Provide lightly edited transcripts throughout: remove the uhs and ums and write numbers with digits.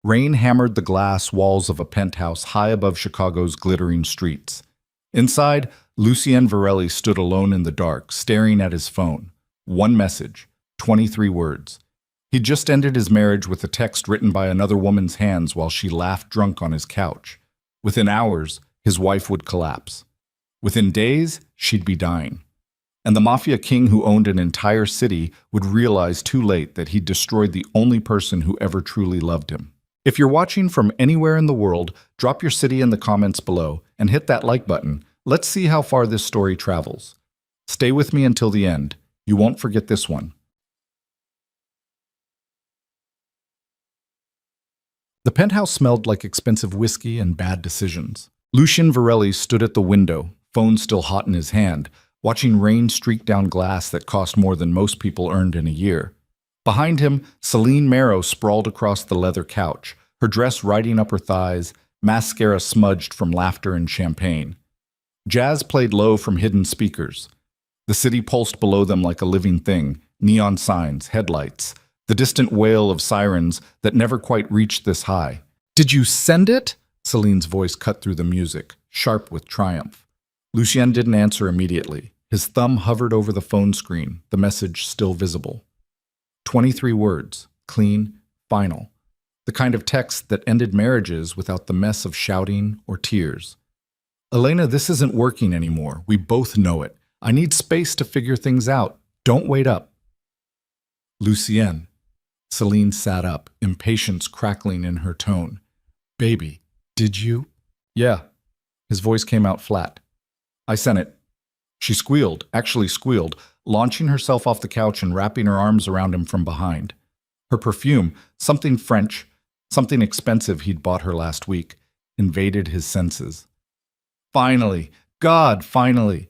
Rain hammered the glass walls of a penthouse high above Chicago's glittering streets. Inside, Lucien Varelli stood alone in the dark, staring at his phone. One message, 23 words. He'd just ended his marriage with a text written by another woman's hands while she laughed drunk on his couch. Within hours, his wife would collapse. Within days, she'd be dying. And the mafia king who owned an entire city would realize too late that he'd destroyed the only person who ever truly loved him. If you're watching from anywhere in the world, drop your city in the comments below and hit that like button. Let's see how far this story travels. Stay with me until the end. You won't forget this one. The penthouse smelled like expensive whiskey and bad decisions. Lucien Varelli stood at the window, phone still hot in his hand, watching rain streak down glass that cost more than most people earned in a year. Behind him, Celine Marrow sprawled across the leather couch, her dress riding up her thighs, mascara smudged from laughter and champagne. Jazz played low from hidden speakers. The city pulsed below them like a living thing, neon signs, headlights, the distant wail of sirens that never quite reached this high. "Did you send it?" Celine's voice cut through the music, sharp with triumph. Lucien didn't answer immediately. His thumb hovered over the phone screen, the message still visible. 23 words, clean, final. The kind of text that ended marriages without the mess of shouting or tears. "Elena, this isn't working anymore. We both know it. I need space to figure things out. Don't wait up." "Lucien." Celine sat up, impatience crackling in her tone. "Baby, did you?" "Yeah." His voice came out flat. "I sent it." She squealed, actually squealed, launching herself off the couch and wrapping her arms around him from behind. Her perfume, something French, something expensive he'd bought her last week, invaded his senses. "Finally! God, finally!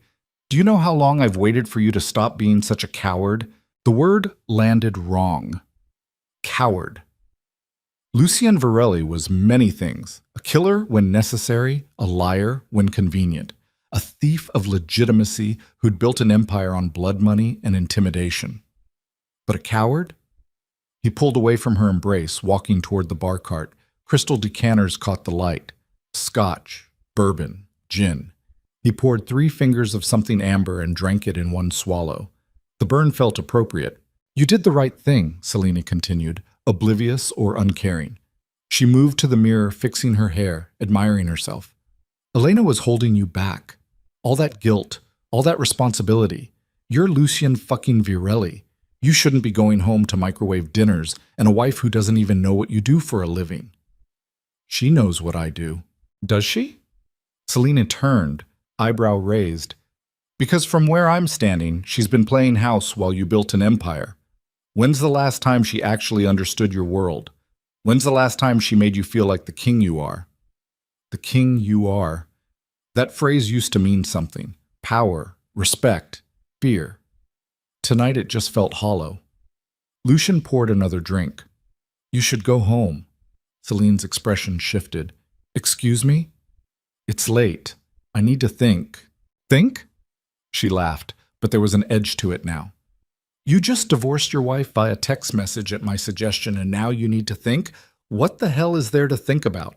Do you know how long I've waited for you to stop being such a coward?" The word landed wrong. Coward. Lucien Varelli was many things. A killer when necessary, a liar when convenient. A thief of legitimacy who'd built an empire on blood money and intimidation. But a coward? He pulled away from her embrace, walking toward the bar cart. Crystal decanters caught the light. Scotch, bourbon, gin. He poured 3 fingers of something amber and drank it in one swallow. The burn felt appropriate. "You did the right thing," Selena continued, oblivious or uncaring. She moved to the mirror, fixing her hair, admiring herself. "Elena was holding you back. All that guilt, all that responsibility. You're Lucien fucking Varelli. You shouldn't be going home to microwave dinners and a wife who doesn't even know what you do for a living." "She knows what I do." "Does she?" Selena turned, eyebrow raised. "Because from where I'm standing, she's been playing house while you built an empire. When's the last time she actually understood your world? When's the last time she made you feel like the king you are?" The king you are. That phrase used to mean something. Power, respect, fear. Tonight it just felt hollow. Lucien poured another drink. "You should go home." Celine's expression shifted. "Excuse me?" "It's late. I need to think." "Think?" She laughed, but there was an edge to it now. "You just divorced your wife via text message at my suggestion, and now you need to think? What the hell is there to think about?"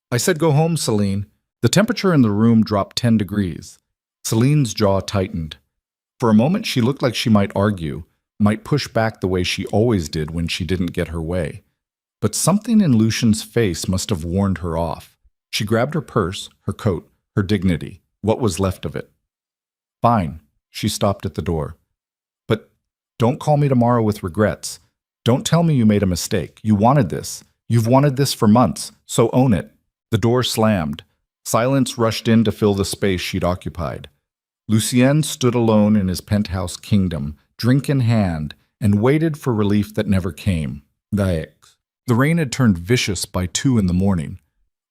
"I said go home, Celine." The temperature in the room dropped 10 degrees. Celine's jaw tightened. For a moment, she looked like she might argue, might push back the way she always did when she didn't get her way. But something in Lucien's face must have warned her off. She grabbed her purse, her coat, her dignity, what was left of it. "Fine." She stopped at the door. "But don't call me tomorrow with regrets. Don't tell me you made a mistake. You wanted this. You've wanted this for months, so own it." The door slammed. Silence rushed in to fill the space she'd occupied. Lucien stood alone in his penthouse kingdom, drink in hand, and waited for relief that never came. The rain had turned vicious by 2 in the morning.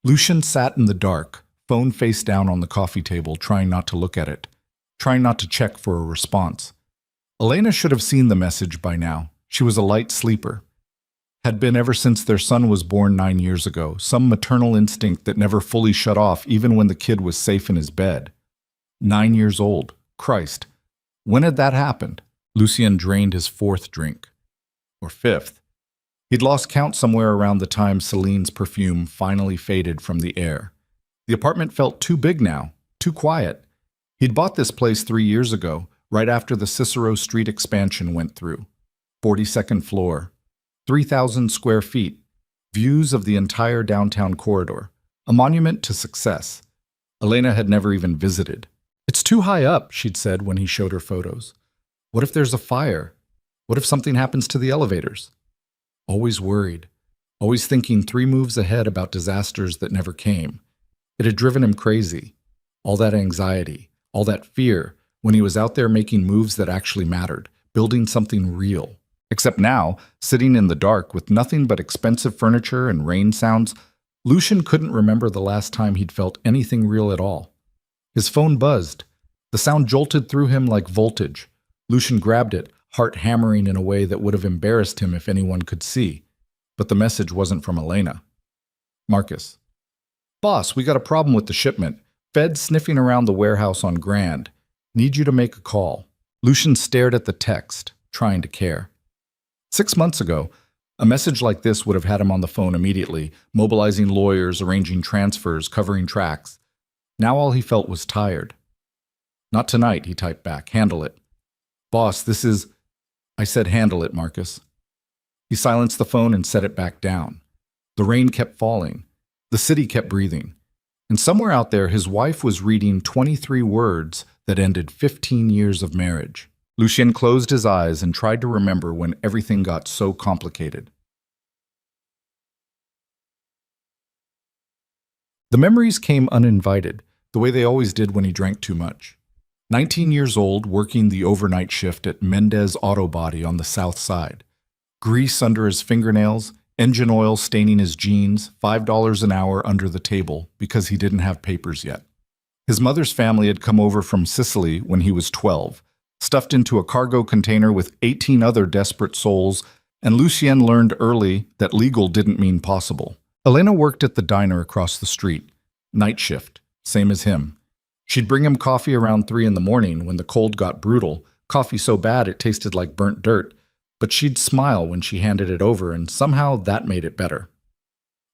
Lucien sat in the dark, phone face down on the coffee table, trying not to look at it, trying not to check for a response. Elena should have seen the message by now. She was a light sleeper. Had been ever since their son was born 9 years ago, some maternal instinct that never fully shut off even when the kid was safe in his bed. 9 years old. Christ. When had that happened? Lucien drained his 4th drink. Or 5th. He'd lost count somewhere around the time Celine's perfume finally faded from the air. The apartment felt too big now, too quiet. He'd bought this place 3 years ago, right after the Cicero Street expansion went through. 42nd floor, 3,000 square feet, views of the entire downtown corridor, a monument to success. Elena had never even visited. "It's too high up," she'd said when he showed her photos. "What if there's a fire? What if something happens to the elevators?" Always worried, always thinking 3 moves ahead about disasters that never came. It had driven him crazy. All that anxiety, all that fear, when he was out there making moves that actually mattered, building something real. Except now, sitting in the dark with nothing but expensive furniture and rain sounds, Lucian couldn't remember the last time he'd felt anything real at all. His phone buzzed. The sound jolted through him like voltage. Lucian grabbed it, heart hammering in a way that would have embarrassed him if anyone could see. But the message wasn't from Elena. Marcus. "Boss, we got a problem with the shipment. Feds sniffing around the warehouse on Grand. Need you to make a call." Lucian stared at the text, trying to care. 6 months ago, a message like this would have had him on the phone immediately, mobilizing lawyers, arranging transfers, covering tracks. Now all he felt was tired. "Not tonight," he typed back. "Handle it." "Boss, this is—" "I said handle it, Marcus." He silenced the phone and set it back down. The rain kept falling. The city kept breathing. And somewhere out there, his wife was reading 23 words that ended 15 years of marriage. Lucien closed his eyes and tried to remember when everything got so complicated. The memories came uninvited, the way they always did when he drank too much. 19 years old, working the overnight shift at Mendez Auto Body on the south side. Grease under his fingernails, engine oil staining his jeans, $5 an hour under the table because he didn't have papers yet. His mother's family had come over from Sicily when he was 12, stuffed into a cargo container with 18 other desperate souls, and Lucien learned early that legal didn't mean possible. Elena worked at the diner across the street. Night shift, same as him. She'd bring him coffee around 3 in the morning when the cold got brutal, coffee so bad it tasted like burnt dirt, but she'd smile when she handed it over, and somehow that made it better.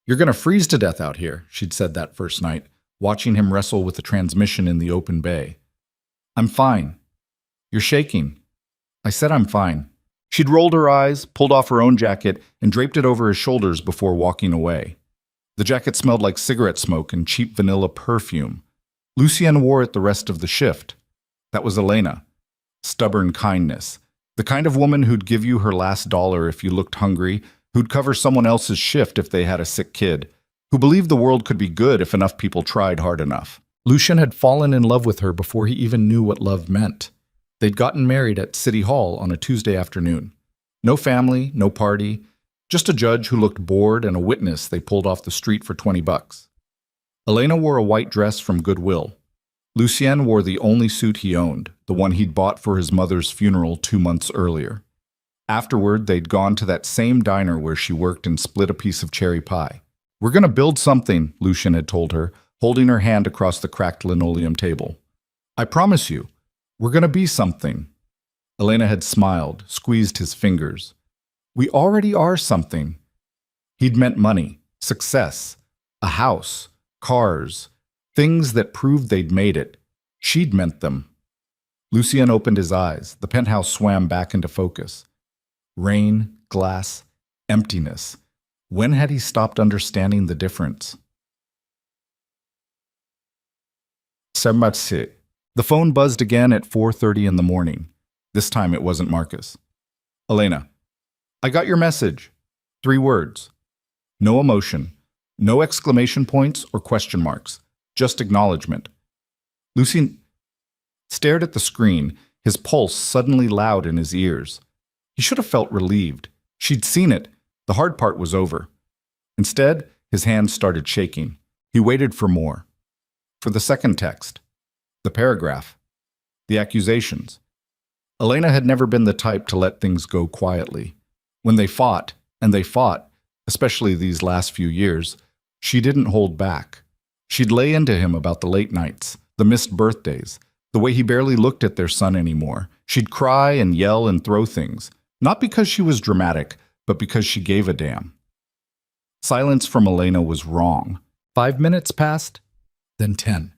"You're gonna freeze to death out here," she'd said that first night, watching him wrestle with the transmission in the open bay. "I'm fine." "You're shaking." I said I'm fine. She'd rolled her eyes, pulled off her own jacket, and draped it over his shoulders before walking away. The jacket smelled like cigarette smoke and cheap vanilla perfume. Lucien wore it the rest of the shift. That was Elena. Stubborn kindness. The kind of woman who'd give you her last dollar if you looked hungry, who'd cover someone else's shift if they had a sick kid, who believed the world could be good if enough people tried hard enough. Lucien had fallen in love with her before he even knew what love meant. They'd gotten married at City Hall on a Tuesday afternoon. No family, no party, just a judge who looked bored and a witness they pulled off the street for $20. Elena wore a white dress from Goodwill. Lucien wore the only suit he owned, the one he'd bought for his mother's funeral 2 months earlier. Afterward, they'd gone to that same diner where she worked and split a piece of cherry pie. "We're gonna build something," Lucien had told her, holding her hand across the cracked linoleum table. "I promise you, we're gonna be something." Elena had smiled, squeezed his fingers. "We already are something." He'd meant money, success, a house, cars, things that proved they'd made it. She'd meant them. Lucien opened his eyes. The penthouse swam back into focus. Rain, glass, emptiness. When had he stopped understanding the difference? The phone buzzed again at 4:30 in the morning. This time it wasn't Marcus. "Elena, I got your message." 3 words. No emotion. No exclamation points or question marks. Just acknowledgement. Lucien stared at the screen, his pulse suddenly loud in his ears. He should have felt relieved. She'd seen it. The hard part was over. Instead, his hands started shaking. He waited for more. For the second text. The paragraph. The accusations. Elena had never been the type to let things go quietly. When they fought, and they fought, especially these last few years, she didn't hold back. She'd lay into him about the late nights, the missed birthdays, the way he barely looked at their son anymore. She'd cry and yell and throw things, not because she was dramatic, but because she gave a damn. Silence from Elena was wrong. 5 minutes passed, then 10.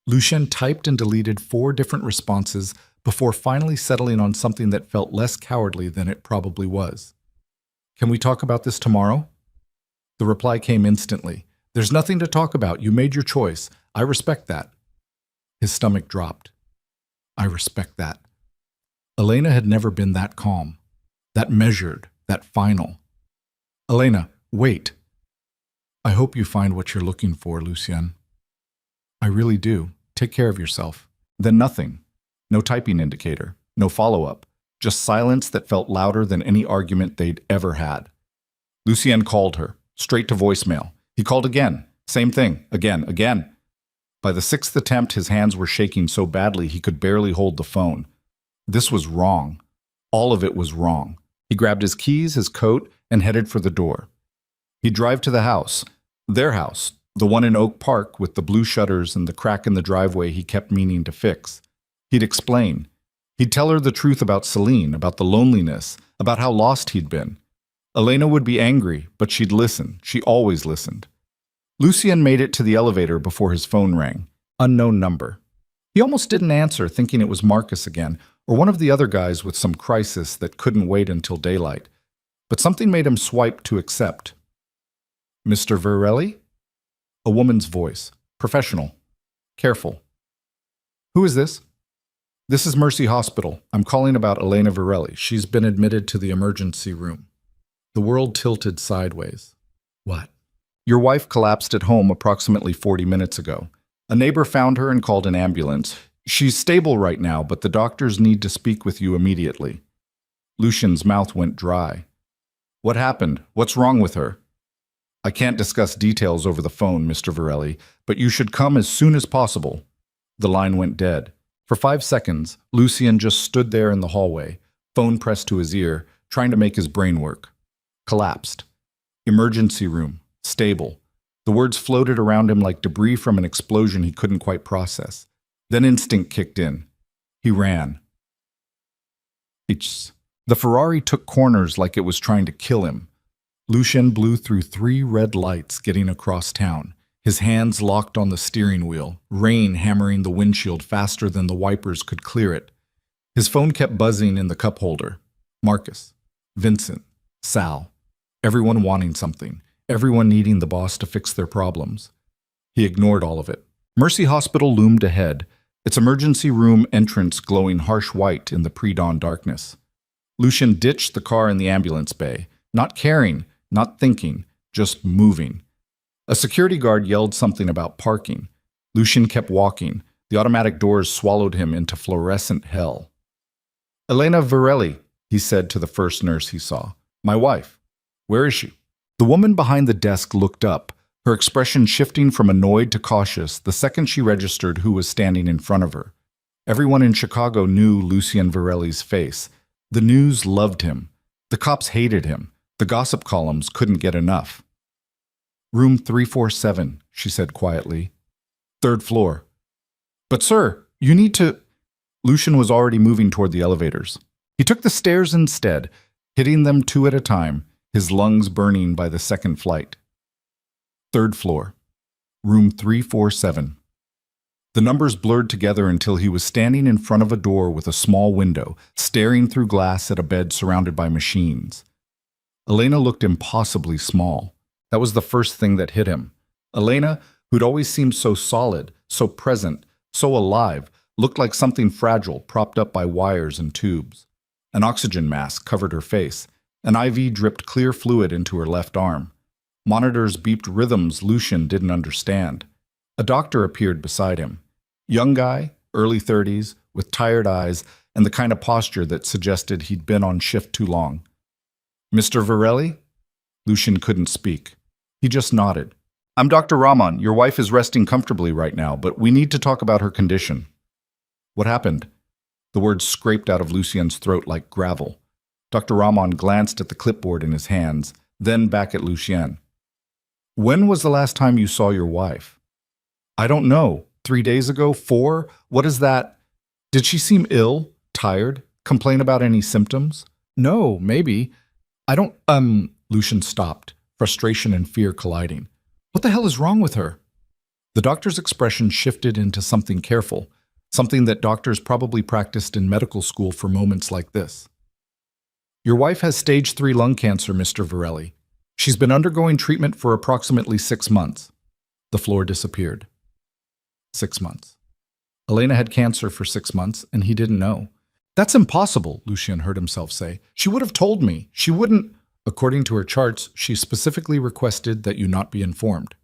Lucien typed and deleted 4 different responses before finally settling on something that felt less cowardly than it probably was. Can we talk about this tomorrow? The reply came instantly. There's nothing to talk about. You made your choice. I respect that. His stomach dropped. I respect that. Elena had never been that calm, that measured, that final. Elena, wait. I hope you find what you're looking for, Lucien. I really do. Take care of yourself. Then nothing. No typing indicator. No follow-up. Just silence that felt louder than any argument they'd ever had. Lucien called her, straight to voicemail. He called again. Same thing. Again. By the 6th attempt, his hands were shaking so badly he could barely hold the phone. This was wrong. All of it was wrong. He grabbed his keys, his coat, and headed for the door. He'd drive to the house. Their house. The one in Oak Park with the blue shutters and the crack in the driveway he kept meaning to fix. He'd explain. He'd tell her the truth about Celine, about the loneliness, about how lost he'd been. Elena would be angry, but she'd listen. She always listened. Lucien made it to the elevator before his phone rang. Unknown number. He almost didn't answer, thinking it was Marcus again, or one of the other guys with some crisis that couldn't wait until daylight. But something made him swipe to accept. Mr. Varelli? A woman's voice. Professional. Careful. Who is this? This is Mercy Hospital. I'm calling about Elena Varelli. She's been admitted to the emergency room. The world tilted sideways. What? Your wife collapsed at home approximately 40 minutes ago. A neighbor found her and called an ambulance. She's stable right now, but the doctors need to speak with you immediately. Lucien's mouth went dry. What happened? What's wrong with her? I can't discuss details over the phone, Mr. Varelli, but you should come as soon as possible. The line went dead. For 5 seconds, Lucien just stood there in the hallway, phone pressed to his ear, trying to make his brain work. Collapsed. Emergency room. Stable. The words floated around him like debris from an explosion he couldn't quite process. Then instinct kicked in. He ran. The Ferrari took corners like it was trying to kill him. Lucien blew through 3 red lights getting across town, his hands locked on the steering wheel, rain hammering the windshield faster than the wipers could clear it. His phone kept buzzing in the cup holder. Marcus, Vincent, Sal, everyone wanting something, everyone needing the boss to fix their problems. He ignored all of it. Mercy Hospital loomed ahead, its emergency room entrance glowing harsh white in the pre-dawn darkness. Lucien ditched the car in the ambulance bay, not caring, not thinking, just moving. A security guard yelled something about parking. Lucien kept walking. The automatic doors swallowed him into fluorescent hell. Elena Varelli, he said to the first nurse he saw. My wife. Where is she? The woman behind the desk looked up, her expression shifting from annoyed to cautious the second she registered who was standing in front of her. Everyone in Chicago knew Lucien Varelli's face. The news loved him. The cops hated him. The gossip columns couldn't get enough. Room 347, she said quietly. 3rd floor. But sir, you need to... Lucien was already moving toward the elevators. He took the stairs instead, hitting them 2 at a time, his lungs burning by the 2nd flight. 3rd floor. Room 347. The numbers blurred together until he was standing in front of a door with a small window, staring through glass at a bed surrounded by machines. Elena looked impossibly small. That was the first thing that hit him. Elena, who'd always seemed so solid, so present, so alive, looked like something fragile propped up by wires and tubes. An oxygen mask covered her face. An IV dripped clear fluid into her left arm. Monitors beeped rhythms Lucien didn't understand. A doctor appeared beside him. Young guy, early 30s, with tired eyes and the kind of posture that suggested he'd been on shift too long. Mr. Varelli? Lucien couldn't speak. He just nodded. I'm Dr. Rahman. Your wife is resting comfortably right now, but we need to talk about her condition. What happened? The words scraped out of Lucien's throat like gravel. Dr. Rahman glanced at the clipboard in his hands, then back at Lucien. When was the last time you saw your wife? I don't know. 3 days ago? 4? What is that? Did she seem ill? Tired? Complain about any symptoms? No, maybe. I don't, Lucian stopped, frustration and fear colliding. What the hell is wrong with her? The doctor's expression shifted into something careful, something that doctors probably practiced in medical school for moments like this. Your wife has stage 3 lung cancer, Mr. Varelli. She's been undergoing treatment for approximately 6 months. The floor disappeared. 6 months. Elena had cancer for 6 months, and he didn't know. That's impossible, Lucian heard himself say. She would have told me. She wouldn't. According to her charts, she specifically requested that you not be informed.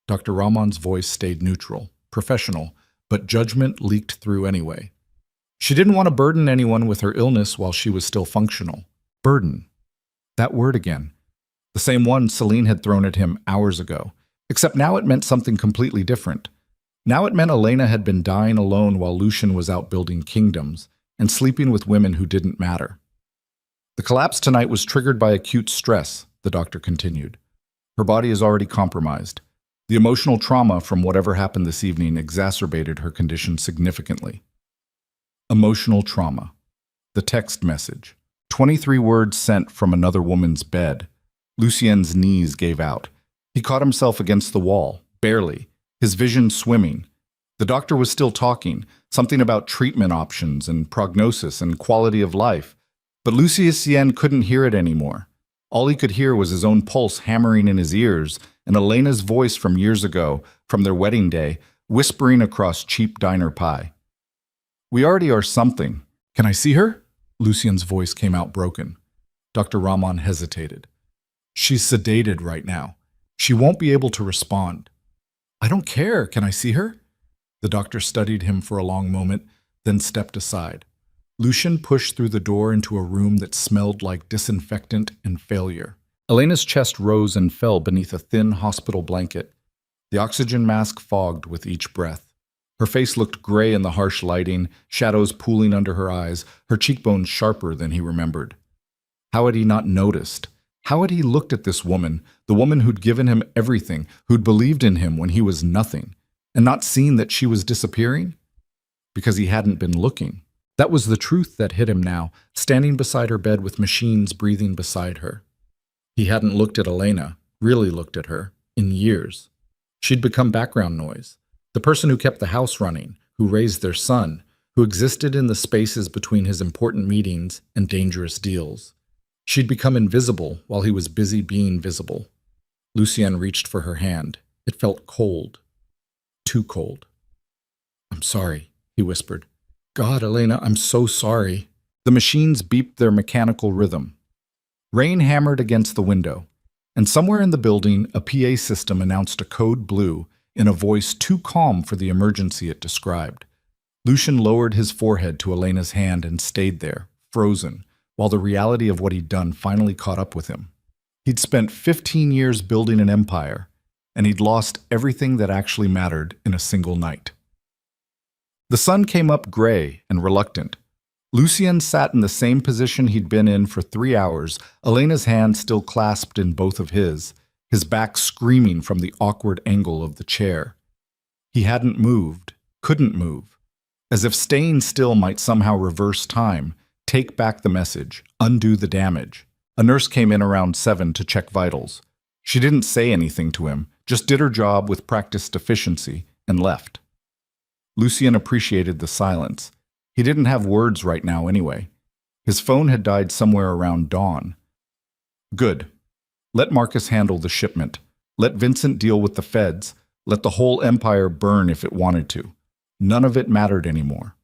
Dr. Rahman's voice stayed neutral, professional, but judgment leaked through anyway. She didn't want to burden anyone with her illness while she was still functional. Burden. That word again. The same one Celine had thrown at him hours ago, except now it meant something completely different. Now it meant Elena had been dying alone while Lucian was out building kingdoms and sleeping with women who didn't matter. The collapse tonight was triggered by acute stress, the doctor continued. Her body is already compromised. The emotional trauma from whatever happened this evening exacerbated her condition significantly. Emotional trauma. The text message. 23 words sent from another woman's bed. Lucien's knees gave out. He caught himself against the wall, barely, his vision swimming. The doctor was still talking, something about treatment options and prognosis and quality of life. But Lucien couldn't hear it anymore. All he could hear was his own pulse hammering in his ears and Elena's voice from years ago, from their wedding day, whispering across cheap diner pie. We already are something. Can I see her? Lucien's voice came out broken. Dr. Rahman hesitated. She's sedated right now. She won't be able to respond. I don't care. Can I see her? The doctor studied him for a long moment, then stepped aside. Lucian pushed through the door into a room that smelled like disinfectant and failure. Elena's chest rose and fell beneath a thin hospital blanket. The oxygen mask fogged with each breath. Her face looked gray in the harsh lighting, shadows pooling under her eyes, her cheekbones sharper than he remembered. How had he not noticed? How had he looked at this woman, the woman who'd given him everything, who'd believed in him when he was nothing, and not seen that she was disappearing? Because he hadn't been looking. That was the truth that hit him now, standing beside her bed with machines breathing beside her. He hadn't looked at Elena, really looked at her, in years. She'd become background noise, the person who kept the house running, who raised their son, who existed in the spaces between his important meetings and dangerous deals. She'd become invisible while he was busy being visible. Lucien reached for her hand. It felt cold. Too cold. I'm sorry, he whispered. God, Elena, I'm so sorry. The machines beeped their mechanical rhythm. Rain hammered against the window, and somewhere in the building, a PA system announced a code blue in a voice too calm for the emergency it described. Lucian lowered his forehead to Elena's hand and stayed there, frozen, while the reality of what he'd done finally caught up with him. He'd spent 15 years building an empire, and he'd lost everything that actually mattered in a single night. The sun came up gray and reluctant. Lucien sat in the same position he'd been in for 3 hours, Elena's hand still clasped in both of his back screaming from the awkward angle of the chair. He hadn't moved, couldn't move. As if staying still might somehow reverse time, take back the message, undo the damage. A nurse came in around 7 to check vitals. She didn't say anything to him, just did her job with practiced efficiency, and left. Lucien appreciated the silence. He didn't have words right now anyway. His phone had died somewhere around dawn. Good. Let Marcus handle the shipment. Let Vincent deal with the feds. Let the whole empire burn if it wanted to. None of it mattered anymore.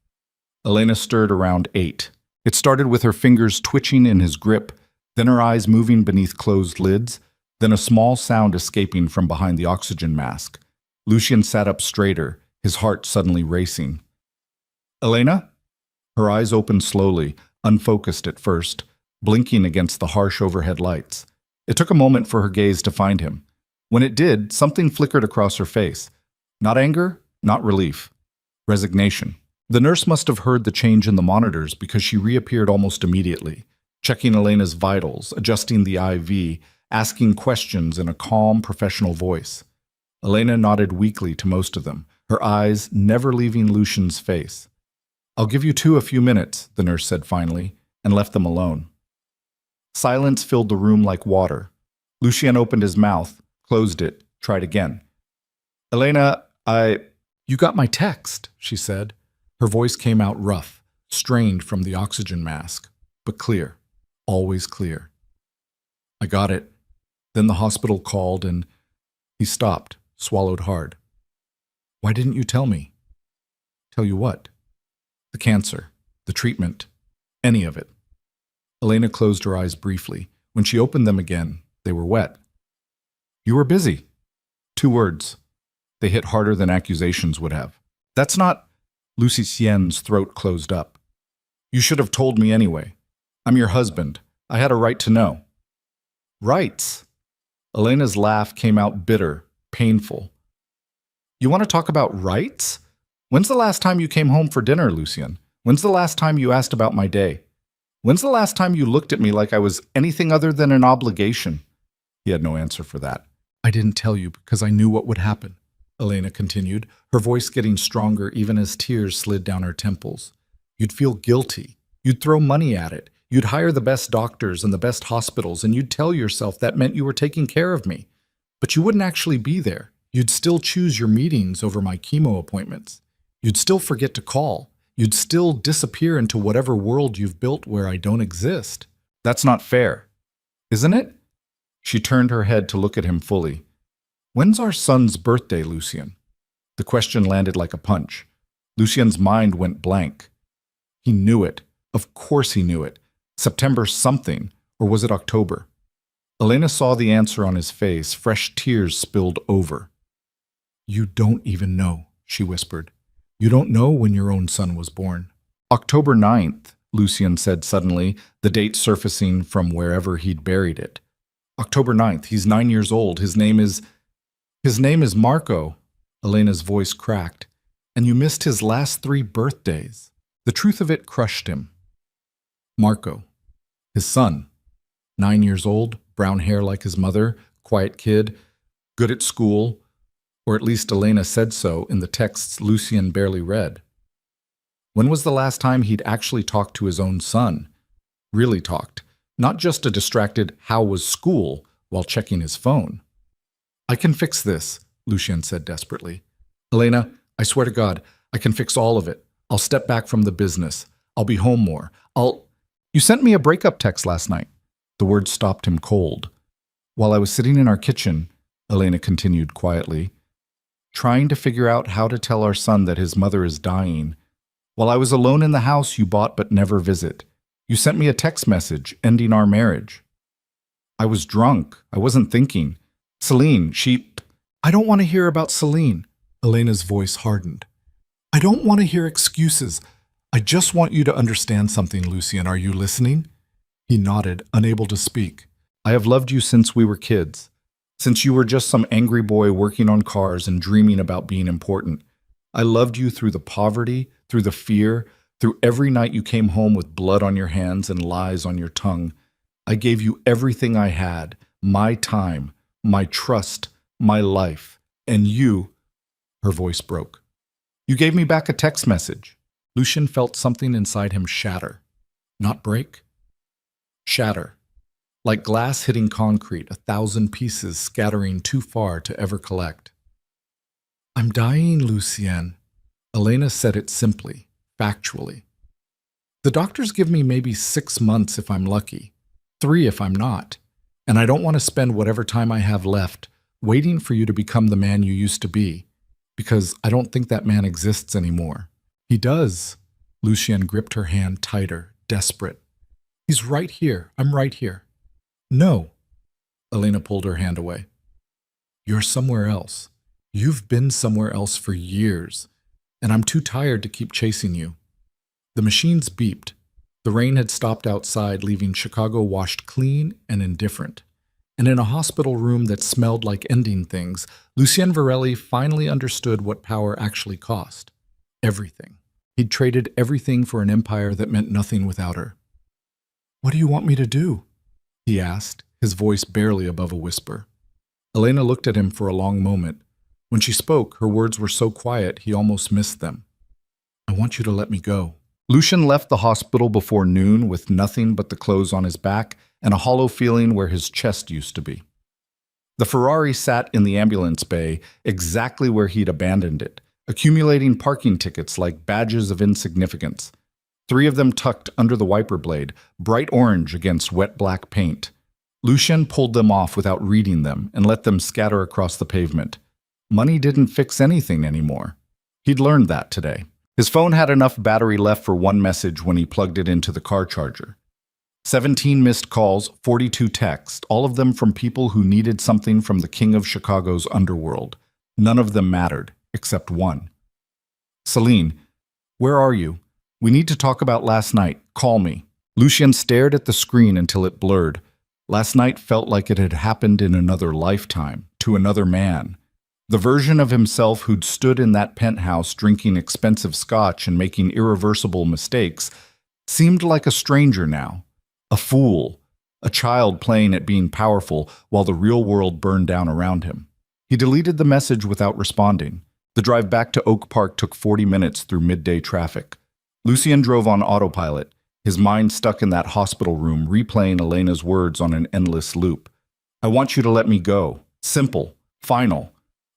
Elena stirred around 8. It started with her fingers twitching in his grip, then her eyes moving beneath closed lids, then a small sound escaping from behind the oxygen mask. Lucien sat up straighter, his heart suddenly racing. Elena? Her eyes opened slowly, unfocused at first, blinking against the harsh overhead lights. It took a moment for her gaze to find him. When it did, something flickered across her face. Not anger, not relief. Resignation. The nurse must have heard the change in the monitors because she reappeared almost immediately, checking Elena's vitals, adjusting the IV, asking questions in a calm, professional voice. Elena nodded weakly to most of them, her eyes never leaving Lucien's face. I'll give you two a few minutes, the nurse said finally, and left them alone. Silence filled the room like water. Lucien opened his mouth, closed it, tried again. Elena, You got my text, she said. Her voice came out rough, strained from the oxygen mask, but clear, always clear. I got it. Then the hospital called and he stopped, swallowed hard. Why didn't you tell me? Tell you what? The cancer, the treatment, any of it. Elena closed her eyes briefly. When she opened them again, they were wet. You were busy. 2 words. They hit harder than accusations would have. That's not... Lucien's throat closed up. You should have told me anyway. I'm your husband. I had a right to know. Rights? Elena's laugh came out bitter, painful. You want to talk about rights? When's the last time you came home for dinner, Lucien? When's the last time you asked about my day? When's the last time you looked at me like I was anything other than an obligation? He had no answer for that. I didn't tell you because I knew what would happen, Elena continued, her voice getting stronger even as tears slid down her temples. You'd feel guilty. You'd throw money at it. You'd hire the best doctors and the best hospitals, and you'd tell yourself that meant you were taking care of me. But you wouldn't actually be there. You'd still choose your meetings over my chemo appointments. You'd still forget to call. You'd still disappear into whatever world you've built where I don't exist. That's not fair, isn't it? She turned her head to look at him fully. When's our son's birthday, Lucien? The question landed like a punch. Lucien's mind went blank. He knew it. Of course he knew it. September something, or was it October? Elena saw the answer on his face. Fresh tears spilled over. You don't even know, she whispered. You don't know when your own son was born. October 9th, Lucien said suddenly, the date surfacing from wherever he'd buried it. October 9th, he's 9 years old. His name is Marco. Elena's voice cracked. And you missed his last 3 birthdays. The truth of it crushed him. Marco, his son, 9 years old, brown hair like his mother, quiet kid, good at school, or at least Elena said so in the texts Lucien barely read. When was the last time he'd actually talked to his own son? Really talked, not just a distracted "how was school" while checking his phone. I can fix this, Lucien said desperately. Elena, I swear to God, I can fix all of it. I'll step back from the business. I'll be home more. You sent me a breakup text last night. The words stopped him cold. While I was sitting in our kitchen, Elena continued quietly, trying to figure out how to tell our son that his mother is dying. While I was alone in the house you bought but never visit, you sent me a text message ending our marriage. I was drunk. I wasn't thinking. Celine, I don't want to hear about Celine. Elena's voice hardened. I don't want to hear excuses. I just want you to understand something, Lucien. Are you listening? He nodded, unable to speak. I have loved you since we were kids. Since you were just some angry boy working on cars and dreaming about being important. I loved you through the poverty, through the fear, through every night you came home with blood on your hands and lies on your tongue. I gave you everything I had, my time, my trust, my life. And you, her voice broke. You gave me back a text message. Lucien felt something inside him shatter. Not break. Shatter. Like glass hitting concrete, 1,000 pieces scattering too far to ever collect. I'm dying, Lucien. Elena said it simply, factually. The doctors give me maybe 6 months if I'm lucky, 3 if I'm not, and I don't want to spend whatever time I have left waiting for you to become the man you used to be, because I don't think that man exists anymore. He does. Lucien gripped her hand tighter, desperate. He's right here. I'm right here. No. Elena pulled her hand away. You're somewhere else. You've been somewhere else for years, and I'm too tired to keep chasing you. The machines beeped. The rain had stopped outside, leaving Chicago washed clean and indifferent. And in a hospital room that smelled like ending things, Lucien Varelli finally understood what power actually cost. Everything. He'd traded everything for an empire that meant nothing without her. What do you want me to do? He asked, his voice barely above a whisper. Elena looked at him for a long moment. When she spoke, her words were so quiet he almost missed them. I want you to let me go. Lucian left the hospital before noon with nothing but the clothes on his back and a hollow feeling where his chest used to be. The Ferrari sat in the ambulance bay exactly where he'd abandoned it, accumulating parking tickets like badges of insignificance. 3 of them tucked under the wiper blade, bright orange against wet black paint. Lucian pulled them off without reading them and let them scatter across the pavement. Money didn't fix anything anymore. He'd learned that today. His phone had enough battery left for 1 message when he plugged it into the car charger. 17 missed calls, 42 texts, all of them from people who needed something from the king of Chicago's underworld. None of them mattered, except one. Celine, where are you? We need to talk about last night. Call me. Lucian stared at the screen until it blurred. Last night felt like it had happened in another lifetime, to another man. The version of himself who'd stood in that penthouse drinking expensive scotch and making irreversible mistakes seemed like a stranger now. A fool, a child playing at being powerful while the real world burned down around him. He deleted the message without responding. The drive back to Oak Park took 40 minutes through midday traffic. Lucian drove on autopilot, his mind stuck in that hospital room, replaying Elena's words on an endless loop. I want you to let me go. Simple. Final.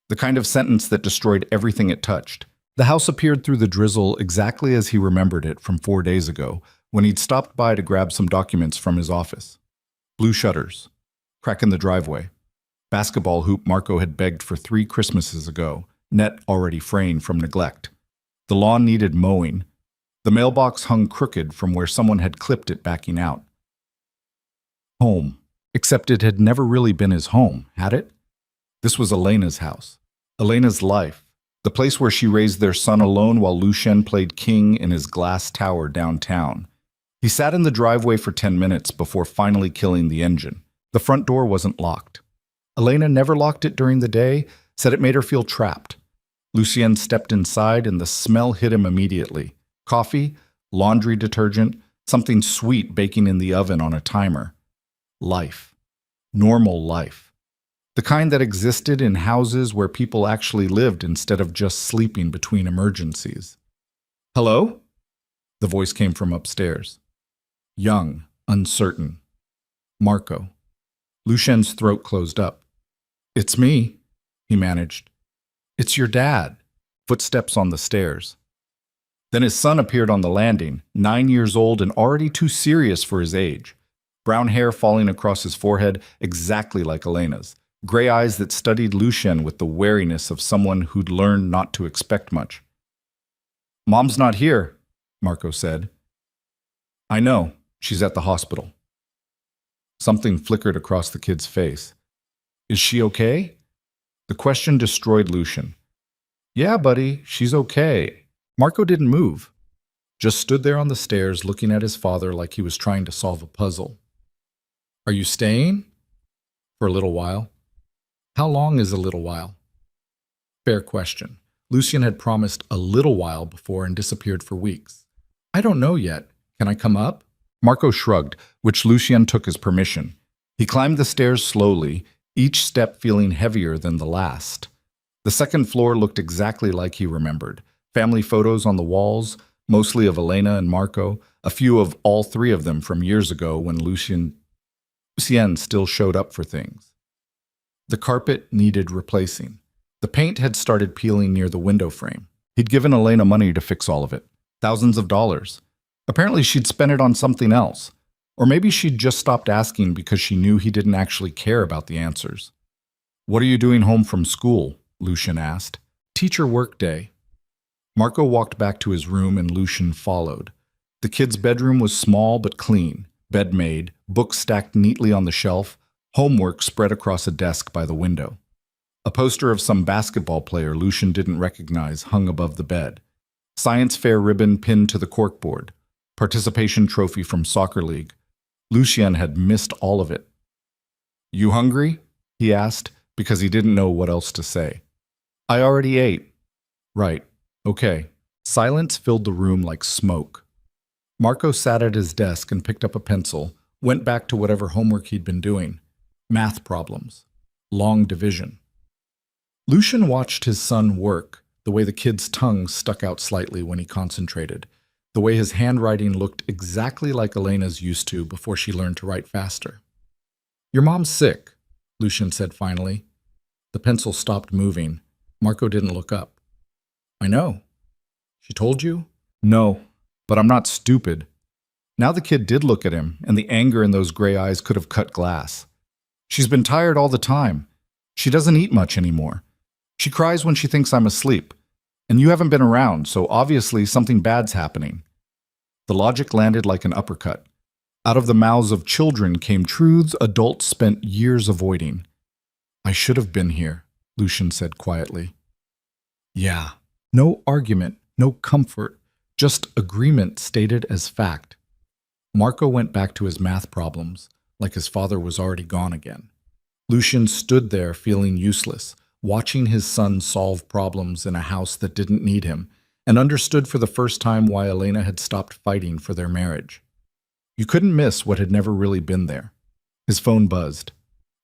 The kind of sentence that destroyed everything it touched. The house appeared through the drizzle exactly as he remembered it from 4 days ago, when he'd stopped by to grab some documents from his office. Blue shutters. Crack in the driveway. Basketball hoop Marco had begged for 3 Christmases ago, net already fraying from neglect. The lawn needed mowing. The mailbox hung crooked from where someone had clipped it backing out. Home. Except it had never really been his home, had it? This was Elena's house. Elena's life. The place where she raised their son alone while Lucian played king in his glass tower downtown. He sat in the driveway for 10 minutes before finally killing the engine. The front door wasn't locked. Elena never locked it during the day, said it made her feel trapped. Lucian stepped inside and the smell hit him immediately. Coffee, laundry detergent, something sweet baking in the oven on a timer. Life. Normal life. The kind that existed in houses where people actually lived instead of just sleeping between emergencies. Hello? The voice came from upstairs. Young, uncertain. Marco. Lucian's throat closed up. It's me, he managed. It's your dad. Footsteps on the stairs. Then his son appeared on the landing, 9 years old and already too serious for his age. Brown hair falling across his forehead, exactly like Elena's. Gray eyes that studied Lucian with the wariness of someone who'd learned not to expect much. Mom's not here, Marco said. I know. She's at the hospital. Something flickered across the kid's face. Is she okay? The question destroyed Lucian. Yeah, buddy, she's okay. Marco didn't move. Just stood there on the stairs looking at his father like he was trying to solve a puzzle. Are you staying? For a little while. How long is a little while? Fair question. Lucian had promised a little while before and disappeared for weeks. I don't know yet. Can I come up? Marco shrugged, which Lucian took as permission. He climbed the stairs slowly, each step feeling heavier than the last. The second floor looked exactly like he remembered. Family photos on the walls, mostly of Elena and Marco, a few of all 3 of them from years ago when Lucien still showed up for things. The carpet needed replacing. The paint had started peeling near the window frame. He'd given Elena money to fix all of it. Thousands of dollars. Apparently she'd spent it on something else. Or maybe she'd just stopped asking because she knew he didn't actually care about the answers. What are you doing home from school? Lucian asked. Teacher work day. Marco walked back to his room and Lucian followed. The kid's bedroom was small but clean. Bed made, books stacked neatly on the shelf, homework spread across a desk by the window. A poster of some basketball player Lucian didn't recognize hung above the bed. Science fair ribbon pinned to the corkboard. Participation trophy from soccer league. Lucian had missed all of it. You hungry? He asked, because he didn't know what else to say. I already ate. Right. Okay. Silence filled the room like smoke. Marco sat at his desk and picked up a pencil, went back to whatever homework he'd been doing. Math problems. Long division. Lucian watched his son work, the way the kid's tongue stuck out slightly when he concentrated. The way his handwriting looked exactly like Elena's used to before she learned to write faster. "Your mom's sick," Lucian said finally. The pencil stopped moving. Marco didn't look up. "I know. She told you?" "No, but I'm not stupid." Now the kid did look at him, and the anger in those gray eyes could have cut glass. "She's been tired all the time. She doesn't eat much anymore. She cries when she thinks I'm asleep. And you haven't been around, so obviously something bad's happening." The logic landed like an uppercut. Out of the mouths of children came truths adults spent years avoiding. "I should have been here," Lucian said quietly. Yeah. No argument, no comfort, just agreement stated as fact. Marco went back to his math problems, like his father was already gone again. Lucian stood there feeling useless, watching his son solve problems in a house that didn't need him, and understood for the first time why Elena had stopped fighting for their marriage. You couldn't miss what had never really been there. His phone buzzed.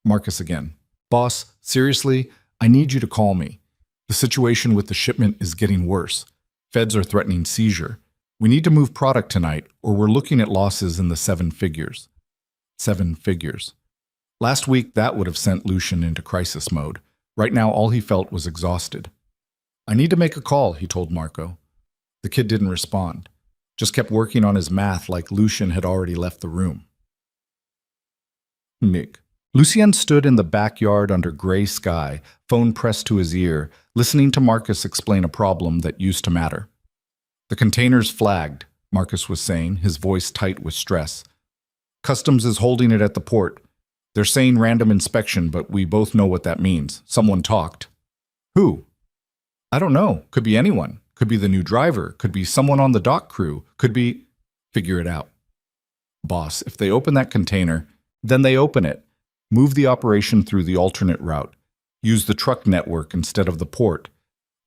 Marcus again. "Boss, seriously, I need you to call me. The situation with the shipment is getting worse. Feds are threatening seizure. We need to move product tonight, or we're looking at losses in the 7 figures. 7 figures. Last week, that would have sent Lucian into crisis mode. Right now, all he felt was exhausted. "I need to make a call," he told Marco. The kid didn't respond, just kept working on his math like Lucian had already left the room. Mig. Lucien stood in the backyard under gray sky, phone pressed to his ear, listening to Marcus explain a problem that used to matter. "The container's flagged," Marcus was saying, his voice tight with stress. "Customs is holding it at the port. They're saying random inspection, but we both know what that means. Someone talked." "Who?" "I don't know. Could be anyone. Could be the new driver. Could be someone on the dock crew. Could be—" "Figure it out." "Boss, if they open that container, then they open it. Move the operation through the alternate route. Use the truck network instead of the port.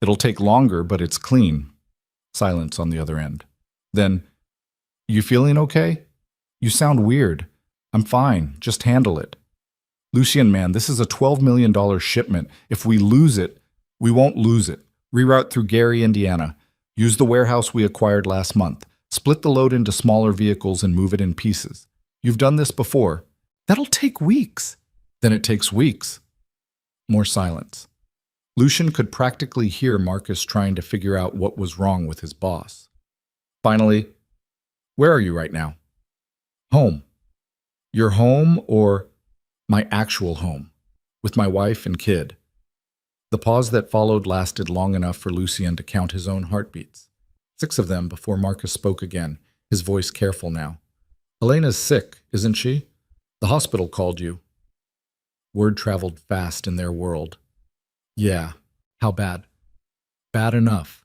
It'll take longer, but it's clean." Silence on the other end. Then, "You feeling okay? You sound weird." "I'm fine. Just handle it." "Lucien, man, this is a $12 million shipment. If we lose it, we won't lose it. Reroute through Gary, Indiana. Use the warehouse we acquired last month. Split the load into smaller vehicles and move it in pieces. You've done this before." "That'll take weeks." "Then it takes weeks." More silence. Lucian could practically hear Marcus trying to figure out what was wrong with his boss. Finally, "Where are you right now?" "Home." "Your home or—" "My actual home, with my wife and kid." The pause that followed lasted long enough for Lucien to count his own heartbeats. 6 of them before Marcus spoke again, his voice careful now. "Elena's sick, isn't she? The hospital called you." Word traveled fast in their world. "Yeah. How bad?" "Bad enough."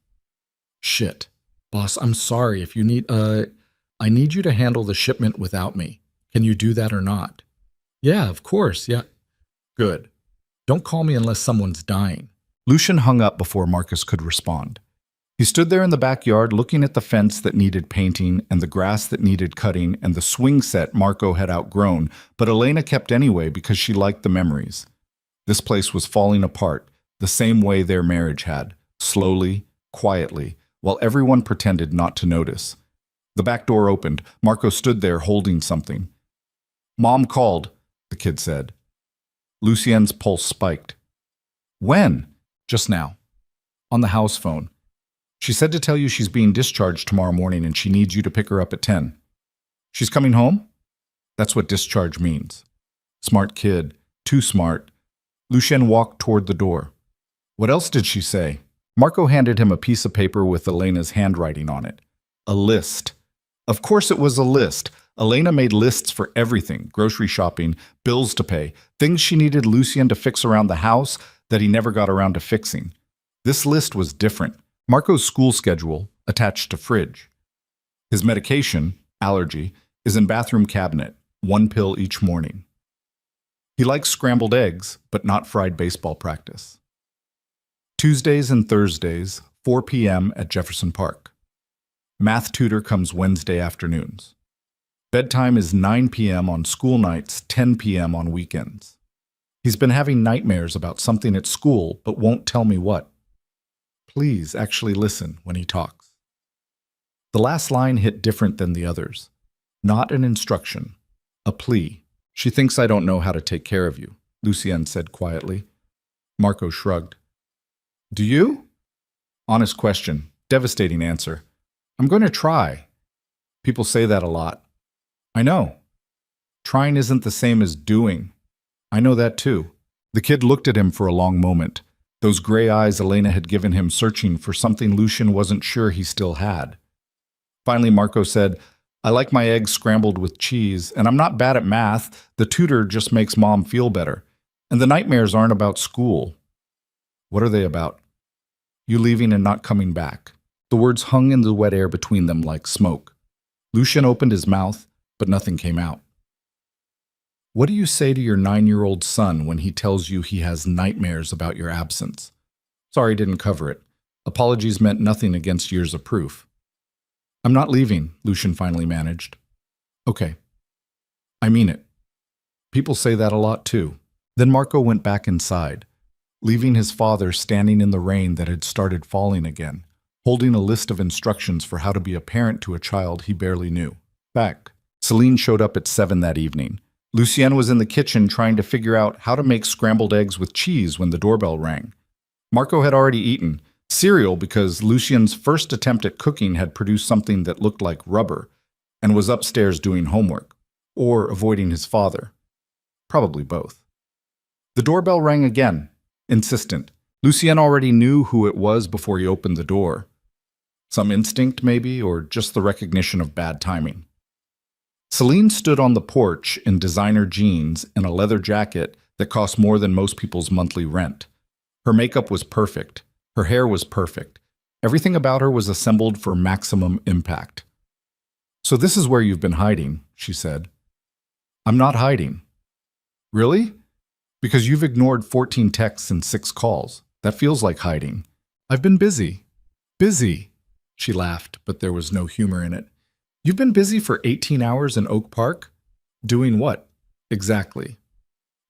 "Shit. Boss, I'm sorry if you need, I need you to handle the shipment without me. Can you do that or not?" "Yeah, of course, yeah." "Good. Don't call me unless someone's dying." Lucian hung up before Marcus could respond. He stood there in the backyard looking at the fence that needed painting and the grass that needed cutting and the swing set Marco had outgrown, but Elena kept anyway because she liked the memories. This place was falling apart, the same way their marriage had, slowly, quietly, while everyone pretended not to notice. The back door opened. Marco stood there holding something. "Mom called," the kid said. Lucien's pulse spiked. "When?" "Just now. On the house phone. She said to tell you she's being discharged tomorrow morning and she needs you to pick her up at 10. "She's coming home?" That's what discharge means. Smart kid. Too smart. Lucien walked toward the door. "What else did she say?" Marco handed him a piece of paper with Elena's handwriting on it. A list. Of course it was a list. Elena made lists for everything, grocery shopping, bills to pay, things she needed Lucien to fix around the house that he never got around to fixing. This list was different. Marco's school schedule, attached to fridge. His medication, allergy, is in bathroom cabinet, 1 pill each morning. He likes scrambled eggs, but not fried baseball practice. Tuesdays and Thursdays, 4 p.m. at Jefferson Park. Math tutor comes Wednesday afternoons. Bedtime is 9 p.m. on school nights, 10 p.m. on weekends. He's been having nightmares about something at school, but won't tell me what. Please actually listen when he talks. The last line hit different than the others. Not an instruction, a plea. She thinks I don't know how to take care of you, Lucienne said quietly. Marco shrugged. Do you? Honest question, devastating answer. I'm going to try. People say that a lot. I know. Trying isn't the same as doing. I know that too. The kid looked at him for a long moment, those gray eyes Elena had given him searching for something Lucian wasn't sure he still had. Finally, Marco said, I like my eggs scrambled with cheese, and I'm not bad at math. The tutor just makes Mom feel better. And the nightmares aren't about school. What are they about? You leaving and not coming back. The words hung in the wet air between them like smoke. Lucian opened his mouth, but nothing came out. What do you say to your 9-year-old son when he tells you he has nightmares about your absence? Sorry, didn't cover it. Apologies meant nothing against years of proof. I'm not leaving, Lucian finally managed. Okay. I mean it. People say that a lot too. Then Marco went back inside, leaving his father standing in the rain that had started falling again, holding a list of instructions for how to be a parent to a child he barely knew. Back. Celine showed up at 7 that evening. Lucienne was in the kitchen trying to figure out how to make scrambled eggs with cheese when the doorbell rang. Marco had already eaten cereal because Lucien's first attempt at cooking had produced something that looked like rubber and was upstairs doing homework, or avoiding his father. Probably both. The doorbell rang again, insistent. Lucienne already knew who it was before he opened the door. Some instinct, maybe, or just the recognition of bad timing. Celine stood on the porch in designer jeans and a leather jacket that cost more than most people's monthly rent. Her makeup was perfect. Her hair was perfect. Everything about her was assembled for maximum impact. So this is where you've been hiding, she said. I'm not hiding. Really? Because you've ignored 14 texts and 6 calls. That feels like hiding. I've been busy. Busy. She laughed, but there was no humor in it. You've been busy for 18 hours in Oak Park? Doing what? Exactly.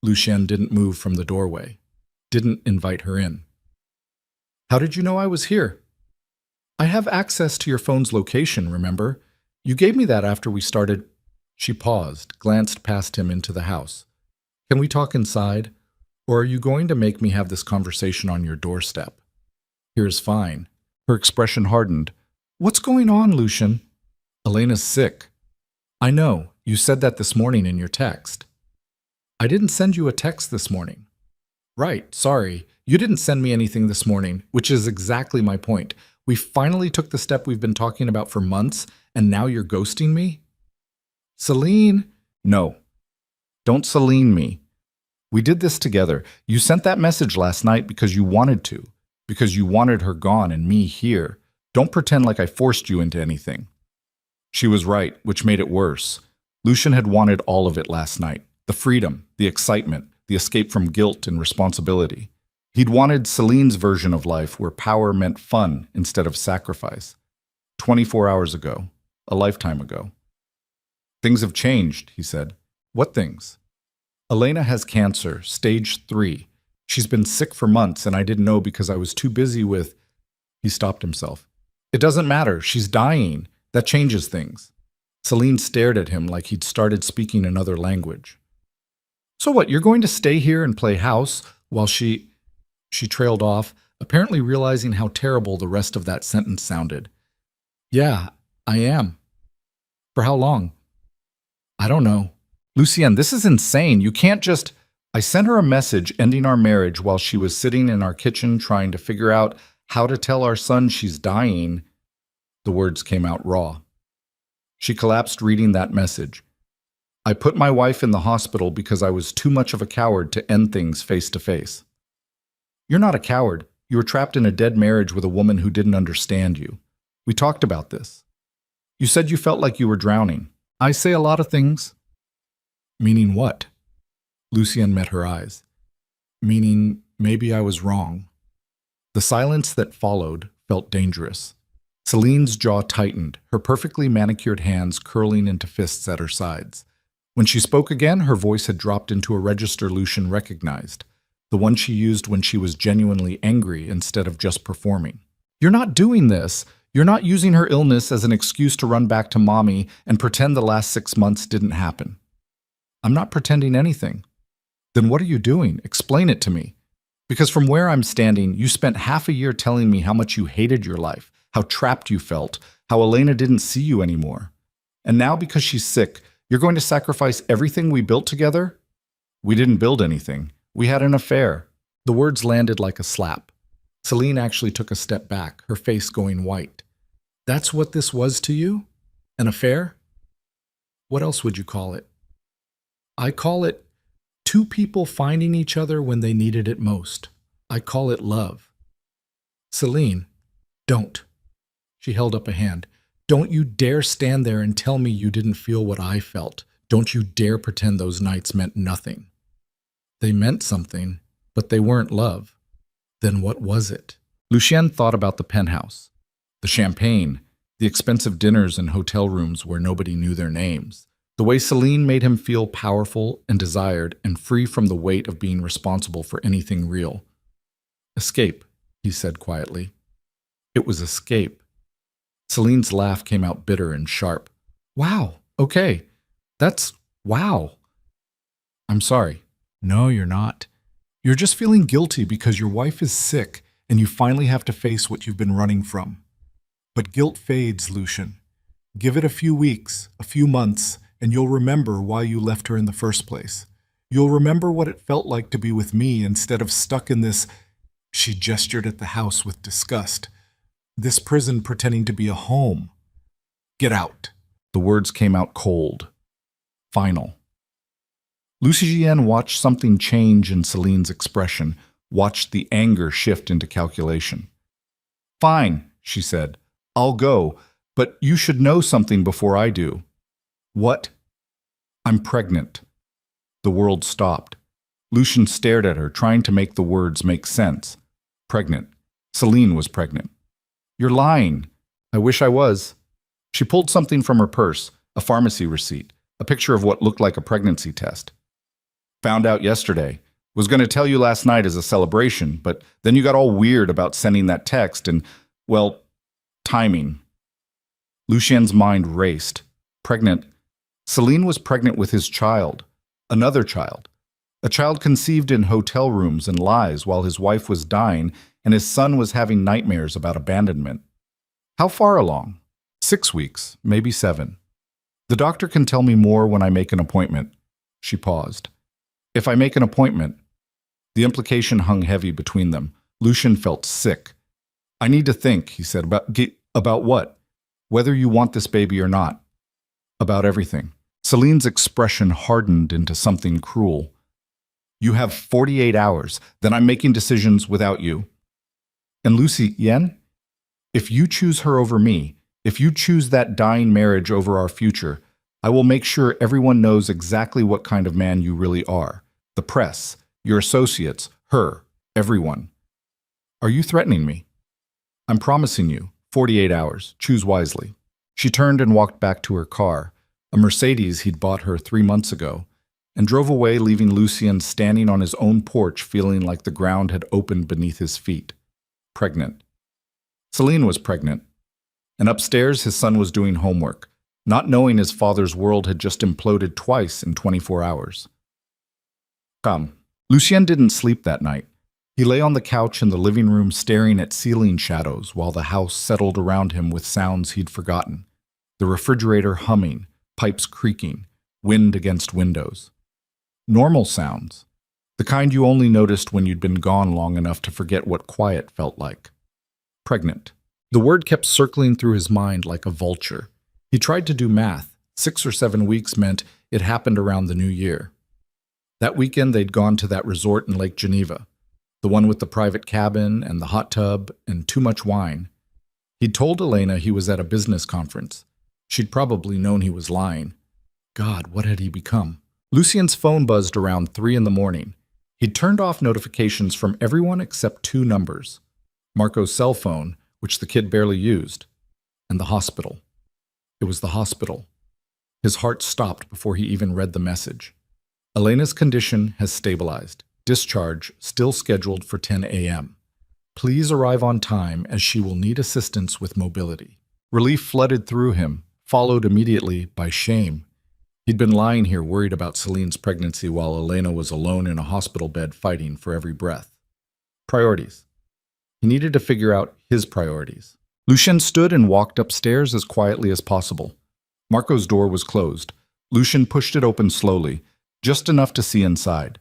Lucienne didn't move from the doorway. Didn't invite her in. How did you know I was here? I have access to your phone's location, remember? You gave me that after we started. She paused, glanced past him into the house. Can we talk inside? Or are you going to make me have this conversation on your doorstep? Here's fine. Her expression hardened. What's going on, Lucian? Elena's sick. I know. You said that this morning in your text. I didn't send you a text this morning. Right, sorry. You didn't send me anything this morning, which is exactly my point. We finally took the step we've been talking about for months, and now you're ghosting me? Celine? No. Don't Celine me. We did this together. You sent that message last night because you wanted to, because you wanted her gone and me here. Don't pretend like I forced you into anything. She was right, which made it worse. Lucian had wanted all of it last night. The freedom, the excitement, the escape from guilt and responsibility. He'd wanted Celine's version of life where power meant fun instead of sacrifice. 24 hours ago, a lifetime ago. Things have changed, he said. What things? Elena has cancer, stage 3. She's been sick for months and I didn't know because I was too busy with... He stopped himself. It doesn't matter, she's dying. That changes things. Celine stared at him like he'd started speaking another language. So what, you're going to stay here and play house while she trailed off, apparently realizing how terrible the rest of that sentence sounded. Yeah, I am. For how long? I don't know. Lucienne, this is insane. You can't just... I sent her a message ending our marriage while she was sitting in our kitchen trying to figure out how to tell our son she's dying. The words came out raw. She collapsed reading that message. I put my wife in the hospital because I was too much of a coward to end things face to face. You're not a coward. You were trapped in a dead marriage with a woman who didn't understand you. We talked about this. You said you felt like you were drowning. I say a lot of things. Meaning what? Lucienne met her eyes. Meaning maybe I was wrong. The silence that followed felt dangerous. Celine's jaw tightened, her perfectly manicured hands curling into fists at her sides. When she spoke again, her voice had dropped into a register Lucian recognized, the one she used when she was genuinely angry instead of just performing. You're not doing this. You're not using her illness as an excuse to run back to mommy and pretend the last 6 months didn't happen. I'm not pretending anything. Then what are you doing? Explain it to me. Because from where I'm standing, you spent half a year telling me how much you hated your life, how trapped you felt, how Elena didn't see you anymore. And now because she's sick, you're going to sacrifice everything we built together? We didn't build anything. We had an affair. The words landed like a slap. Celine actually took a step back, her face going white. That's what this was to you? An affair? What else would you call it? I call it two people finding each other when they needed it most. I call it love. Celine, don't. She held up a hand. Don't you dare stand there and tell me you didn't feel what I felt. Don't you dare pretend those nights meant nothing. They meant something, but they weren't love. Then what was it? Lucien thought about the penthouse, the champagne, the expensive dinners in hotel rooms where nobody knew their names. The way Celine made him feel powerful and desired and free from the weight of being responsible for anything real. Escape, he said quietly. It was escape. Celine's laugh came out bitter and sharp. Wow, okay. That's wow. I'm sorry. No, you're not. You're just feeling guilty because your wife is sick and you finally have to face what you've been running from. But guilt fades, Lucien. Give it a few weeks, a few months, and you'll remember why you left her in the first place. You'll remember what it felt like to be with me instead of stuck in this, she gestured at the house with disgust, this prison pretending to be a home. Get out. The words came out cold. Final. Lucien watched something change in Celine's expression, watched the anger shift into calculation. Fine, she said. I'll go, but you should know something before I do. What? I'm pregnant. The world stopped. Lucien stared at her, trying to make the words make sense. Pregnant. Celine was pregnant. You're lying. I wish I was. She pulled something from her purse, a pharmacy receipt, a picture of what looked like a pregnancy test. Found out yesterday. Was going to tell you last night as a celebration, but then you got all weird about sending that text and, well, timing. Lucien's mind raced. Pregnant. Celine was pregnant with his child. Another child. A child conceived in hotel rooms and lies while his wife was dying and his son was having nightmares about abandonment. How far along? 6 weeks, maybe 7. The doctor can tell me more when I make an appointment. She paused. If I make an appointment, the implication hung heavy between them. Lucien felt sick. I need to think, he said, about what? Whether you want this baby or not. About everything. Celine's expression hardened into something cruel. You have 48 hours, then I'm making decisions without you. And Lucien, if you choose her over me, if you choose that dying marriage over our future, I will make sure everyone knows exactly what kind of man you really are. The press, your associates, her, everyone. Are you threatening me? I'm promising you, 48 hours. Choose wisely. She turned and walked back to her car, a Mercedes he'd bought her 3 months ago, and drove away, leaving Lucien standing on his own porch feeling like the ground had opened beneath his feet. Pregnant. Celine was pregnant. And upstairs, his son was doing homework, not knowing his father's world had just imploded twice in 24 hours. Come. Lucien didn't sleep that night. He lay on the couch in the living room staring at ceiling shadows while the house settled around him with sounds he'd forgotten. The refrigerator humming, pipes creaking, wind against windows. Normal sounds. The kind you only noticed when you'd been gone long enough to forget what quiet felt like. Pregnant. The word kept circling through his mind like a vulture. He tried to do math. 6 or 7 weeks meant it happened around the new year. That weekend they'd gone to that resort in Lake Geneva, the one with the private cabin and the hot tub and too much wine. He'd told Elena he was at a business conference. She'd probably known he was lying. God, what had he become? Lucien's phone buzzed around 3 in the morning. He'd turned off notifications from everyone except 2 numbers. Marco's cell phone, which the kid barely used, and the hospital. It was the hospital. His heart stopped before he even read the message. Elena's condition has stabilized. Discharge still scheduled for 10 a.m. Please arrive on time as she will need assistance with mobility. Relief flooded through him, followed immediately by shame. He'd been lying here worried about Celine's pregnancy while Elena was alone in a hospital bed fighting for every breath. Priorities. He needed to figure out his priorities. Lucien stood and walked upstairs as quietly as possible. Marco's door was closed. Lucien pushed it open slowly, just enough to see inside.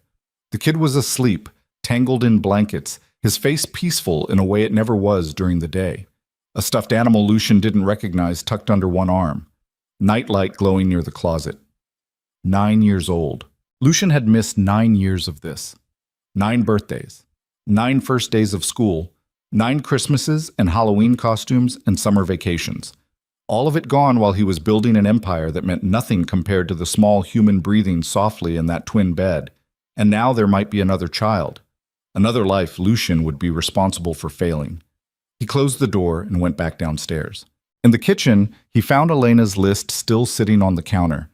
The kid was asleep, tangled in blankets, his face peaceful in a way it never was during the day. A stuffed animal Lucien didn't recognize tucked under one arm. Nightlight glowing near the closet. 9 years old. Lucien had missed 9 years of this. 9 birthdays. 9 first days of school. 9 Christmases and Halloween costumes and summer vacations. All of it gone while he was building an empire that meant nothing compared to the small human breathing softly in that twin bed. And now there might be another child. Another life Lucien would be responsible for failing. He closed the door and went back downstairs. In the kitchen, he found Elena's list still sitting on the counter.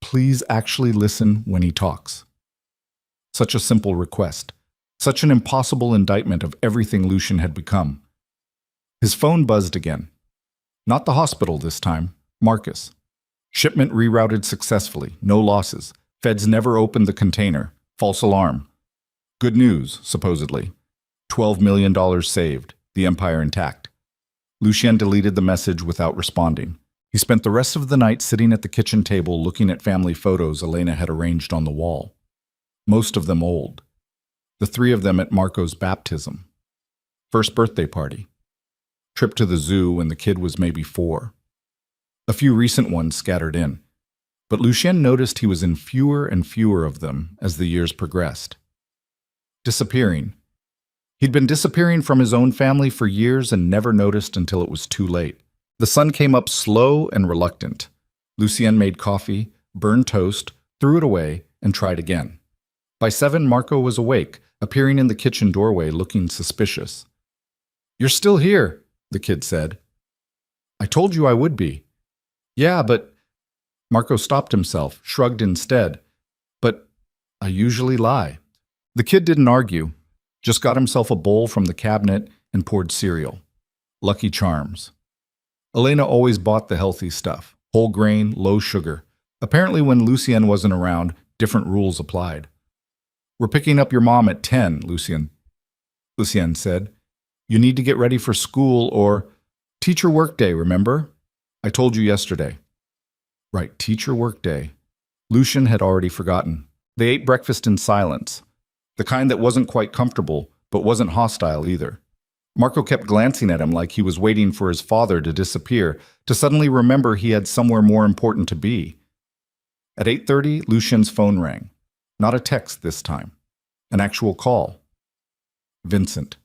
Please actually listen when he talks. Such a simple request. Such an impossible indictment of everything Lucien had become. His phone buzzed again. Not the hospital this time. Marcus. Shipment rerouted successfully. No losses. Feds never opened the container. False alarm. Good news, supposedly. $12 million saved. The empire intact. Lucien deleted the message without responding. He spent the rest of the night sitting at the kitchen table looking at family photos Elena had arranged on the wall. Most of them old. The 3 of them at Marco's baptism. First birthday party. Trip to the zoo when the kid was maybe 4. A few recent ones scattered in. But Lucien noticed he was in fewer and fewer of them as the years progressed. Disappearing. He'd been disappearing from his own family for years and never noticed until it was too late. The sun came up slow and reluctant. Lucien made coffee, burned toast, threw it away, and tried again. By 7, Marco was awake, appearing in the kitchen doorway looking suspicious. "You're still here," the kid said. "I told you I would be." "Yeah, but—" Marco stopped himself, shrugged instead. "But I usually lie." The kid didn't argue, just got himself a bowl from the cabinet and poured cereal. Lucky Charms. Elena always bought the healthy stuff. Whole grain, low sugar. Apparently when Lucien wasn't around, different rules applied. "We're picking up your mom at 10, Lucien said. "You need to get ready for school or teacher workday, remember? I told you yesterday." Right, teacher workday. Lucien had already forgotten. They ate breakfast in silence. The kind that wasn't quite comfortable, but wasn't hostile either. Marco kept glancing at him like he was waiting for his father to disappear, to suddenly remember he had somewhere more important to be. At 8:30, Lucien's phone rang. Not a text this time. An actual call. Vincent.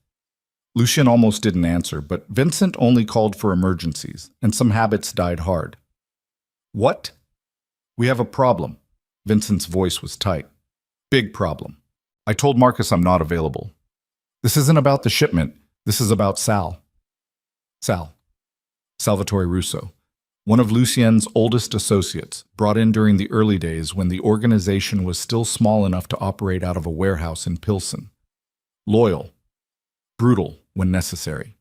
Lucien almost didn't answer, but Vincent only called for emergencies, and some habits died hard. "What?" "We have a problem." Vincent's voice was tight. "Big problem. I told Marcus I'm not available. This isn't about the shipment. This is about Sal." Sal. Salvatore Russo. One of Lucien's oldest associates, brought in during the early days when the organization was still small enough to operate out of a warehouse in Pilsen. Loyal. Brutal when necessary.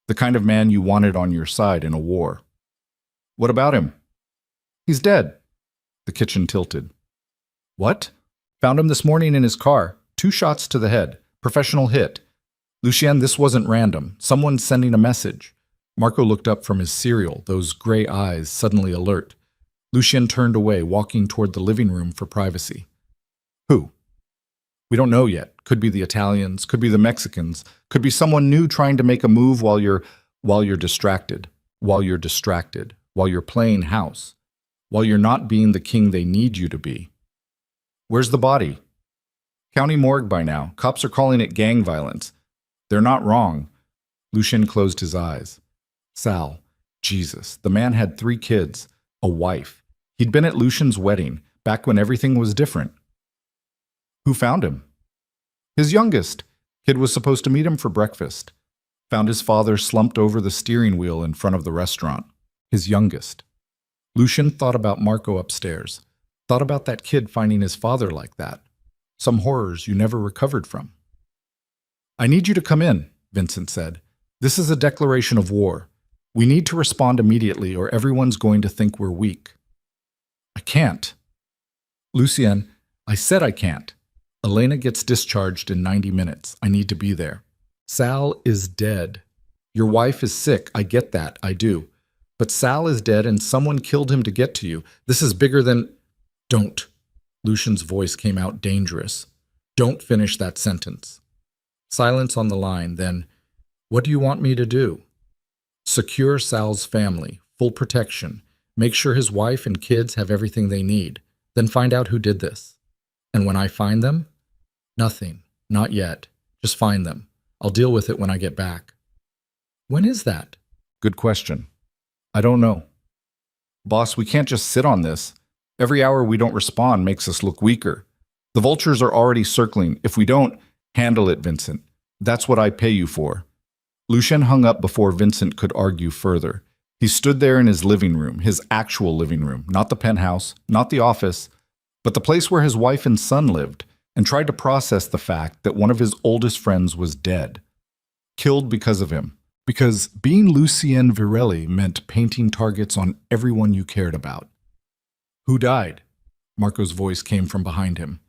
The kind of man you wanted on your side in a war. "What about him?" "He's dead." The kitchen tilted. "What?" "Found him this morning in his car. 2 shots to the head. Professional hit." "Lucien, this wasn't random. Someone's sending a message." Marco looked up from his cereal, those gray eyes suddenly alert. Lucien turned away, walking toward the living room for privacy. "Who?" "We don't know yet. Could be the Italians, could be the Mexicans, could be someone new trying to make a move while you're distracted, while you're playing house, while you're not being the king they need you to be." "Where's the body?" "County morgue by now. Cops are calling it gang violence." "They're not wrong." Lucien closed his eyes. Sal. Jesus, the man had 3 kids, a wife. He'd been at Lucien's wedding, back when everything was different. Who found him? His youngest. Kid was supposed to meet him for breakfast. Found his father slumped over the steering wheel in front of the restaurant. His youngest. Lucien thought about Marco upstairs. Thought about that kid finding his father like that. Some horrors you never recovered from. "I need you to come in," Vincent said. "This is a declaration of war. We need to respond immediately or everyone's going to think we're weak." "I can't." "Lucien, I said I can't. Elena gets discharged in 90 minutes. I need to be there. Sal is dead. Your wife is sick. I get that. I do. But Sal is dead and someone killed him to get to you. This is bigger than—" "Don't." Lucien's voice came out dangerous. "Don't finish that sentence." Silence on the line, then, "What do you want me to do?" "Secure Sal's family, full protection. Make sure his wife and kids have everything they need. Then find out who did this. And when I find them?" "Nothing. Not yet. Just find them. I'll deal with it when I get back." "When is that?" Good question. I don't know. Boss, we can't just sit on this. Every hour we don't respond makes us look weaker. The vultures are already circling. If we don't, handle it, Vincent. That's what I pay you for. Lucien hung up before Vincent could argue further. He stood there in his living room, his actual living room, not the penthouse, not the office, but the place where his wife and son lived, and tried to process the fact that one of his oldest friends was dead. Killed because of him. Because being Lucien Virelli meant painting targets on everyone you cared about. "Who died?" Marco's voice came from behind him.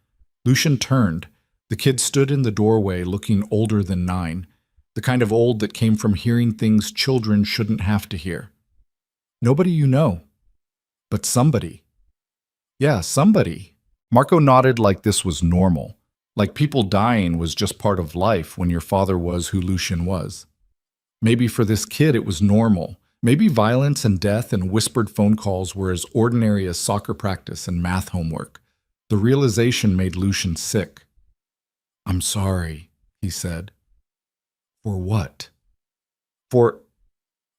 Lucien turned. The kid stood in the doorway looking older than 9, the kind of old that came from hearing things children shouldn't have to hear. "Nobody you know." "But somebody." "Yeah, somebody." Marco nodded like this was normal, like people dying was just part of life when your father was who Lucien was. Maybe for this kid it was normal. Maybe violence and death and whispered phone calls were as ordinary as soccer practice and math homework. The realization made Lucien sick. "I'm sorry," he said. "For what?" "For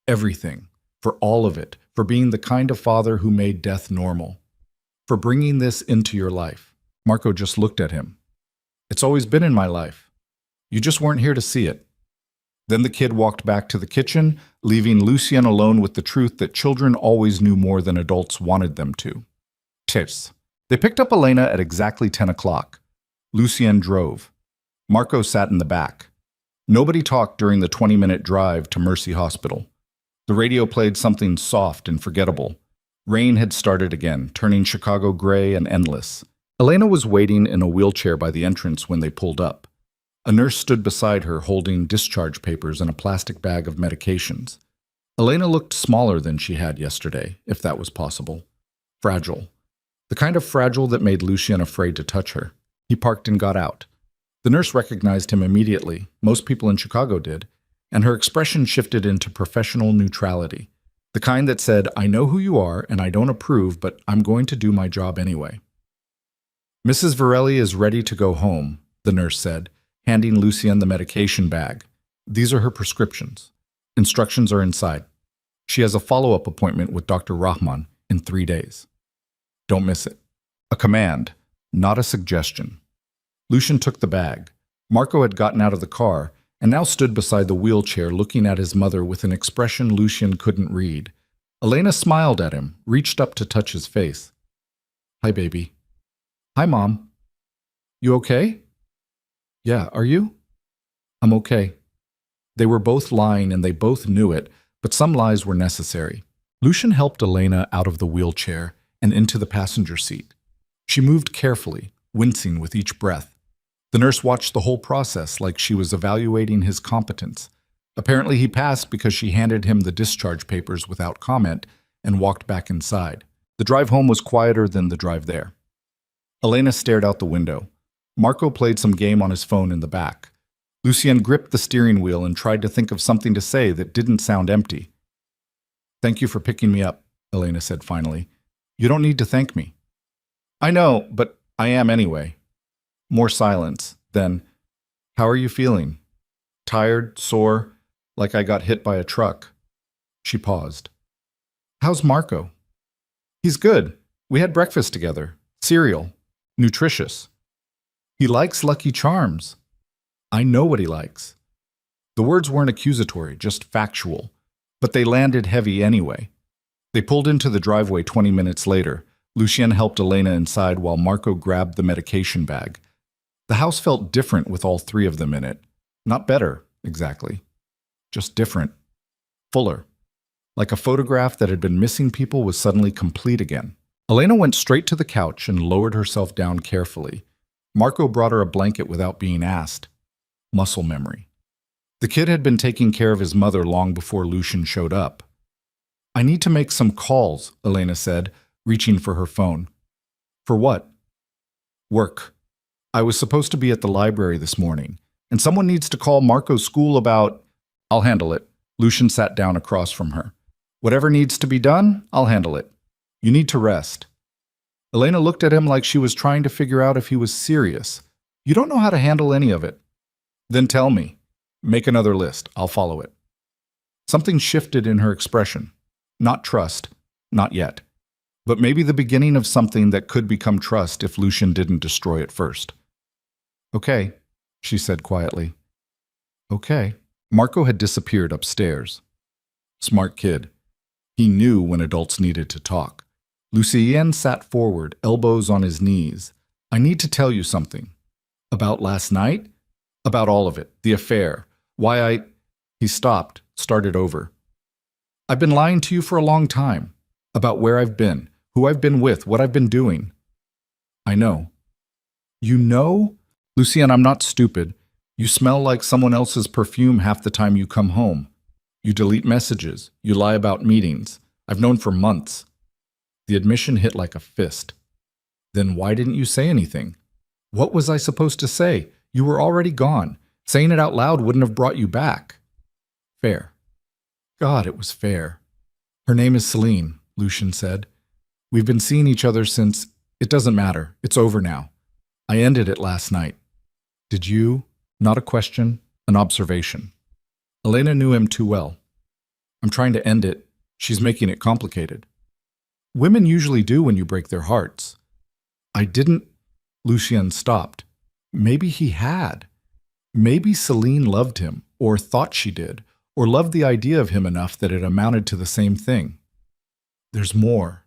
everything. For all of it. For being the kind of father who made death normal. For bringing this into your life." Marco just looked at him. "It's always been in my life. You just weren't here to see it." Then the kid walked back to the kitchen, leaving Lucien alone with the truth that children always knew more than adults wanted them to. Tips. They picked up Elena at exactly 10 o'clock. Lucien drove. Marco sat in the back. Nobody talked during the 20-minute drive to Mercy Hospital. The radio played something soft and forgettable. Rain had started again, turning Chicago gray and endless. Elena was waiting in a wheelchair by the entrance when they pulled up. A nurse stood beside her holding discharge papers and a plastic bag of medications. Elena looked smaller than she had yesterday, if that was possible. Fragile. The kind of fragile that made Lucien afraid to touch her. He parked and got out. The nurse recognized him immediately, most people in Chicago did, and her expression shifted into professional neutrality. The kind that said, "I know who you are and I don't approve, but I'm going to do my job anyway." "Mrs. Virelli is ready to go home," the nurse said, handing Lucien the medication bag. "These are her prescriptions. Instructions are inside. She has a follow-up appointment with Dr. Rahman in 3 days. Don't miss it." A command, not a suggestion. Lucien took the bag. Marco had gotten out of the car and now stood beside the wheelchair looking at his mother with an expression Lucien couldn't read. Elena smiled at him, reached up to touch his face. "Hi, baby." "Hi, Mom." "You okay?" "Yeah, are you?" "I'm okay." They were both lying and they both knew it, but some lies were necessary. Lucien helped Elena out of the wheelchair and into the passenger seat. She moved carefully, wincing with each breath. The nurse watched the whole process like she was evaluating his competence. Apparently he passed because she handed him the discharge papers without comment and walked back inside. The drive home was quieter than the drive there. Elena stared out the window. Marco played some game on his phone in the back. Lucien gripped the steering wheel and tried to think of something to say that didn't sound empty. "Thank you for picking me up," Elena said finally. "You don't need to thank me." "I know, but I am anyway." More silence. Then, "How are you feeling?" "Tired, sore, like I got hit by a truck." She paused. "How's Marco?" "He's good. We had breakfast together. Cereal. Nutritious. He likes Lucky Charms." "I know what he likes." The words weren't accusatory, just factual, but they landed heavy anyway. They pulled into the driveway 20 minutes later. Lucien helped Elena inside while Marco grabbed the medication bag. The house felt different with all 3 of them in it. Not better, exactly. Just different. Fuller. Like a photograph that had been missing people was suddenly complete again. Elena went straight to the couch and lowered herself down carefully. Marco brought her a blanket without being asked. Muscle memory. The kid had been taking care of his mother long before Lucian showed up. I need to make some calls, Elena said, reaching for her phone. For what? Work. I was supposed to be at the library this morning, and someone needs to call Marco's school about… I'll handle it. Lucian sat down across from her. Whatever needs to be done, I'll handle it. You need to rest. Elena looked at him like she was trying to figure out if he was serious. You don't know how to handle any of it. Then tell me. Make another list. I'll follow it. Something shifted in her expression. Not trust. Not yet. But maybe the beginning of something that could become trust if Lucian didn't destroy it first. Okay, she said quietly. Okay. Marco had disappeared upstairs. Smart kid. He knew when adults needed to talk. Lucien sat forward, elbows on his knees. I need to tell you something. About last night? About all of it. The affair. Why I… He stopped, started over. I've been lying to you for a long time. About where I've been, who I've been with, what I've been doing. I know. You know? Lucien, I'm not stupid. You smell like someone else's perfume half the time you come home. You delete messages. You lie about meetings. I've known for months. The admission hit like a fist. Then why didn't you say anything? What was I supposed to say? You were already gone. Saying it out loud wouldn't have brought you back. Fair. God, it was fair. Her name is Celine, Lucian said. We've been seeing each other since… It doesn't matter. It's over now. I ended it last night. Did you? Not a question, an observation. Elena knew him too well. I'm trying to end it. She's making it complicated. Women usually do when you break their hearts. I didn't… Lucien stopped. Maybe he had. Maybe Celine loved him, or thought she did, or loved the idea of him enough that it amounted to the same thing. There's more.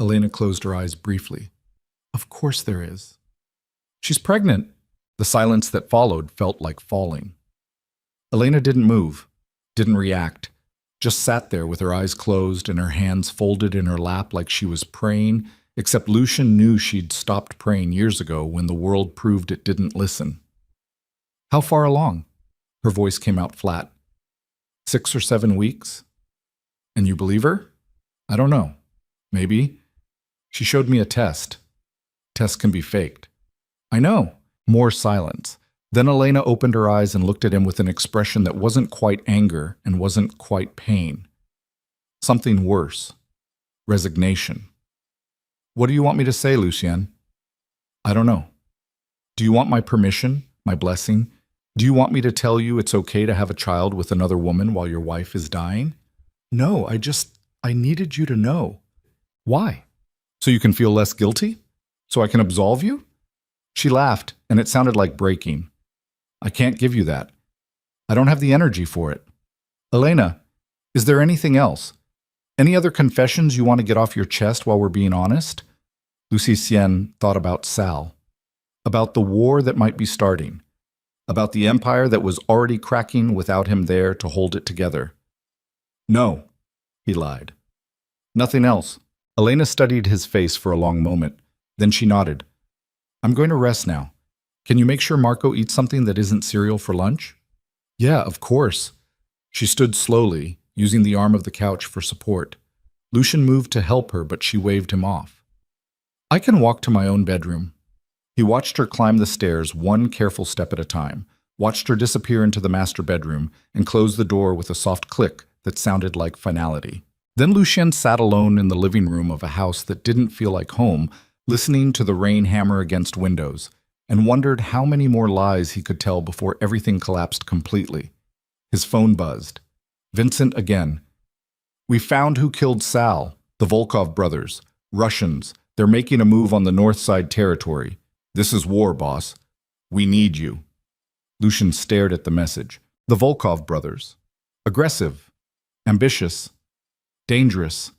Elena closed her eyes briefly. Of course there is. She's pregnant. The silence that followed felt like falling. Elena didn't move, didn't react, just sat there with her eyes closed and her hands folded in her lap like she was praying, except Lucian knew she'd stopped praying years ago when the world proved it didn't listen. How far along? Her voice came out flat. 6 or 7 weeks? And you believe her? I don't know. Maybe. She showed me a test. Tests can be faked. I know. More silence. Then Elena opened her eyes and looked at him with an expression that wasn't quite anger and wasn't quite pain. Something worse. Resignation. What do you want me to say, Lucien? I don't know. Do you want my permission, my blessing? Do you want me to tell you it's okay to have a child with another woman while your wife is dying? No, I needed you to know. Why? So you can feel less guilty? So I can absolve you? She laughed, and it sounded like breaking. I can't give you that. I don't have the energy for it. Elena, is there anything else? Any other confessions you want to get off your chest while we're being honest? Lucien thought about Sal, about the war that might be starting, about the empire that was already cracking without him there to hold it together. No, he lied. Nothing else. Elena studied his face for a long moment. Then she nodded. I'm going to rest now. Can you make sure Marco eats something that isn't cereal for lunch? Yeah, of course. She stood slowly, using the arm of the couch for support. Lucian moved to help her, but she waved him off. I can walk to my own bedroom. He watched her climb the stairs one careful step at a time, watched her disappear into the master bedroom, and close the door with a soft click that sounded like finality. Then Lucien sat alone in the living room of a house that didn't feel like home, listening to the rain hammer against windows, and wondered how many more lies he could tell before everything collapsed completely. His phone buzzed. Vincent again. We found who killed Sal, the Volkov brothers, Russians. They're making a move on the North Side territory. This is war, boss. We need you. Lucian stared at the message. The Volkov brothers. Aggressive. Ambitious. Dangerous.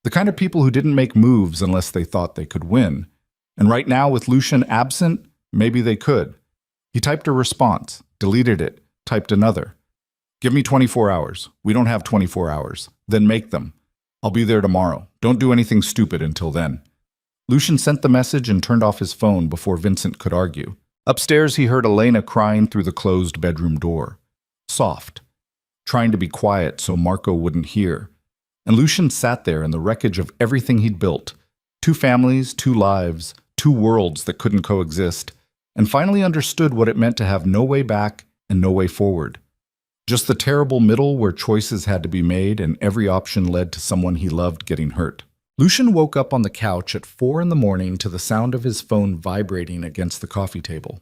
The kind of people who didn't make moves unless they thought they could win. And right now, with Lucian absent, maybe they could. He typed a response, deleted it, typed another. Give me 24 hours. We don't have 24 hours. Then make them. I'll be there tomorrow. Don't do anything stupid until then. Lucian sent the message and turned off his phone before Vincent could argue. Upstairs, he heard Elena crying through the closed bedroom door. Soft, trying to be quiet so Marco wouldn't hear. And Lucian sat there in the wreckage of everything he'd built. 2 families, 2 lives, 2 worlds that couldn't coexist, and finally understood what it meant to have no way back and no way forward. Just the terrible middle where choices had to be made and every option led to someone he loved getting hurt. Lucian woke up on the couch at 4 in the morning to the sound of his phone vibrating against the coffee table.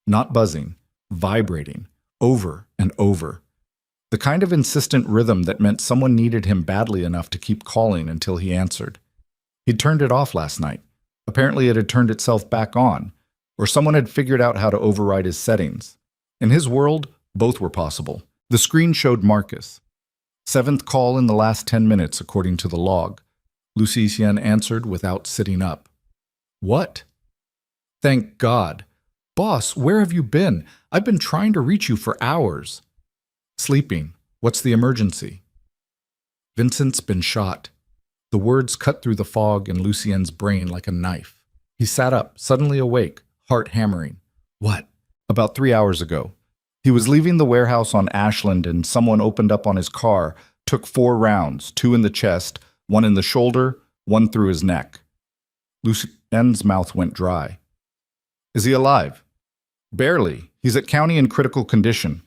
Not buzzing, vibrating, over and over. The kind of insistent rhythm that meant someone needed him badly enough to keep calling until he answered. He'd turned it off last night. Apparently it had turned itself back on, or someone had figured out how to override his settings. In his world, both were possible. The screen showed Marcus. 7th call in the last 10 minutes, according to the log. Lucien answered without sitting up. What? Thank God. Boss, where have you been? I've been trying to reach you for hours. Sleeping. What's the emergency? Vincent's been shot. The words cut through the fog in Lucien's brain like a knife. He sat up, suddenly awake, heart hammering. What? About 3 hours ago. He was leaving the warehouse on Ashland and someone opened up on his car, took 4 rounds, 2 in the chest, 1 in the shoulder, 1 through his neck. Lucien's mouth went dry. Is he alive? Barely. He's at county in critical condition.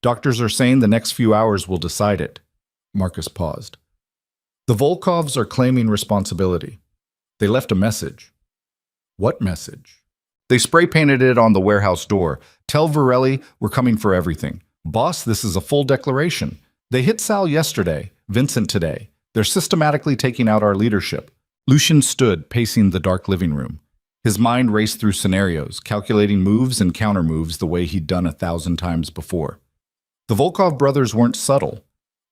Doctors are saying the next few hours will decide it. Marcus paused. The Volkovs are claiming responsibility. They left a message. What message? They spray-painted it on the warehouse door. Tell Varelli we're coming for everything. Boss, this is a full declaration. They hit Sal yesterday, Vincent today. They're systematically taking out our leadership. Lucian stood, pacing the dark living room. His mind raced through scenarios, calculating moves and countermoves the way he'd done 1,000 times before. The Volkov brothers weren't subtle.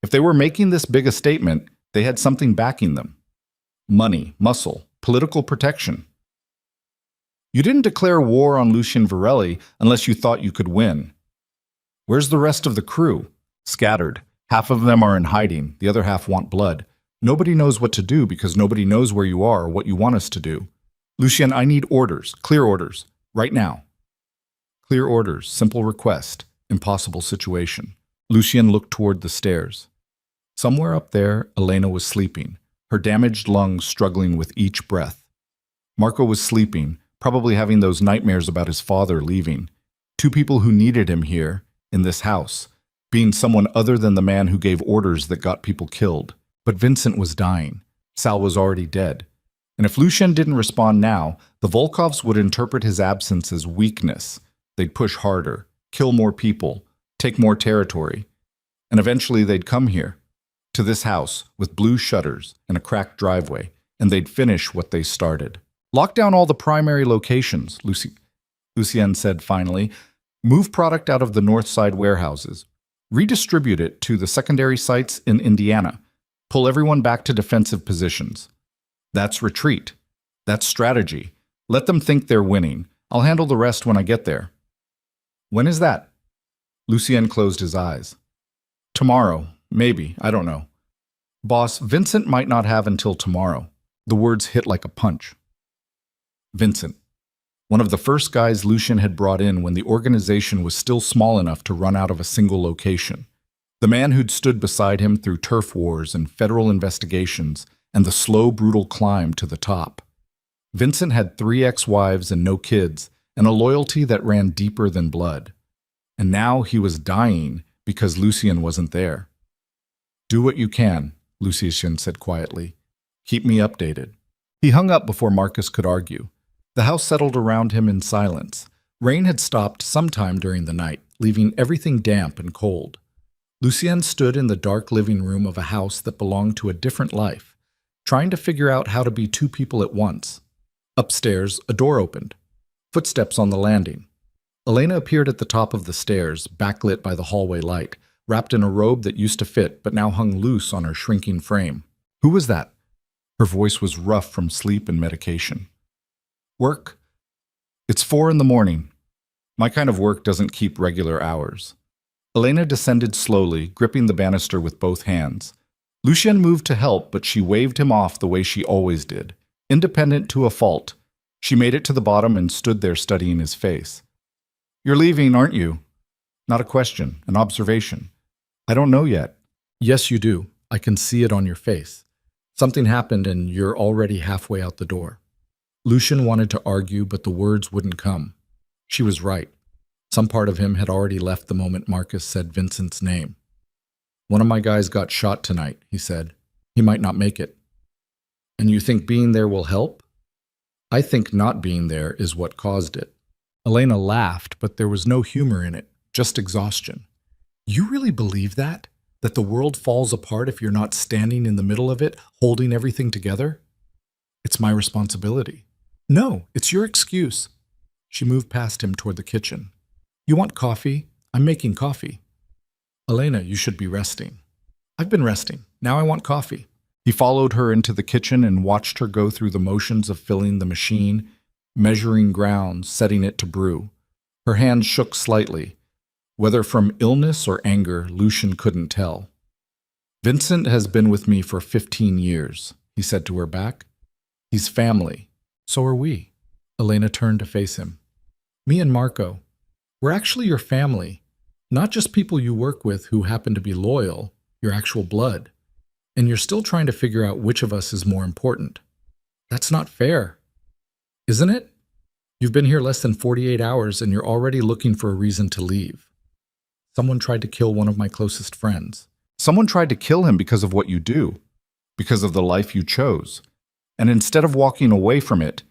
If they were making this big a statement, they had something backing them. Money, muscle, political protection. You didn't declare war on Lucian Varelli unless you thought you could win. Where's the rest of the crew? Scattered. Half of them are in hiding, the other half want blood. Nobody knows what to do because nobody knows where you are or what you want us to do. Lucian, I need orders, clear orders, right now. Clear orders, simple request, impossible situation. Lucian looked toward the stairs. Somewhere up there, Elena was sleeping, her damaged lungs struggling with each breath. Marco was sleeping, probably having those nightmares about his father leaving. 2 people who needed him here, in this house, being someone other than the man who gave orders that got people killed. But Vincent was dying. Sal was already dead. And if Lucian didn't respond now, the Volkovs would interpret his absence as weakness. They'd push harder, kill more people, take more territory. And eventually they'd come here, to this house, with blue shutters and a cracked driveway, and they'd finish what they started. Lock down all the primary locations, Lucien said finally. Move product out of the north side warehouses. Redistribute it to the secondary sites in Indiana. Pull everyone back to defensive positions. That's retreat. That's strategy. Let them think they're winning. I'll handle the rest when I get there. When is that? Lucien closed his eyes. Tomorrow. Maybe. I don't know. Boss, Vincent might not have until tomorrow. The words hit like a punch. Vincent. One of the first guys Lucian had brought in when the organization was still small enough to run out of a single location. The man who'd stood beside him through turf wars and federal investigations and the slow, brutal climb to the top. Vincent had 3 ex-wives and no kids, and a loyalty that ran deeper than blood. And now he was dying because Lucien wasn't there. Do what you can, Lucien said quietly. Keep me updated. He hung up before Marcus could argue. The house settled around him in silence. Rain had stopped sometime during the night, leaving everything damp and cold. Lucien stood in the dark living room of a house that belonged to a different life, trying to figure out how to be 2 people at once. Upstairs, a door opened. Footsteps on the landing. Elena appeared at the top of the stairs, backlit by the hallway light, wrapped in a robe that used to fit but now hung loose on her shrinking frame. Who was that? Her voice was rough from sleep and medication. Work? It's 4 in the morning. My kind of work doesn't keep regular hours. Elena descended slowly, gripping the banister with both hands. Lucien moved to help, but she waved him off the way she always did. Independent to a fault, she made it to the bottom and stood there studying his face. "You're leaving, aren't you?" "Not a question, an observation." "I don't know yet." Yes, you do. I can see it on your face. Something happened and you're already halfway out the door. Lucien wanted to argue, but the words wouldn't come. She was right. Some part of him had already left the moment Marcus said Vincent's name. "One of my guys got shot tonight," he said. "He might not make it." "And you think being there will help?" "I think not being there is what caused it." Elena laughed, but there was no humor in it, just exhaustion. "You really believe that? That the world falls apart if you're not standing in the middle of it, holding everything together?" "It's my responsibility." "No, it's your excuse." She moved past him toward the kitchen. "You want coffee? I'm making coffee." "Elena, you should be resting." "I've been resting. Now I want coffee." He followed her into the kitchen and watched her go through the motions of filling the machine, measuring grounds, setting it to brew. Her hands shook slightly. Whether from illness or anger, Lucien couldn't tell. "Vincent has been with me for 15 years, he said to her back. "He's family. So are we." Elena turned to face him. "Me and Marco, we're actually your family, not just people you work with who happen to be loyal, your actual blood. And you're still trying to figure out which of us is more important. That's not fair. Isn't it? You've been here less than 48 hours and you're already looking for a reason to leave. Someone tried to kill one of my closest friends." "Someone tried to kill him because of what you do, because of the life you chose. And instead of walking away from it,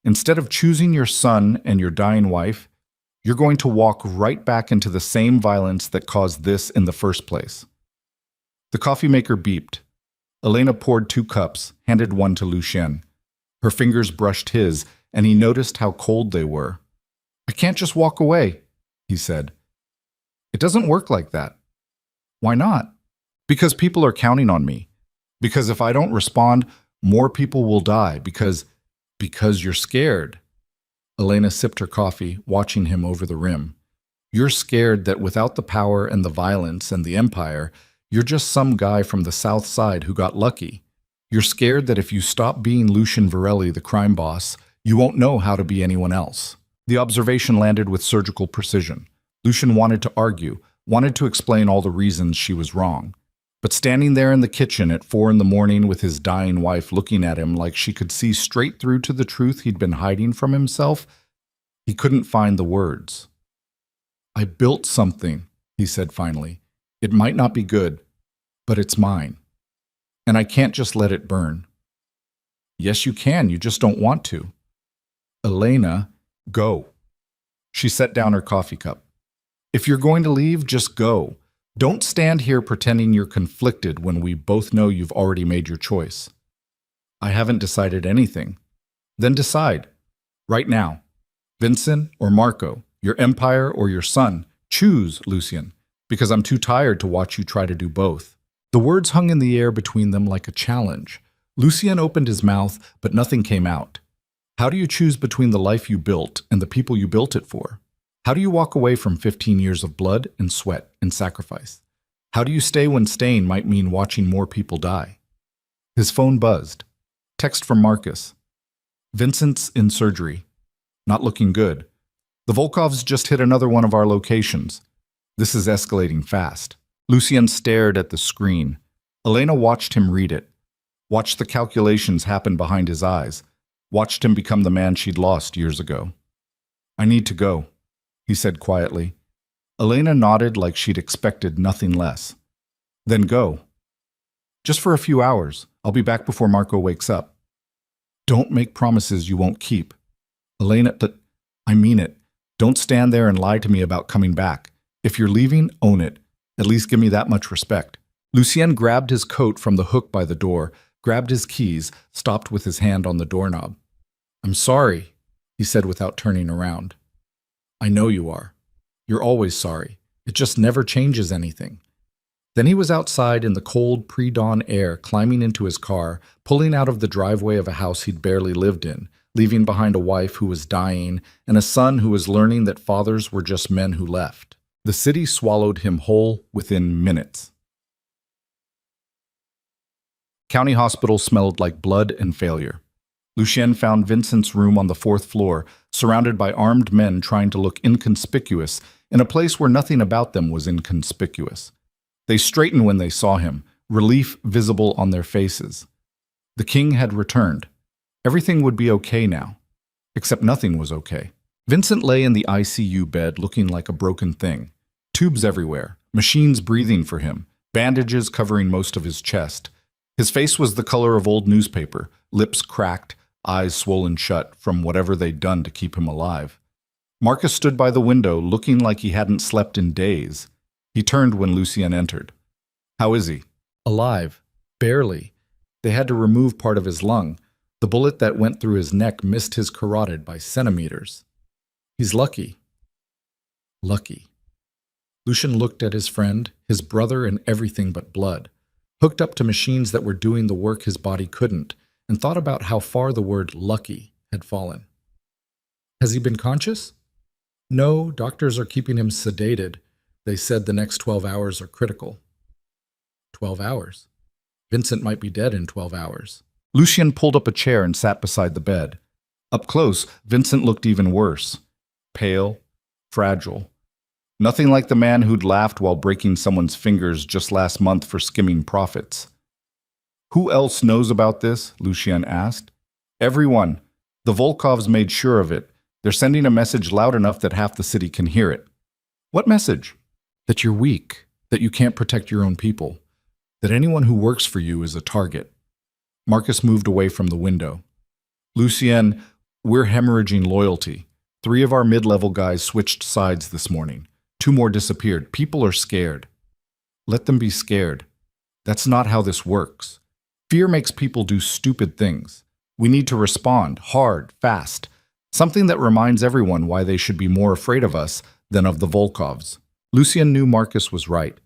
instead of choosing your son and your dying wife, you're going to walk right back into the same violence that caused this in the first place." The coffee maker beeped. Elena poured 2 cups, handed one to Lucien. Her fingers brushed his, and he noticed how cold they were. "I can't just walk away," he said. "It doesn't work like that." "Why not?" "Because people are counting on me. Because if I don't respond, more people will die. Because you're scared." Elena sipped her coffee, watching him over the rim. "You're scared that without the power and the violence and the empire, you're just some guy from the South Side who got lucky. You're scared that if you stop being Lucien Varelli, the crime boss, you won't know how to be anyone else." The observation landed with surgical precision. Lucien wanted to argue, wanted to explain all the reasons she was wrong. But standing there in the kitchen at 4 a.m. with his dying wife looking at him like she could see straight through to the truth he'd been hiding from himself, he couldn't find the words. "I built something," he said finally. "It might not be good, but it's mine. And I can't just let it burn." "Yes, you can. You just don't want to." "Elena, go." She set down her coffee cup. "If you're going to leave, just go. Don't stand here pretending you're conflicted when we both know you've already made your choice." "I haven't decided anything." "Then decide. Right now. Vincent or Marco, your empire or your son. Choose, Lucien, because I'm too tired to watch you try to do both." The words hung in the air between them like a challenge. Lucien opened his mouth, but nothing came out. How do you choose between the life you built and the people you built it for? How do you walk away from 15 years of blood and sweat and sacrifice? How do you stay when staying might mean watching more people die? His phone buzzed. Text from Marcus. "Vincent's in surgery. Not looking good. The Volkovs just hit another one of our locations. This is escalating fast." Lucien stared at the screen. Elena watched him read it. Watched the calculations happen behind his eyes. Watched him become the man she'd lost years ago. "I need to go," he said quietly. Elena nodded like she'd expected nothing less. "Then go." "Just for a few hours. I'll be back before Marco wakes up." "Don't make promises you won't keep." "Elena, I mean it. Don't stand there and lie to me about coming back. If you're leaving, own it. At least give me that much respect." Lucien grabbed his coat from the hook by the door, grabbed his keys, stopped with his hand on the doorknob. "I'm sorry," he said without turning around. "I know you are. You're always sorry. It just never changes anything." Then he was outside in the cold pre-dawn air, climbing into his car, pulling out of the driveway of a house he'd barely lived in, leaving behind a wife who was dying and a son who was learning that fathers were just men who left. The city swallowed him whole within minutes. County hospital smelled like blood and failure. Lucien found Vincent's room on the fourth floor, surrounded by armed men trying to look inconspicuous in a place where nothing about them was inconspicuous. They straightened when they saw him, relief visible on their faces. The king had returned. Everything would be okay now. Except nothing was okay. Vincent lay in the ICU bed looking like a broken thing. Tubes everywhere, machines breathing for him, bandages covering most of his chest. His face was the color of old newspaper, lips cracked, eyes swollen shut from whatever they'd done to keep him alive. Marcus stood by the window, looking like he hadn't slept in days. He turned when Lucien entered. "How is he?" "Alive. Barely. They had to remove part of his lung. The bullet that went through his neck missed his carotid by centimeters. He's lucky." Lucky. Lucien looked at his friend, his brother, and everything but blood, hooked up to machines that were doing the work his body couldn't, and thought about how far the word lucky had fallen. "Has he been conscious?" "No, doctors are keeping him sedated. They said the next 12 hours are critical." 12 hours? Vincent might be dead in 12 hours. Lucien pulled up a chair and sat beside the bed. Up close, Vincent looked even worse. Pale, fragile. Nothing like the man who'd laughed while breaking someone's fingers just last month for skimming profits. "Who else knows about this?" Lucien asked. "Everyone. The Volkovs made sure of it. They're sending a message loud enough that half the city can hear it." "What message?" "That you're weak, that you can't protect your own people, that anyone who works for you is a target." Marcus moved away from the window. "Lucien, we're hemorrhaging loyalty. 3 of our mid-level guys switched sides this morning. 2 more disappeared. People are scared." "Let them be scared. That's not how this works. Fear makes people do stupid things. We need to respond, hard, fast. Something that reminds everyone why they should be more afraid of us than of the Volkovs." Lucien knew Marcus was right.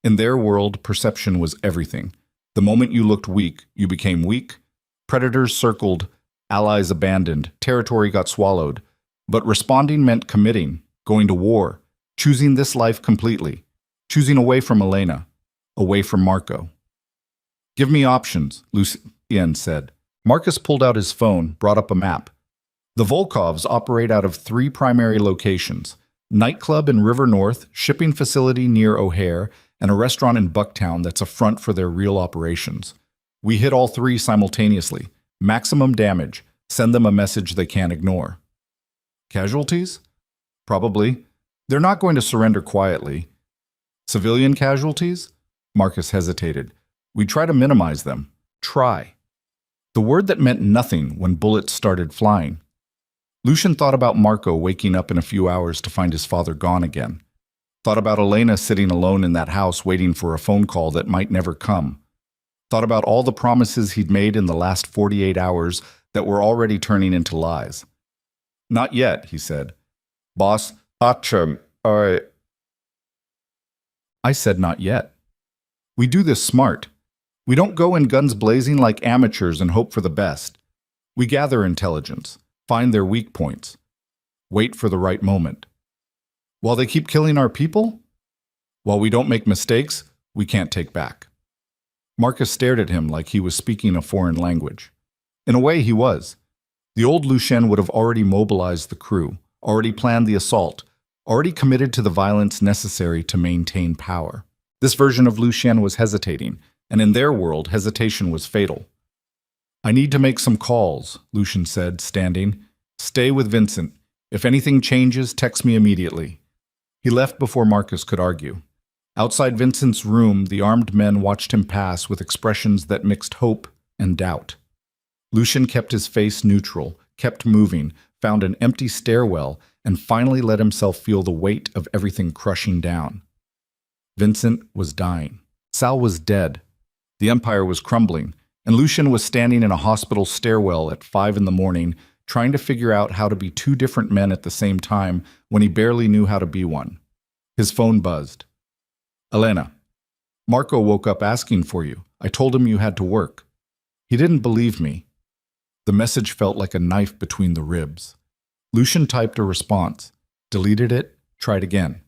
In their world, perception was everything. The moment you looked weak, you became weak. Predators circled, allies abandoned, territory got swallowed. But responding meant committing, going to war, choosing this life completely, choosing away from Elena, away from Marco. "Give me options," Lucien said. Marcus pulled out his phone, brought up a map. "The Volkovs operate out of 3 primary locations: nightclub in River North, shipping facility near O'Hare, and a restaurant in Bucktown that's a front for their real operations. We hit all 3 simultaneously. Maximum damage. Send them a message they can't ignore." "Casualties?" "Probably. They're not going to surrender quietly." "Civilian casualties?" Marcus hesitated. "We try to minimize them. Try." The word that meant nothing when bullets started flying. Lucien thought about Marco waking up in a few hours to find his father gone again. Thought about Elena sitting alone in that house waiting for a phone call that might never come. Thought about all the promises he'd made in the last 48 hours that were already turning into lies. "Not yet," he said. "Boss, Acham, I said not yet. We do this smart. We don't go in guns blazing like amateurs and hope for the best. We gather intelligence, find their weak points, wait for the right moment. While they keep killing our people? While we don't make mistakes, we can't take back." Marcus stared at him like he was speaking a foreign language. In a way, he was. The old Lucien would have already mobilized the crew, already planned the assault, already committed to the violence necessary to maintain power. This version of Lucien was hesitating, and in their world, hesitation was fatal. "I need to make some calls," Lucien said, standing. "Stay with Vincent. If anything changes, text me immediately." He left before Marcus could argue. Outside Vincent's room, the armed men watched him pass with expressions that mixed hope and doubt. Lucien kept his face neutral, kept moving, found an empty stairwell, and finally let himself feel the weight of everything crushing down. Vincent was dying. Sal was dead. The empire was crumbling, and Lucien was standing in a hospital stairwell at 5 in the morning, trying to figure out how to be 2 different men at the same time when he barely knew how to be one. His phone buzzed. "Elena, Marco woke up asking for you. I told him you had to work. He didn't believe me." The message felt like a knife between the ribs. Lucien typed a response, deleted it, tried again.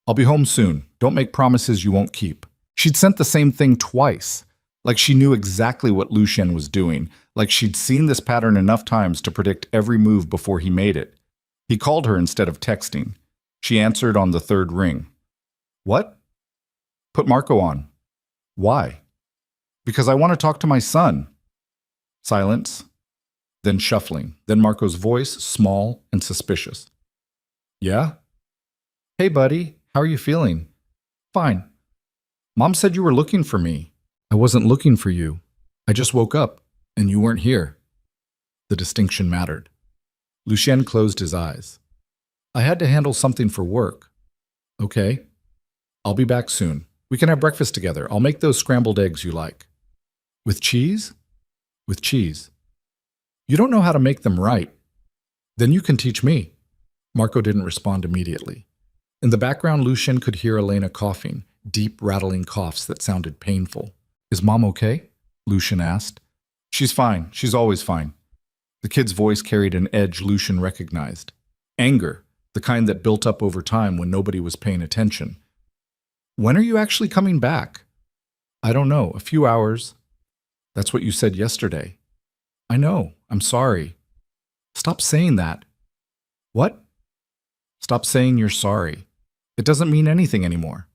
I'll be home soon. Don't make promises you won't keep. She'd sent the same thing twice. Like she knew exactly what Lucien was doing. Like she'd seen this pattern enough times to predict every move before he made it. He called her instead of texting. She answered on the third ring. What? Put Marco on. Why? Because I want to talk to my son. Silence. Then shuffling. Then Marco's voice, small and suspicious. Yeah? Hey, buddy. How are you feeling? Fine. Mom said you were looking for me. I wasn't looking for you. I just woke up, and you weren't here. The distinction mattered. Lucien closed his eyes. I had to handle something for work. Okay. I'll be back soon. We can have breakfast together. I'll make those scrambled eggs you like. With cheese? With cheese. You don't know how to make them right. Then you can teach me. Marco didn't respond immediately. In the background, Lucien could hear Elena coughing, deep, rattling coughs that sounded painful. Is Mom okay? Lucien asked. She's fine. She's always fine. The kid's voice carried an edge Lucien recognized. Anger, the kind that built up over time when nobody was paying attention. When are you actually coming back? I don't know. A few hours. That's what you said yesterday. I know. I'm sorry. Stop saying that. What? Stop saying you're sorry. It doesn't mean anything anymore.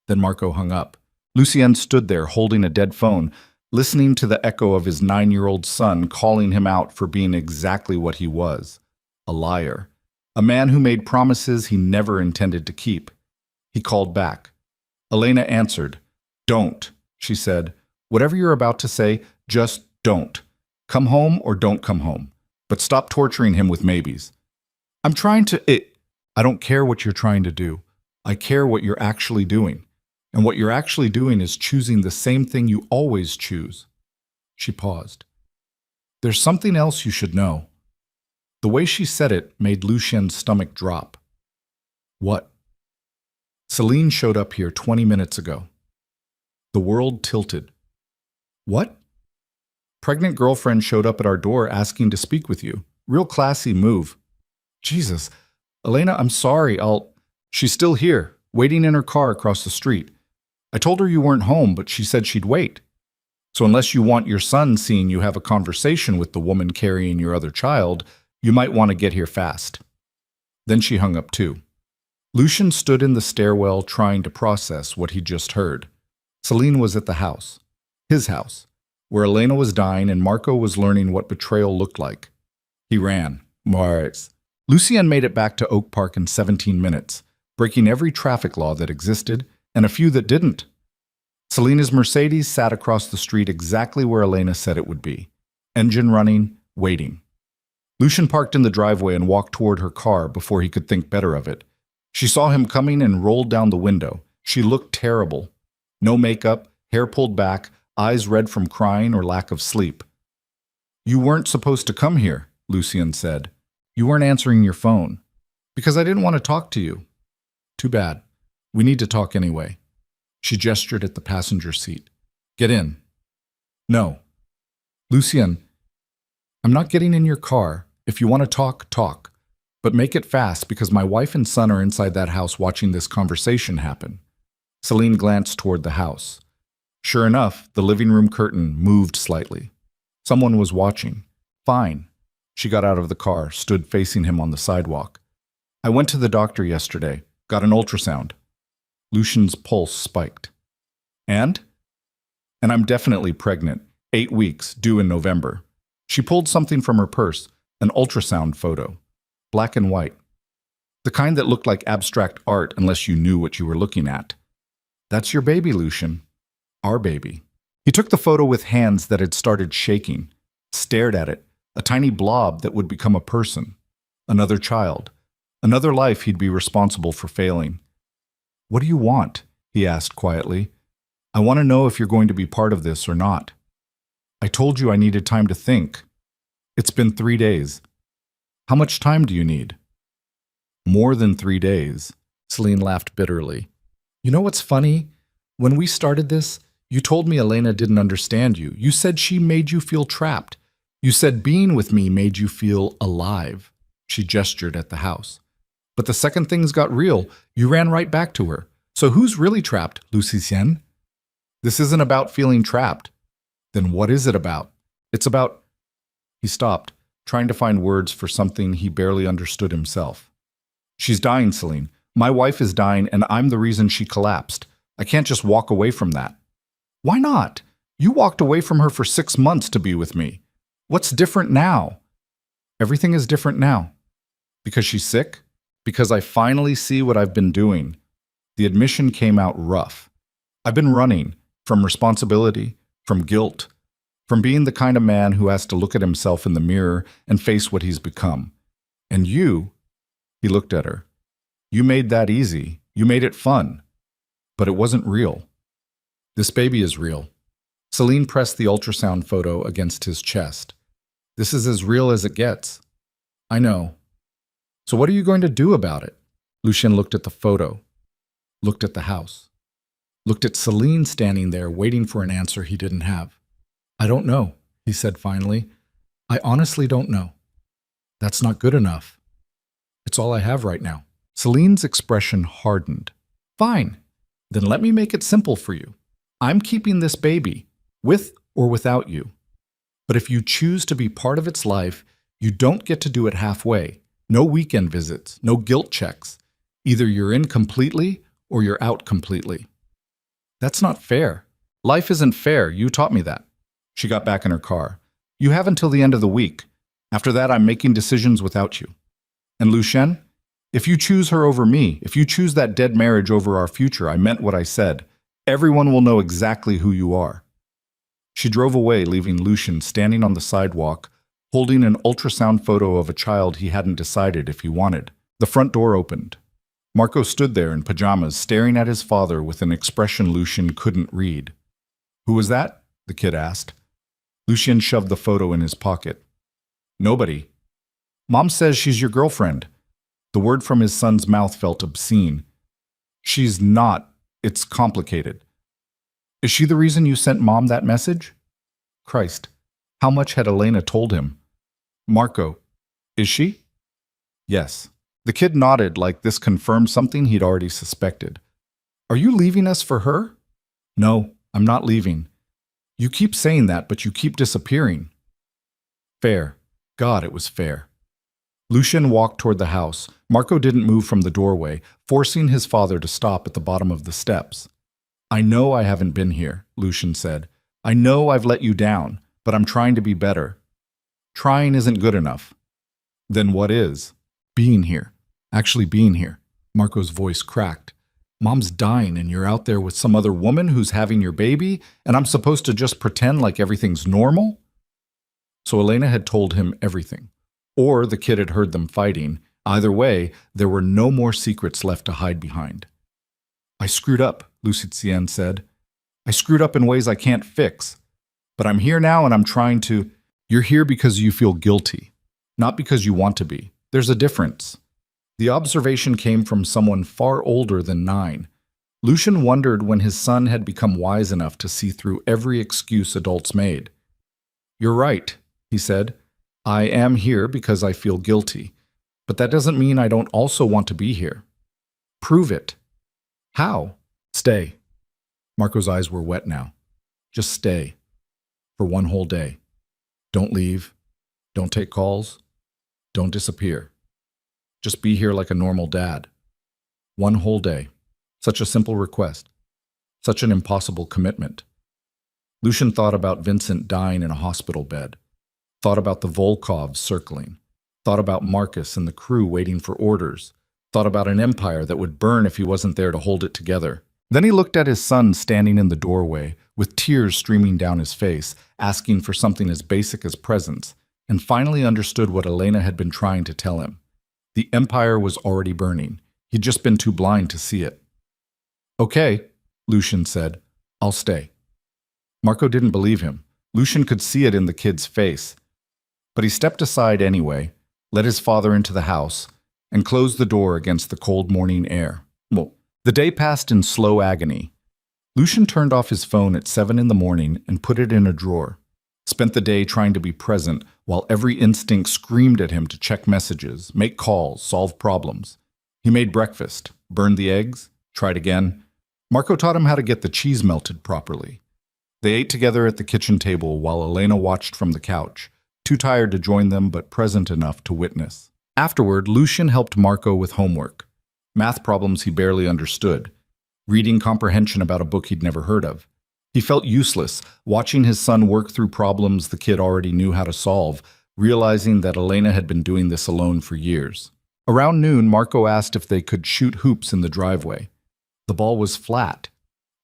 Then Marco hung up. Lucien stood there holding a dead phone, listening to the echo of his 9-year-old son calling him out for being exactly what he was, a liar, a man who made promises he never intended to keep. He called back. Elena answered. Don't, she said. Whatever you're about to say, just don't. Come home or don't come home. But stop torturing him with maybes. I'm trying to... I don't care what you're trying to do. I care what you're actually doing. And what you're actually doing is choosing the same thing you always choose. She paused. There's something else you should know. The way she said it made Lucien's stomach drop. What? Celine showed up here 20 minutes ago. The world tilted. What? Pregnant girlfriend showed up at our door asking to speak with you. Real classy move. Jesus. Elena, I'm sorry. She's still here, waiting in her car across the street. I told her you weren't home, but she said she'd wait. So unless you want your son seeing you have a conversation with the woman carrying your other child, you might want to get here fast. Then she hung up too. Lucien stood in the stairwell trying to process what he'd just heard. Celine was at the house, his house, where Elena was dying and Marco was learning what betrayal looked like. He ran. Mars. Lucien made it back to Oak Park in 17 minutes, breaking every traffic law that existed and a few that didn't. Selena's Mercedes sat across the street exactly where Elena said it would be. Engine running, waiting. Lucien parked in the driveway and walked toward her car before he could think better of it. She saw him coming and rolled down the window. She looked terrible. No makeup, hair pulled back, eyes red from crying or lack of sleep. You weren't supposed to come here, Lucien said. You weren't answering your phone. Because I didn't want to talk to you. Too bad. We need to talk anyway. She gestured at the passenger seat. Get in. No. Lucien, I'm not getting in your car. If you want to talk, talk. But make it fast because my wife and son are inside that house watching this conversation happen. Celine glanced toward the house. Sure enough, the living room curtain moved slightly. Someone was watching. Fine. She got out of the car, stood facing him on the sidewalk. I went to the doctor yesterday. Got an ultrasound. Lucien's pulse spiked. And I'm definitely pregnant. 8 weeks, due in November. She pulled something from her purse, an ultrasound photo. Black and white. The kind that looked like abstract art unless you knew what you were looking at. That's your baby, Lucien. Our baby. He took the photo with hands that had started shaking, stared at it, a tiny blob that would become a person. Another child. Another life he'd be responsible for failing. What do you want? He asked quietly. I want to know if you're going to be part of this or not. I told you I needed time to think. It's been 3 days. How much time do you need? More than 3 days. Celine laughed bitterly. You know what's funny? When we started this, you told me Elena didn't understand you. You said she made you feel trapped. You said being with me made you feel alive. She gestured at the house. But the second things got real, you ran right back to her. So who's really trapped, Lucien? This isn't about feeling trapped. Then what is it about? It's about... He stopped, trying to find words for something he barely understood himself. She's dying, Celine. My wife is dying, and I'm the reason she collapsed. I can't just walk away from that. Why not? You walked away from her for 6 months to be with me. What's different now? Everything is different now. Because she's sick? Because I finally see what I've been doing. The admission came out rough. I've been running from responsibility, from guilt, from being the kind of man who has to look at himself in the mirror and face what he's become. And you, he looked at her, you made that easy. You made it fun. But it wasn't real. This baby is real. Celine pressed the ultrasound photo against his chest. This is as real as it gets. I know. So what are you going to do about it? Lucien looked at the photo, looked at the house, looked at Celine standing there waiting for an answer he didn't have. I don't know, he said finally. I honestly don't know. That's not good enough. It's all I have right now. Celine's expression hardened. Fine. Then let me make it simple for you. I'm keeping this baby, with or without you. But if you choose to be part of its life, you don't get to do it halfway. No weekend visits, no guilt checks. Either you're in completely or you're out completely. That's not fair. Life isn't fair. You taught me that. She got back in her car. You have until the end of the week. After that, I'm making decisions without you. And Lucien, if you choose her over me, if you choose that dead marriage over our future, I meant what I said. Everyone will know exactly who you are. She drove away, leaving Lucien standing on the sidewalk, holding an ultrasound photo of a child he hadn't decided if he wanted. The front door opened. Marco stood there in pajamas, staring at his father with an expression Lucien couldn't read. Who was that? The kid asked. Lucien shoved the photo in his pocket. Nobody. Mom says she's your girlfriend. The word from his son's mouth felt obscene. She's not. It's complicated. Is she the reason you sent Mom that message? Christ, how much had Elena told him? Marco, is she? Yes. The kid nodded like this confirmed something he'd already suspected. Are you leaving us for her? No, I'm not leaving. You keep saying that, but you keep disappearing. Fair. God, it was fair. Lucien walked toward the house. Marco didn't move from the doorway, forcing his father to stop at the bottom of the steps. I know I haven't been here, Lucien said. I know I've let you down, but I'm trying to be better. Trying isn't good enough. Then what is? Being here. Actually being here. Marco's voice cracked. Mom's dying and you're out there with some other woman who's having your baby, and I'm supposed to just pretend like everything's normal? So Elena had told him everything. Or the kid had heard them fighting. Either way, there were no more secrets left to hide behind. I screwed up, Lucien said. I screwed up in ways I can't fix. But I'm here now and I'm trying to... You're here because you feel guilty, not because you want to be. There's a difference. The observation came from someone far older than 9. Lucien wondered when his son had become wise enough to see through every excuse adults made. You're right, he said. I am here because I feel guilty. But that doesn't mean I don't also want to be here. Prove it. How? Stay. Marco's eyes were wet now. Just stay. For one whole day. Don't leave. Don't take calls. Don't disappear. Just be here like a normal dad. One whole day. Such a simple request. Such an impossible commitment. Lucien thought about Vincent dying in a hospital bed. Thought about the Volkovs circling. Thought about Marcus and the crew waiting for orders. Thought about an empire that would burn if he wasn't there to hold it together. Then he looked at his son standing in the doorway, with tears streaming down his face, asking for something as basic as presents, and finally understood what Elena had been trying to tell him. The empire was already burning. He'd just been too blind to see it. Okay, Lucien said. I'll stay. Marco didn't believe him. Lucien could see it in the kid's face. But he stepped aside anyway, let his father into the house, and closed the door against the cold morning air. The day passed in slow agony. Lucien turned off his phone at 7 in the morning and put it in a drawer. Spent the day trying to be present while every instinct screamed at him to check messages, make calls, solve problems. He made breakfast, burned the eggs, tried again. Marco taught him how to get the cheese melted properly. They ate together at the kitchen table while Elena watched from the couch, too tired to join them but present enough to witness. Afterward, Lucian helped Marco with homework. Math problems he barely understood. Reading comprehension about a book he'd never heard of. He felt useless, watching his son work through problems the kid already knew how to solve, realizing that Elena had been doing this alone for years. Around noon, Marco asked if they could shoot hoops in the driveway. The ball was flat.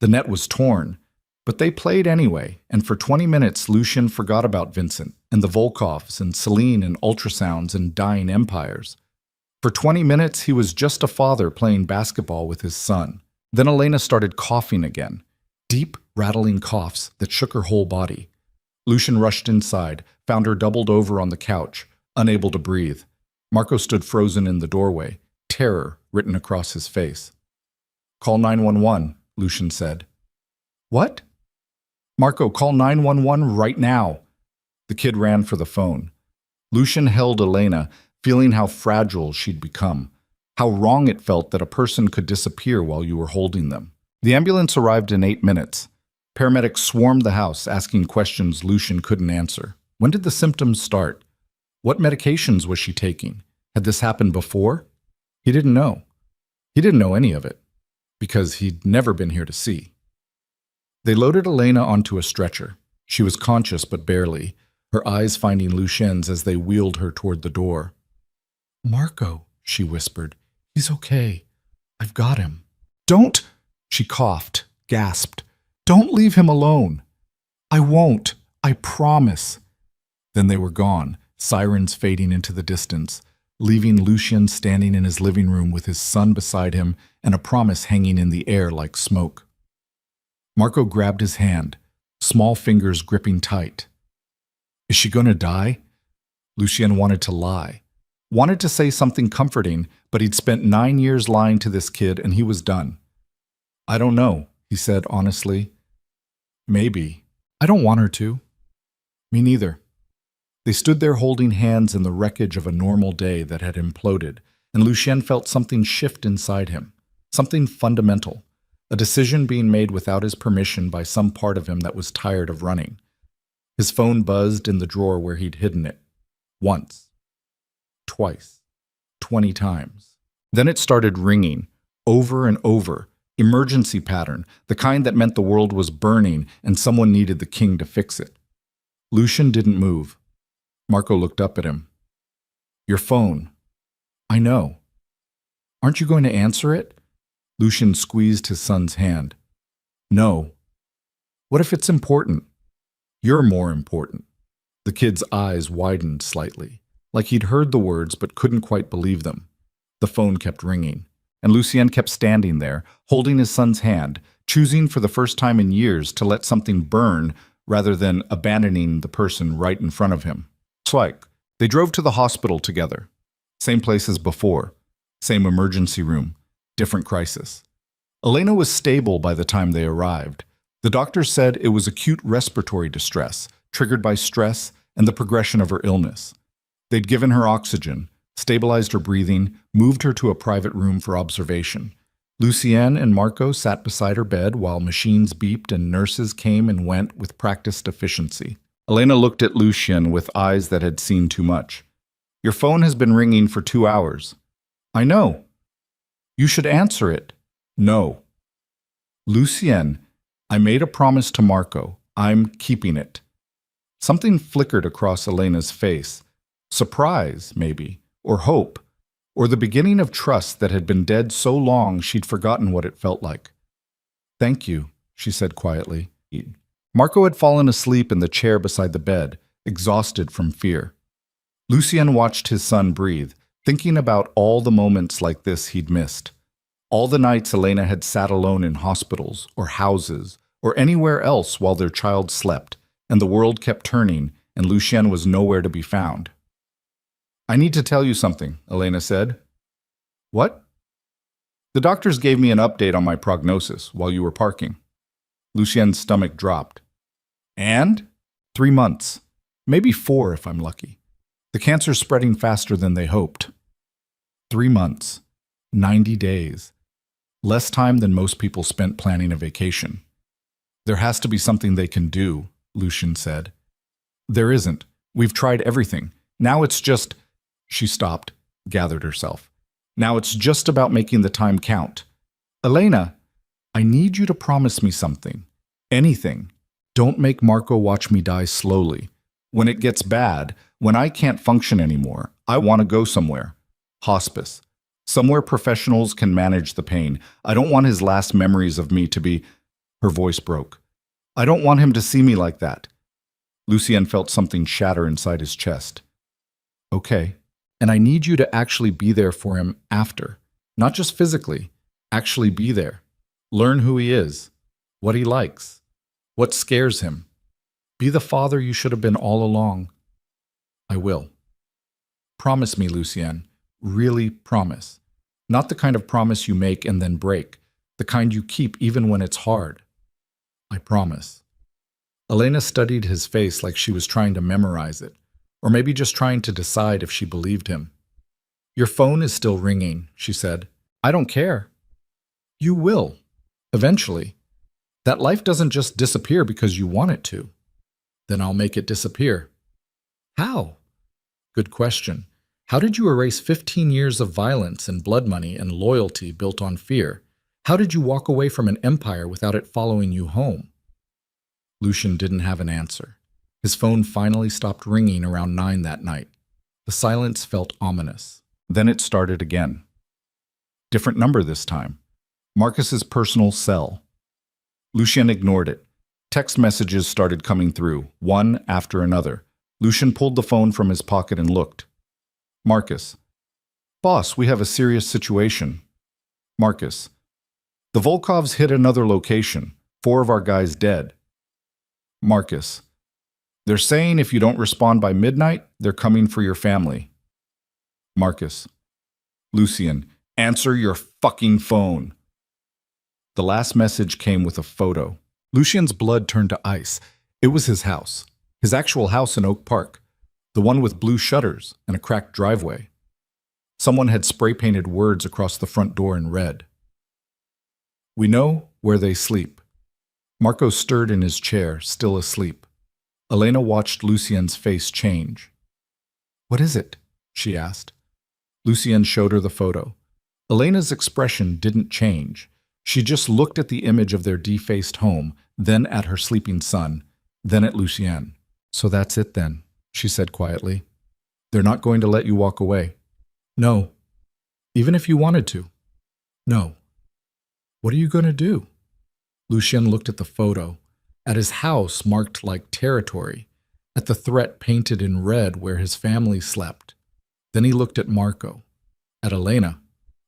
The net was torn. But they played anyway, and for 20 minutes Lucian forgot about Vincent and the Volkovs and Celine and ultrasounds and dying empires. For 20 minutes he was just a father playing basketball with his son. Then Elena started coughing again. Deep, rattling coughs that shook her whole body. Lucian rushed inside, found her doubled over on the couch, unable to breathe. Marco stood frozen in the doorway, terror written across his face. "Call 911, Lucian said. "What?" "Marco, call 911 right now." The kid ran for the phone. Lucian held Elena, feeling how fragile she'd become, how wrong it felt that a person could disappear while you were holding them. The ambulance arrived in 8 minutes. Paramedics swarmed the house, asking questions Lucian couldn't answer. When did the symptoms start? What medications was she taking? Had this happened before? He didn't know. He didn't know any of it, because he'd never been here to see. They loaded Elena onto a stretcher. She was conscious, but barely, her eyes finding Lucien's as they wheeled her toward the door. "Marco," she whispered. "He's okay. I've got him." "Don't!" She coughed, gasped. "Don't leave him alone." "I won't. I promise." Then they were gone, sirens fading into the distance, leaving Lucian standing in his living room with his son beside him and a promise hanging in the air like smoke. Marco grabbed his hand, small fingers gripping tight. Is she going to die? Lucien wanted to lie. Wanted to say something comforting, but he'd spent 9 years lying to this kid and he was done. "I don't know," he said honestly. "Maybe. I don't want her to." "Me neither." They stood there holding hands in the wreckage of a normal day that had imploded, and Lucien felt something shift inside him, something fundamental, a decision being made without his permission by some part of him that was tired of running. His phone buzzed in the drawer where he'd hidden it. Once. Twice. 20 times. Then it started ringing, over and over, emergency pattern, the kind that meant the world was burning and someone needed the king to fix it. Lucien didn't move. Marco looked up at him. "Your phone." "I know." "Aren't you going to answer it?" Lucien squeezed his son's hand. "No." "What if it's important?" "You're more important." The kid's eyes widened slightly, like he'd heard the words but couldn't quite believe them. The phone kept ringing, and Lucien kept standing there, holding his son's hand, choosing for the first time in years to let something burn rather than abandoning the person right in front of him. Like, they drove to the hospital together. Same place as before. Same emergency room. Different crisis. Elena was stable by the time they arrived. The doctor said it was acute respiratory distress, triggered by stress and the progression of her illness. They'd given her oxygen, stabilized her breathing, moved her to a private room for observation. Lucien and Marco sat beside her bed while machines beeped and nurses came and went with practiced efficiency. Elena looked at Lucien with eyes that had seen too much. "Your phone has been ringing for 2 hours." "I know." "You should answer it." "No." "Lucien, I made a promise to Marco. I'm keeping it." Something flickered across Elena's face. Surprise, maybe, or hope, or the beginning of trust that had been dead so long she'd forgotten what it felt like. "Thank you," she said quietly. Marco had fallen asleep in the chair beside the bed, exhausted from fear. Lucien watched his son breathe, thinking about all the moments like this he'd missed. All the nights Elena had sat alone in hospitals or houses or anywhere else while their child slept, and the world kept turning, and Lucien was nowhere to be found. "I need to tell you something," Elena said. "What?" "The doctors gave me an update on my prognosis while you were parking." Lucien's stomach dropped. "And?" 3 months. Maybe 4 if I'm lucky. The cancer's spreading faster than they hoped. 3 months. 90 days. Less time than most people spent planning a vacation. There has to be something they can do, Lucian said. There isn't. We've tried everything. Now it's just… She stopped, gathered herself. Now it's just about making the time count. Elena, I need you to promise me something. Anything. Don't make Marco watch me die slowly. When it gets bad, when I can't function anymore, I want to go somewhere. Hospice. Somewhere professionals can manage the pain. I don't want his last memories of me to be… Her voice broke. I don't want him to see me like that. Lucien felt something shatter inside his chest. Okay. And I need you to actually be there for him after. Not just physically. Actually be there. Learn who he is. What he likes. What scares him. Be the father you should have been all along. I will. Promise me, Lucien. Really promise. Not the kind of promise you make and then break. The kind you keep even when it's hard. I promise. Elena studied his face like she was trying to memorize it, or maybe just trying to decide if she believed him. Your phone is still ringing, she said. I don't care. You will. Eventually. That life doesn't just disappear because you want it to. Then I'll make it disappear. How? Good question. How did you erase 15 years of violence and blood money and loyalty built on fear? How did you walk away from an empire without it following you home? Lucian didn't have an answer. His phone finally stopped ringing around 9 that night. The silence felt ominous. Then it started again. Different number this time. Marcus's personal cell. Lucien ignored it. Text messages started coming through, one after another. Lucian pulled the phone from his pocket and looked. Marcus. Boss, we have a serious situation. Marcus. The Volkovs hit another location. 4 of our guys dead. Marcus. They're saying if you don't respond by midnight, they're coming for your family. Marcus. Lucien. Answer your fucking phone. The last message came with a photo. Lucien's blood turned to ice. It was his house. His actual house in Oak Park. The one with blue shutters and a cracked driveway. Someone had spray-painted words across the front door in red. We know where they sleep. Marco stirred in his chair, still asleep. Elena watched Lucien's face change. What is it? She asked. Lucien showed her the photo. Elena's expression didn't change. She just looked at the image of their defaced home, then at her sleeping son, then at Lucien. So that's it then, she said quietly. They're not going to let you walk away. No. Even if you wanted to. No. What are you going to do? Lucien looked at the photo, at his house marked like territory, at the threat painted in red where his family slept. Then he looked at Marco, at Elena,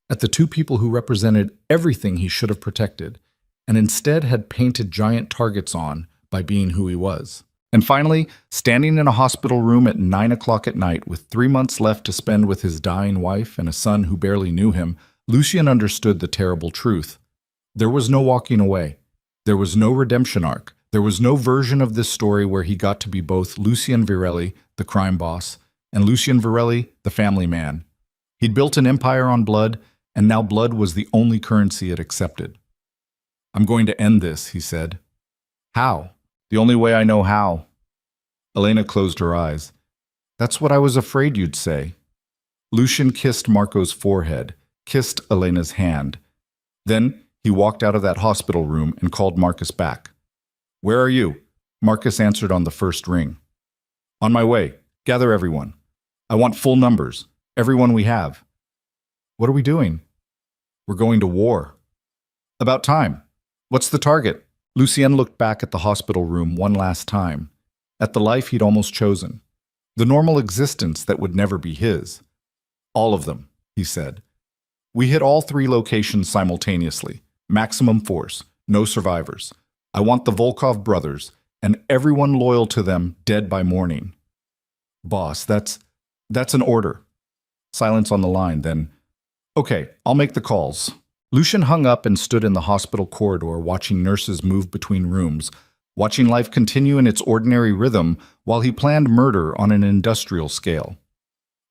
at the 2 people who represented everything he should have protected, and instead had painted giant targets on by being who he was. And finally, standing in a hospital room at 9 o'clock at night with 3 months left to spend with his dying wife and a son who barely knew him, Lucien understood the terrible truth. There was no walking away. There was no redemption arc. There was no version of this story where he got to be both Lucien Virelli, the crime boss, and Lucien Virelli, the family man. He'd built an empire on blood, and now blood was the only currency it accepted. I'm going to end this, he said. How? The only way I know how. Elena closed her eyes. That's what I was afraid you'd say. Lucien kissed Marco's forehead, kissed Elena's hand. Then he walked out of that hospital room and called Marcus back. Where are you? Marcus answered on the first ring. On my way. Gather everyone. I want full numbers. Everyone we have. What are we doing? We're going to war. About time. What's the target? Lucien looked back at the hospital room one last time, at the life he'd almost chosen, the normal existence that would never be his. All of them, he said. We hit all 3 locations simultaneously. Maximum force. No survivors. I want the Volkov brothers, and everyone loyal to them dead by morning. Boss, that's an order. Silence on the line, then. Okay, I'll make the calls. Lucien hung up and stood in the hospital corridor watching nurses move between rooms, watching life continue in its ordinary rhythm while he planned murder on an industrial scale.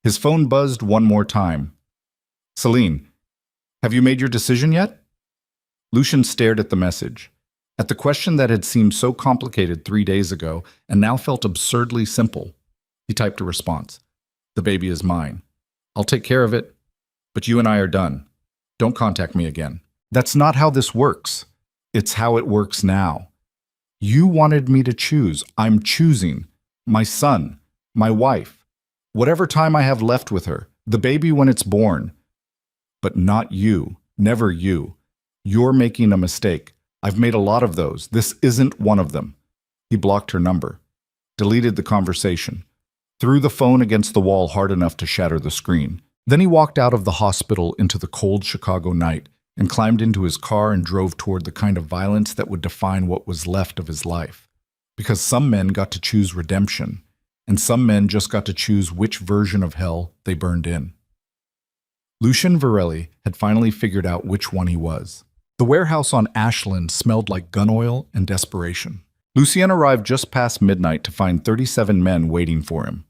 His phone buzzed one more time. Celine. Have you made your decision yet? Lucian stared at the message, at the question that had seemed so complicated 3 days ago and now felt absurdly simple. He typed a response. The baby is mine. I'll take care of it, but you and I are done. Don't contact me again. That's not how this works. It's how it works now. You wanted me to choose. I'm choosing. My son, my wife, whatever time I have left with her, the baby when it's born. But not you, never you. You're making a mistake. I've made a lot of those. This isn't one of them. He blocked her number, deleted the conversation, threw the phone against the wall hard enough to shatter the screen. Then he walked out of the hospital into the cold Chicago night and climbed into his car and drove toward the kind of violence that would define what was left of his life. Because some men got to choose redemption, and some men just got to choose which version of hell they burned in. Lucian Varelli had finally figured out which one he was. The warehouse on Ashland smelled like gun oil and desperation. Lucien arrived just past midnight to find 37 men waiting for him.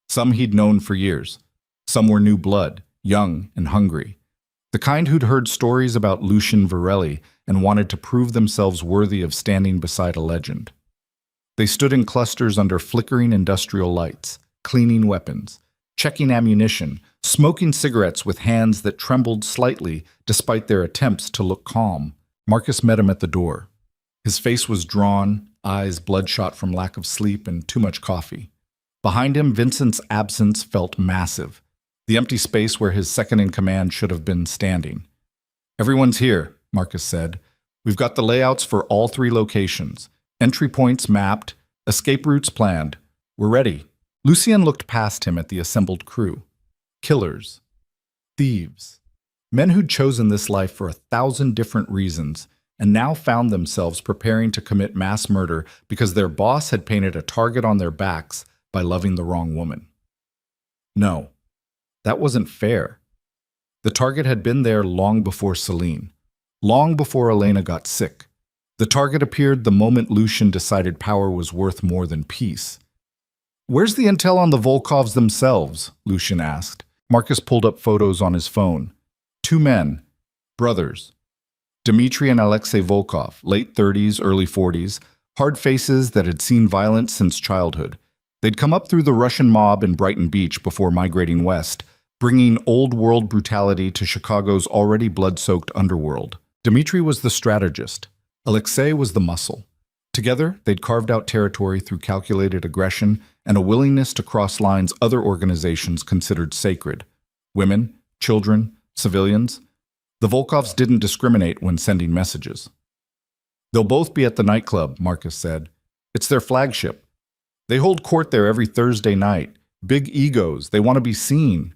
Some he'd known for years. Some were new blood, young and hungry. The kind who'd heard stories about Lucian Varelli and wanted to prove themselves worthy of standing beside a legend. They stood in clusters under flickering industrial lights, cleaning weapons, checking ammunition, smoking cigarettes with hands that trembled slightly despite their attempts to look calm. Marcus met him at the door. His face was drawn, eyes bloodshot from lack of sleep and too much coffee. Behind him, Vincent's absence felt massive, the empty space where his second-in-command should have been standing. Everyone's here, Marcus said. We've got the layouts for all 3 locations, entry points mapped, escape routes planned. We're ready. Lucien looked past him at the assembled crew. Killers. Thieves. Men who'd chosen this life for 1,000 different reasons and now found themselves preparing to commit mass murder because their boss had painted a target on their backs by loving the wrong woman. No, that wasn't fair. The target had been there long before Celine, long before Elena got sick. The target appeared the moment Lucian decided power was worth more than peace. Where's the intel on the Volkovs themselves? Lucian asked. Marcus pulled up photos on his phone. 2 men, brothers. Dmitry and Alexei Volkov, late 30s, early 40s, hard faces that had seen violence since childhood. They'd come up through the Russian mob in Brighton Beach before migrating west, bringing old-world brutality to Chicago's already blood-soaked underworld. Dmitry was the strategist. Alexei was the muscle. Together, they'd carved out territory through calculated aggression and a willingness to cross lines other organizations considered sacred. Women, children, civilians. The Volkovs didn't discriminate when sending messages. They'll both be at the nightclub, Marcus said. It's their flagship. They hold court there every Thursday night. Big egos. They want to be seen.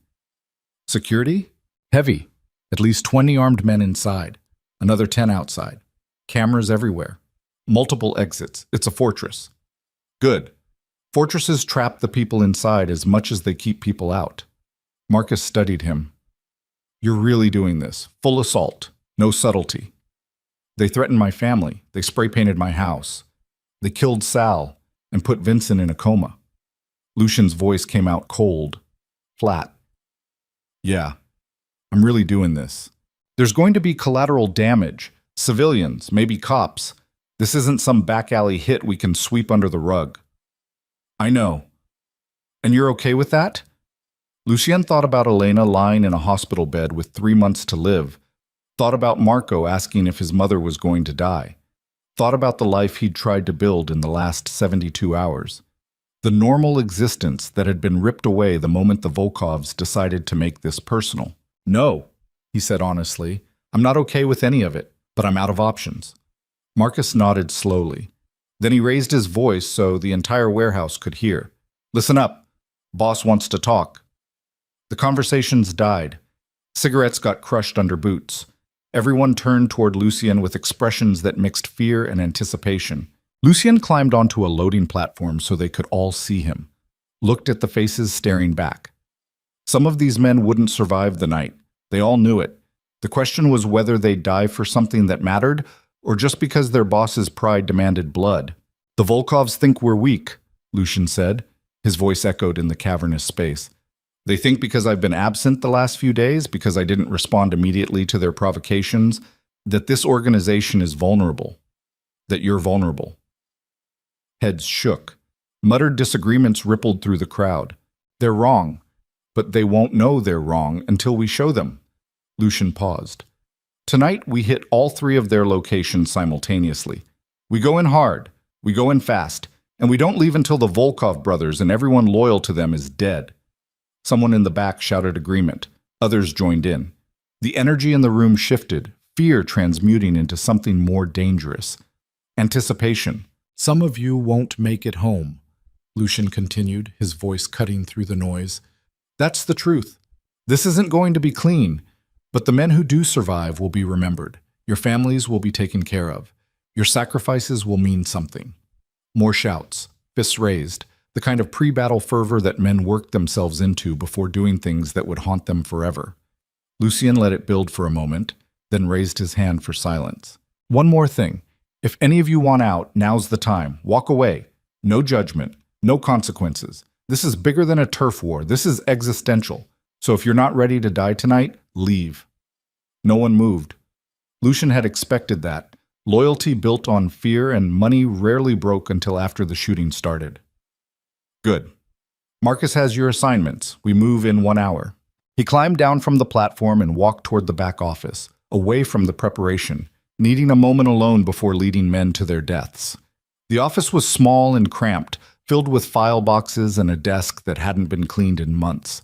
Security? Heavy. At least 20 armed men inside. Another 10 outside. Cameras everywhere. Multiple exits. It's a fortress. Good. Fortresses trap the people inside as much as they keep people out. Marcus studied him. You're really doing this. Full assault. No subtlety. They threatened my family. They spray-painted my house. They killed Sal and put Vincent in a coma. Lucian's voice came out cold, flat. Yeah, I'm really doing this. There's going to be collateral damage. Civilians, maybe cops. This isn't some back alley hit we can sweep under the rug. I know. And you're okay with that? Lucien thought about Elena lying in a hospital bed with 3 months to live. Thought about Marco asking if his mother was going to die. Thought about the life he'd tried to build in the last 72 hours. The normal existence that had been ripped away the moment the Volkovs decided to make this personal. No, he said honestly. I'm not okay with any of it, but I'm out of options. Marcus nodded slowly. Then he raised his voice so the entire warehouse could hear. Listen up. Boss wants to talk. The conversations died. Cigarettes got crushed under boots. Everyone turned toward Lucien with expressions that mixed fear and anticipation. Lucien climbed onto a loading platform so they could all see him. Looked at the faces staring back. Some of these men wouldn't survive the night. They all knew it. The question was whether they'd die for something that mattered or just because their boss's pride demanded blood. The Volkovs think we're weak, Lucien said. His voice echoed in the cavernous space. They think because I've been absent the last few days, because I didn't respond immediately to their provocations, that this organization is vulnerable, that you're vulnerable. Heads shook. Muttered disagreements rippled through the crowd. They're wrong, but they won't know they're wrong until we show them. Lucian paused. Tonight, we hit all 3 of their locations simultaneously. We go in hard, we go in fast, and we don't leave until the Volkov brothers and everyone loyal to them is dead. Someone in the back shouted agreement. Others joined in. The energy in the room shifted, fear transmuting into something more dangerous. Anticipation. Some of you won't make it home, Lucian continued, his voice cutting through the noise. That's the truth. This isn't going to be clean, but the men who do survive will be remembered. Your families will be taken care of. Your sacrifices will mean something. More shouts, fists raised, the kind of pre-battle fervor that men worked themselves into before doing things that would haunt them forever. Lucian let it build for a moment, then raised his hand for silence. One more thing. If any of you want out, now's the time. Walk away. No judgment. No consequences. This is bigger than a turf war. This is existential. So if you're not ready to die tonight, leave. No one moved. Lucian had expected that. Loyalty built on fear and money rarely broke until after the shooting started. Good. Marcus has your assignments. We move in 1 hour. He climbed down from the platform and walked toward the back office, away from the preparation, needing a moment alone before leading men to their deaths. The office was small and cramped, filled with file boxes and a desk that hadn't been cleaned in months.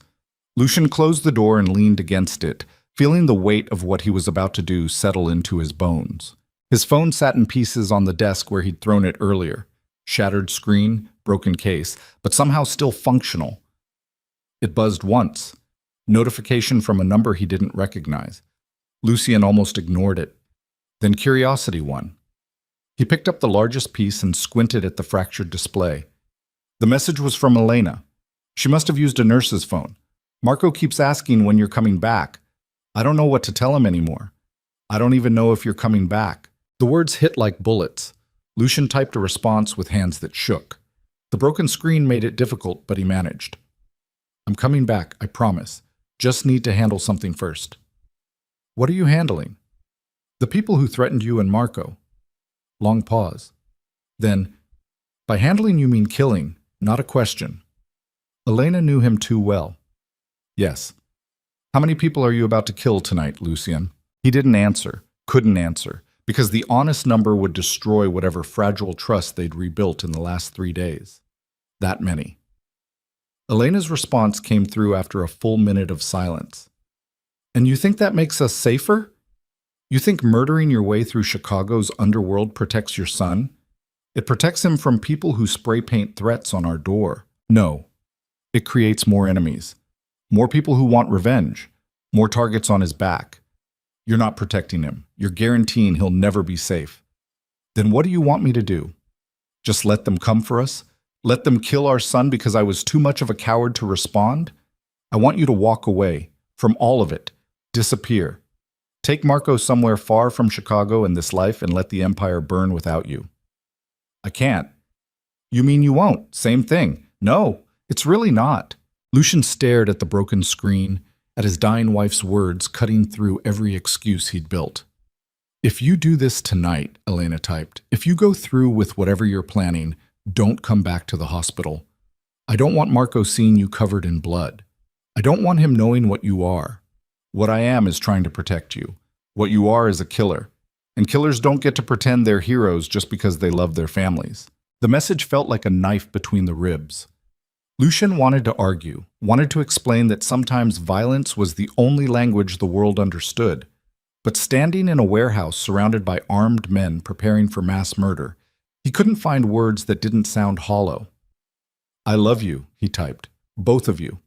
Lucian closed the door and leaned against it, feeling the weight of what he was about to do settle into his bones. His phone sat in pieces on the desk where he'd thrown it earlier. Shattered screen, broken case, but somehow still functional. It buzzed once. Notification from a number he didn't recognize. Lucian almost ignored it. Then curiosity won. He picked up the largest piece and squinted at the fractured display. The message was from Elena. She must have used a nurse's phone. Marco keeps asking when you're coming back. I don't know what to tell him anymore. I don't even know if you're coming back. The words hit like bullets. Lucian typed a response with hands that shook. The broken screen made it difficult, but he managed. I'm coming back, I promise. Just need to handle something first. What are you handling? The people who threatened you and Marco. Long pause. Then, by handling you mean killing, not a question. Elena knew him too well. Yes. How many people are you about to kill tonight, Lucian? He didn't answer, couldn't answer, because the honest number would destroy whatever fragile trust they'd rebuilt in the last 3 days. That many. Elena's response came through after a full minute of silence. And you think that makes us safer? You think murdering your way through Chicago's underworld protects your son? It protects him from people who spray paint threats on our door. No. It creates more enemies. More people who want revenge. More targets on his back. You're not protecting him. You're guaranteeing he'll never be safe. Then what do you want me to do? Just let them come for us? Let them kill our son because I was too much of a coward to respond? I want you to walk away from all of it. Disappear. Take Marco somewhere far from Chicago and this life and let the empire burn without you. I can't. You mean you won't? Same thing. No, it's really not. Lucian stared at the broken screen, at his dying wife's words cutting through every excuse he'd built. If you do this tonight, Elena typed, if you go through with whatever you're planning, don't come back to the hospital. I don't want Marco seeing you covered in blood. I don't want him knowing what you are. What I am is trying to protect you. What you are is a killer. And killers don't get to pretend they're heroes just because they love their families. The message felt like a knife between the ribs. Lucian wanted to argue, wanted to explain that sometimes violence was the only language the world understood. But standing in a warehouse surrounded by armed men preparing for mass murder, he couldn't find words that didn't sound hollow. I love you, he typed. Both of you.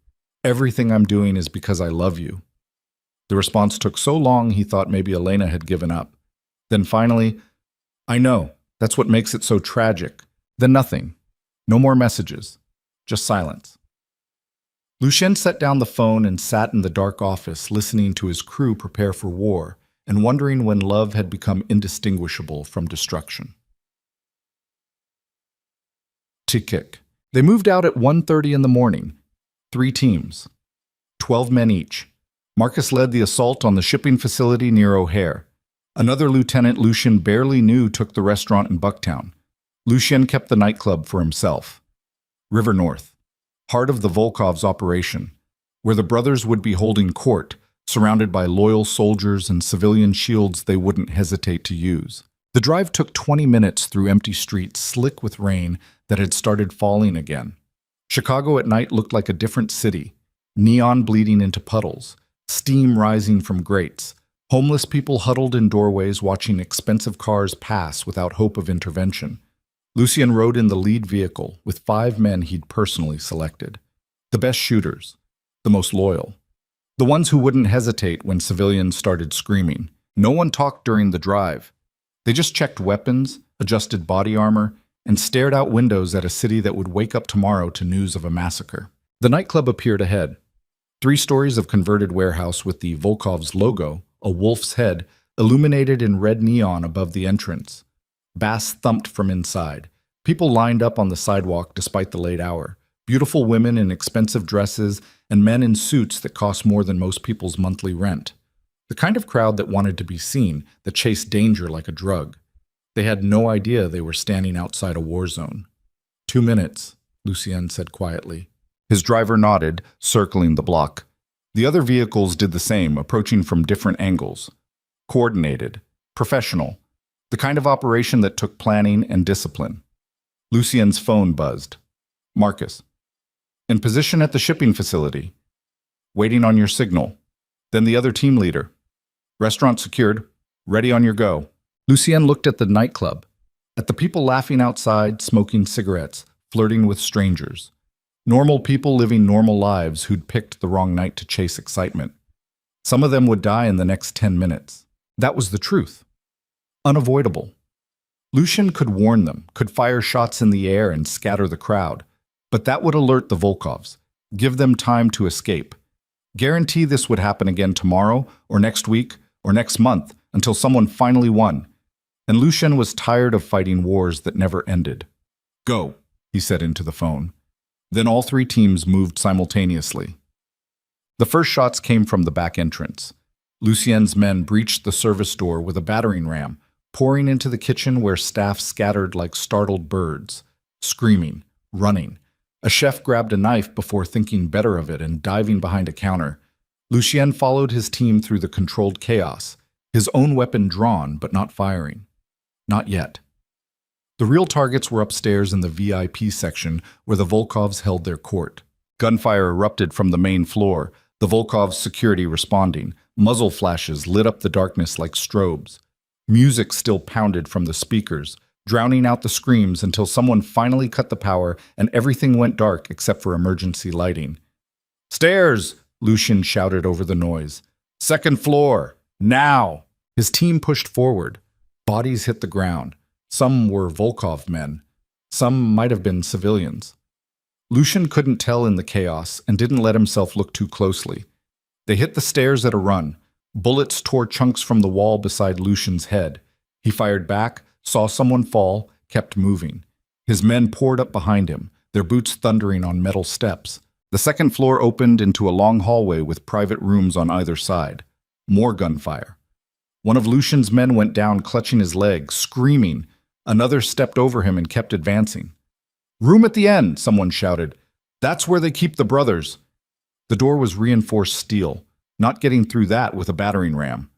Everything I'm doing is because I love you. The response took so long he thought maybe Elena had given up. Then finally, I know, that's what makes it so tragic. Then nothing. No more messages. Just silence. Lucien set down the phone and sat in the dark office listening to his crew prepare for war and wondering when love had become indistinguishable from destruction. Tick. They moved out at 1:30 in the morning. 3 teams. 12 men each. Marcus led the assault on the shipping facility near O'Hare. Another lieutenant Lucien barely knew took the restaurant in Bucktown. Lucien kept the nightclub for himself. River North, heart of the Volkovs' operation, where the brothers would be holding court, surrounded by loyal soldiers and civilian shields they wouldn't hesitate to use. The drive took 20 minutes through empty streets slick with rain that had started falling again. Chicago at night looked like a different city, neon bleeding into puddles, steam rising from grates, homeless people huddled in doorways watching expensive cars pass without hope of intervention. Lucien rode in the lead vehicle with 5 men he'd personally selected. The best shooters, the most loyal, the ones who wouldn't hesitate when civilians started screaming. No one talked during the drive. They just checked weapons, adjusted body armor, and stared out windows at a city that would wake up tomorrow to news of a massacre. The nightclub appeared ahead. 3 stories of converted warehouse with the Volkovs logo, a wolf's head, illuminated in red neon above the entrance. Bass thumped from inside. People lined up on the sidewalk despite the late hour. Beautiful women in expensive dresses and men in suits that cost more than most people's monthly rent. The kind of crowd that wanted to be seen, that chased danger like a drug. They had no idea they were standing outside a war zone. 2 minutes, Lucien said quietly. His driver nodded, circling the block. The other vehicles did the same, approaching from different angles. Coordinated, professional, the kind of operation that took planning and discipline. Lucien's phone buzzed. Marcus. In position at the shipping facility. Waiting on your signal. Then the other team leader. Restaurant secured. Ready on your go. Lucien looked at the nightclub, at the people laughing outside, smoking cigarettes, flirting with strangers. Normal people living normal lives who'd picked the wrong night to chase excitement. Some of them would die in the next 10 minutes. That was the truth. Unavoidable. Lucien could warn them, could fire shots in the air and scatter the crowd. But that would alert the Volkovs, give them time to escape. Guarantee this would happen again tomorrow, or next week, or next month, until someone finally won. And Lucien was tired of fighting wars that never ended. Go, he said into the phone. Then all 3 teams moved simultaneously. The first shots came from the back entrance. Lucien's men breached the service door with a battering ram, pouring into the kitchen where staff scattered like startled birds, screaming, running. A chef grabbed a knife before thinking better of it and diving behind a counter. Lucien followed his team through the controlled chaos, his own weapon drawn but not firing. Not yet. The real targets were upstairs in the VIP section where the Volkovs held their court. Gunfire erupted from the main floor, the Volkovs' security responding. Muzzle flashes lit up the darkness like strobes. Music still pounded from the speakers, drowning out the screams until someone finally cut the power and everything went dark except for emergency lighting. Stairs! Lucien shouted over the noise. 2nd floor! Now! His team pushed forward. Bodies hit the ground. Some were Volkov men. Some might have been civilians. Lucien couldn't tell in the chaos and didn't let himself look too closely. They hit the stairs at a run. Bullets tore chunks from the wall beside Lucien's head. He fired back, saw someone fall, kept moving. His men poured up behind him, their boots thundering on metal steps. The 2nd floor opened into a long hallway with private rooms on either side. More gunfire. One of Lucien's men went down clutching his leg, screaming. Another stepped over him and kept advancing. Room at the end, someone shouted. That's where they keep the brothers. The door was reinforced steel, not getting through that with a battering ram.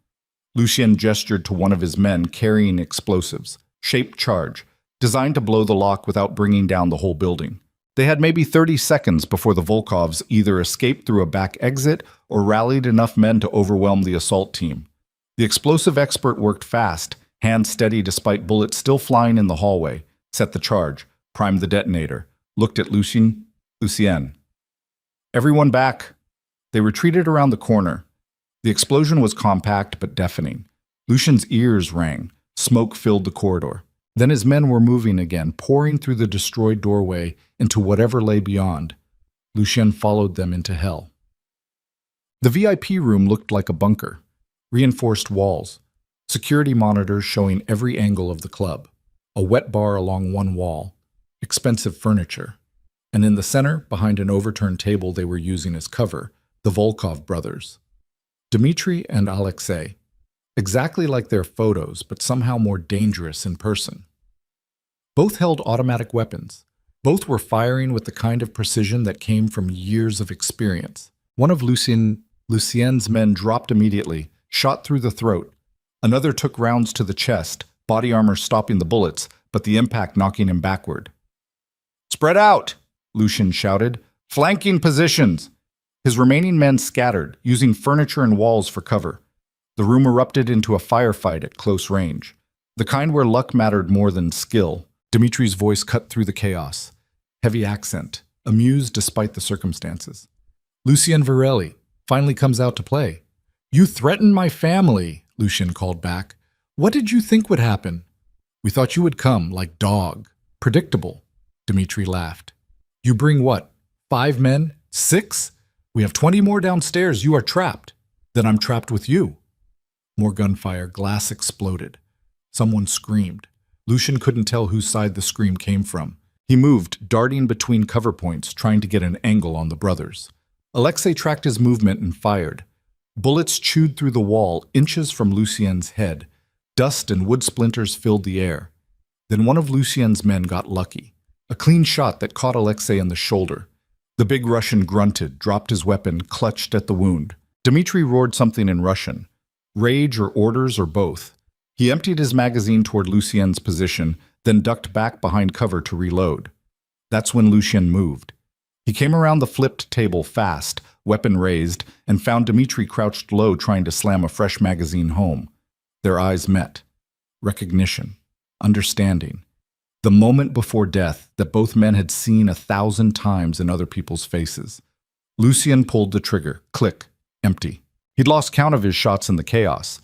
Lucien gestured to one of his men carrying explosives, shaped charge, designed to blow the lock without bringing down the whole building. They had maybe 30 seconds before the Volkovs either escaped through a back exit or rallied enough men to overwhelm the assault team. The explosive expert worked fast, hands steady despite bullets still flying in the hallway, set the charge, primed the detonator, looked at Lucien. Everyone back. They retreated around the corner. The explosion was compact but deafening. Lucien's ears rang. Smoke filled the corridor. Then his men were moving again, pouring through the destroyed doorway into whatever lay beyond. Lucien followed them into hell. The VIP room looked like a bunker. Reinforced walls. Security monitors showing every angle of the club. A wet bar along one wall. Expensive furniture. And in the center, behind an overturned table they were using as cover, The Volkov brothers. Dmitry and Alexei. Exactly like their photos, but somehow more dangerous in person. Both held automatic weapons. Both were firing with the kind of precision that came from years of experience. One of Lucien's men dropped immediately, shot through the throat. Another took rounds to the chest, body armor stopping the bullets, but the impact knocking him backward. "Spread out!" Lucien shouted. "Flanking positions!" His remaining men scattered, using furniture and walls for cover. The room erupted into a firefight at close range, the kind where luck mattered more than skill. Dimitri's voice cut through the chaos. Heavy accent, amused despite the circumstances. "Lucien Varelli finally comes out to play. You threatened my family," Lucien called back. "What did you think would happen?" "We thought you would come, like dog. Predictable." Dmitri laughed. "You bring what? 5 men? 6? We have 20 more downstairs. You are trapped." "Then I'm trapped with you." More gunfire. Glass exploded. Someone screamed. Lucien couldn't tell whose side the scream came from. He moved, darting between cover points, trying to get an angle on the brothers. Alexei tracked his movement and fired. Bullets chewed through the wall, inches from Lucien's head. Dust and wood splinters filled the air. Then one of Lucien's men got lucky. A clean shot that caught Alexei in the shoulder. The big Russian grunted, dropped his weapon, clutched at the wound. Dmitri roared something in Russian. Rage or orders or both. He emptied his magazine toward Lucien's position, then ducked back behind cover to reload. That's when Lucien moved. He came around the flipped table fast, weapon raised, and found Dmitri crouched low trying to slam a fresh magazine home. Their eyes met. Recognition. Understanding. The moment before death that both men had seen 1,000 times in other people's faces. Lucien pulled the trigger. Click. Empty. He'd lost count of his shots in the chaos.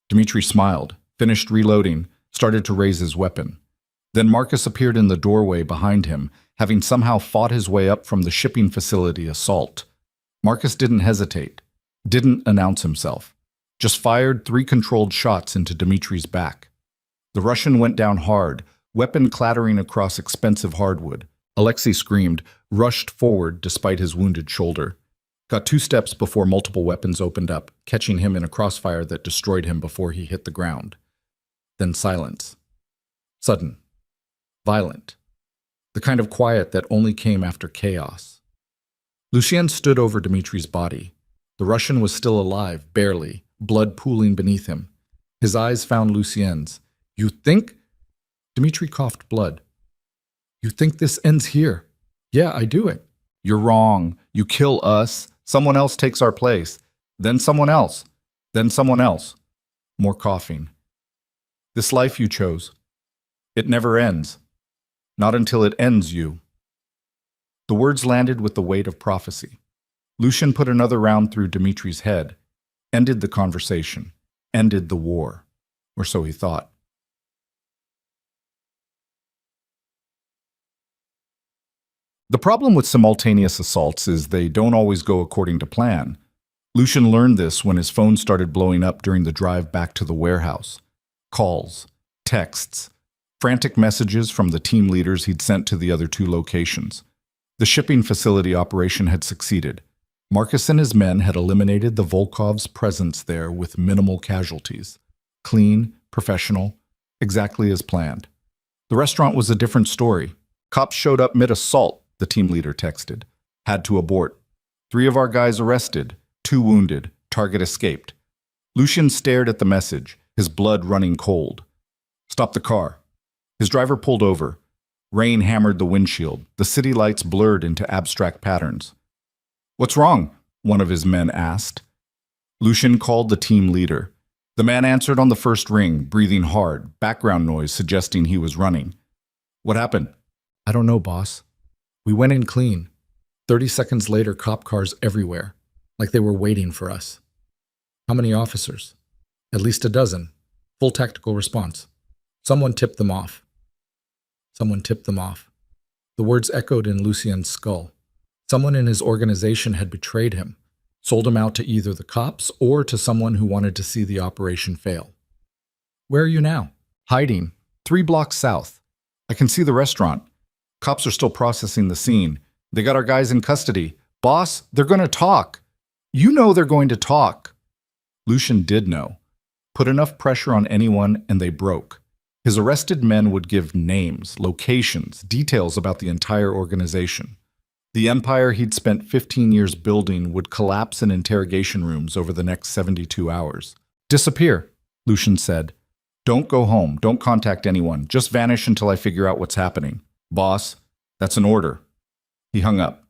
Dmitri smiled, finished reloading, started to raise his weapon. Then Marcus appeared in the doorway behind him, having somehow fought his way up from the shipping facility assault. Marcus didn't hesitate, didn't announce himself, just fired 3 controlled shots into Dmitri's back. The Russian went down hard, weapon clattering across expensive hardwood. Alexei screamed, rushed forward despite his wounded shoulder. Got 2 steps before multiple weapons opened up, catching him in a crossfire that destroyed him before he hit the ground. Then silence. Sudden. Violent. The kind of quiet that only came after chaos. Lucien stood over Dmitri's body. The Russian was still alive, barely, blood pooling beneath him. His eyes found Lucien's. "You think?" Dmitri coughed blood. "You think this ends here?" "Yeah, I do it." "You're wrong. You kill us. Someone else takes our place. Then someone else. Then someone else." More coughing. "This life you chose. It never ends. Not until it ends you." The words landed with the weight of prophecy. Lucien put another round through Dmitri's head, ended the conversation, ended the war. Or so he thought. The problem with simultaneous assaults is they don't always go according to plan. Lucien learned this when his phone started blowing up during the drive back to the warehouse. Calls, texts, frantic messages from the team leaders he'd sent to the other 2 locations. The shipping facility operation had succeeded. Marcus and his men had eliminated the Volkov's presence there with minimal casualties. Clean, professional, exactly as planned. The restaurant was a different story. Cops showed up mid-assault, the team leader texted. Had to abort. 3 of our guys arrested, 2 wounded, target escaped. Lucien stared at the message, his blood running cold. "Stop the car." His driver pulled over. Rain hammered the windshield. The city lights blurred into abstract patterns. "What's wrong?" one of his men asked. Lucien called the team leader. The man answered on the first ring, breathing hard, background noise suggesting he was running. "What happened?" "I don't know, boss. We went in clean. 30 seconds later, cop cars everywhere, like they were waiting for us." "How many officers?" "At least a dozen. Full tactical response. Someone tipped them off." Someone tipped them off. The words echoed in Lucien's skull. Someone in his organization had betrayed him, sold him out to either the cops or to someone who wanted to see the operation fail. "Where are you now?" "Hiding. 3 blocks south. I can see the restaurant. Cops are still processing the scene. They got our guys in custody. Boss, they're gonna talk." You know they're going to talk. Lucian did know. Put enough pressure on anyone and they broke. His arrested men would give names, locations, details about the entire organization. The empire he'd spent 15 years building would collapse in interrogation rooms over the next 72 hours. Disappear, Lucian said. Don't go home. Don't contact anyone. Just vanish until I figure out what's happening. Boss, that's an order. He hung up.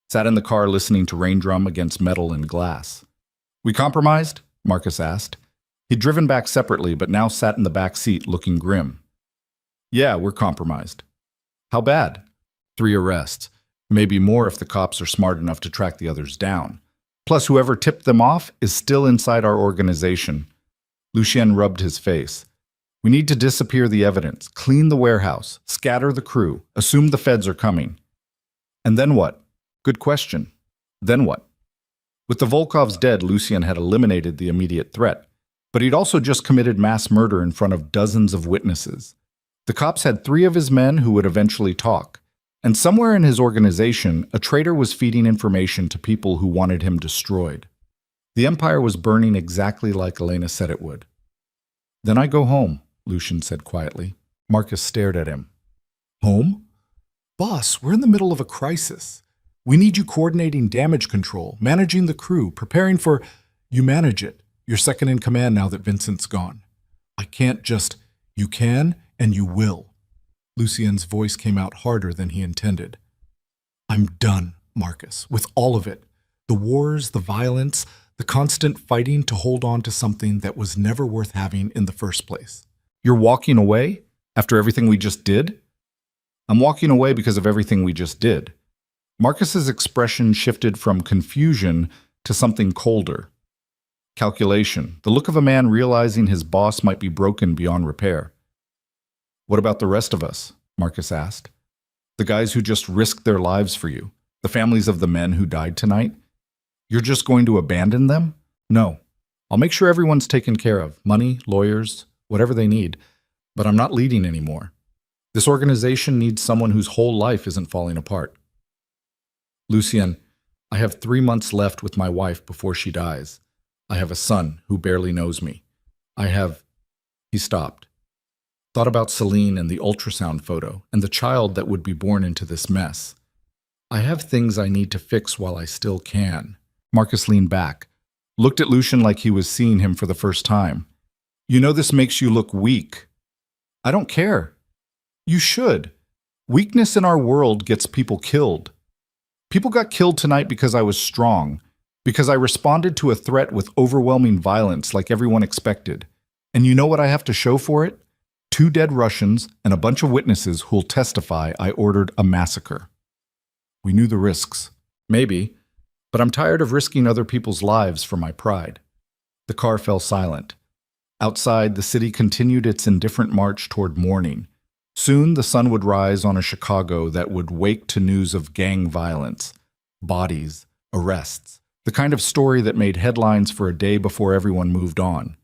Sat in the car listening to rain drum against metal and glass. We compromised? Marcus asked. He'd driven back separately, but now sat in the back seat looking grim. Yeah, we're compromised. How bad? 3 arrests. Maybe more if the cops are smart enough to track the others down. Plus, whoever tipped them off is still inside our organization. Lucien rubbed his face. We need to disappear the evidence, clean the warehouse, scatter the crew, assume the feds are coming. And then what? Good question. Then what? With the Volkovs dead, Lucien had eliminated the immediate threat, but he'd also just committed mass murder in front of dozens of witnesses. The cops had 3 of his men who would eventually talk, and somewhere in his organization, a traitor was feeding information to people who wanted him destroyed. The empire was burning exactly like Elena said it would. Then I go home, Lucien said quietly. Marcus stared at him. Home? Boss, we're in the middle of a crisis. We need you coordinating damage control, managing the crew, preparing for... You manage it. You're second in command now that Vincent's gone. I can't just... You can, and you will. Lucien's voice came out harder than he intended. I'm done, Marcus, with all of it. The wars, the violence, the constant fighting to hold on to something that was never worth having in the first place. You're walking away after everything we just did? I'm walking away because of everything we just did. Marcus's expression shifted from confusion to something colder. Calculation, the look of a man realizing his boss might be broken beyond repair. What about the rest of us? Marcus asked. The guys who just risked their lives for you, the families of the men who died tonight? You're just going to abandon them? No. I'll make sure everyone's taken care of, money, lawyers, whatever they need, but I'm not leading anymore. This organization needs someone whose whole life isn't falling apart. Lucien, I have 3 months left with my wife before she dies. I have a son who barely knows me. He stopped. Thought about Celine and the ultrasound photo and the child that would be born into this mess. I have things I need to fix while I still can. Marcus leaned back, looked at Lucien like he was seeing him for the first time. You know this makes you look weak. I don't care. You should. Weakness in our world gets people killed. People got killed tonight because I was strong, because I responded to a threat with overwhelming violence like everyone expected. And you know what I have to show for it? 2 dead Russians and a bunch of witnesses who'll testify I ordered a massacre. We knew the risks. Maybe. But I'm tired of risking other people's lives for my pride. The car fell silent. Outside, the city continued its indifferent march toward morning. Soon, the sun would rise on a Chicago that would wake to news of gang violence, bodies, arrests, the kind of story that made headlines for a day before everyone moved on.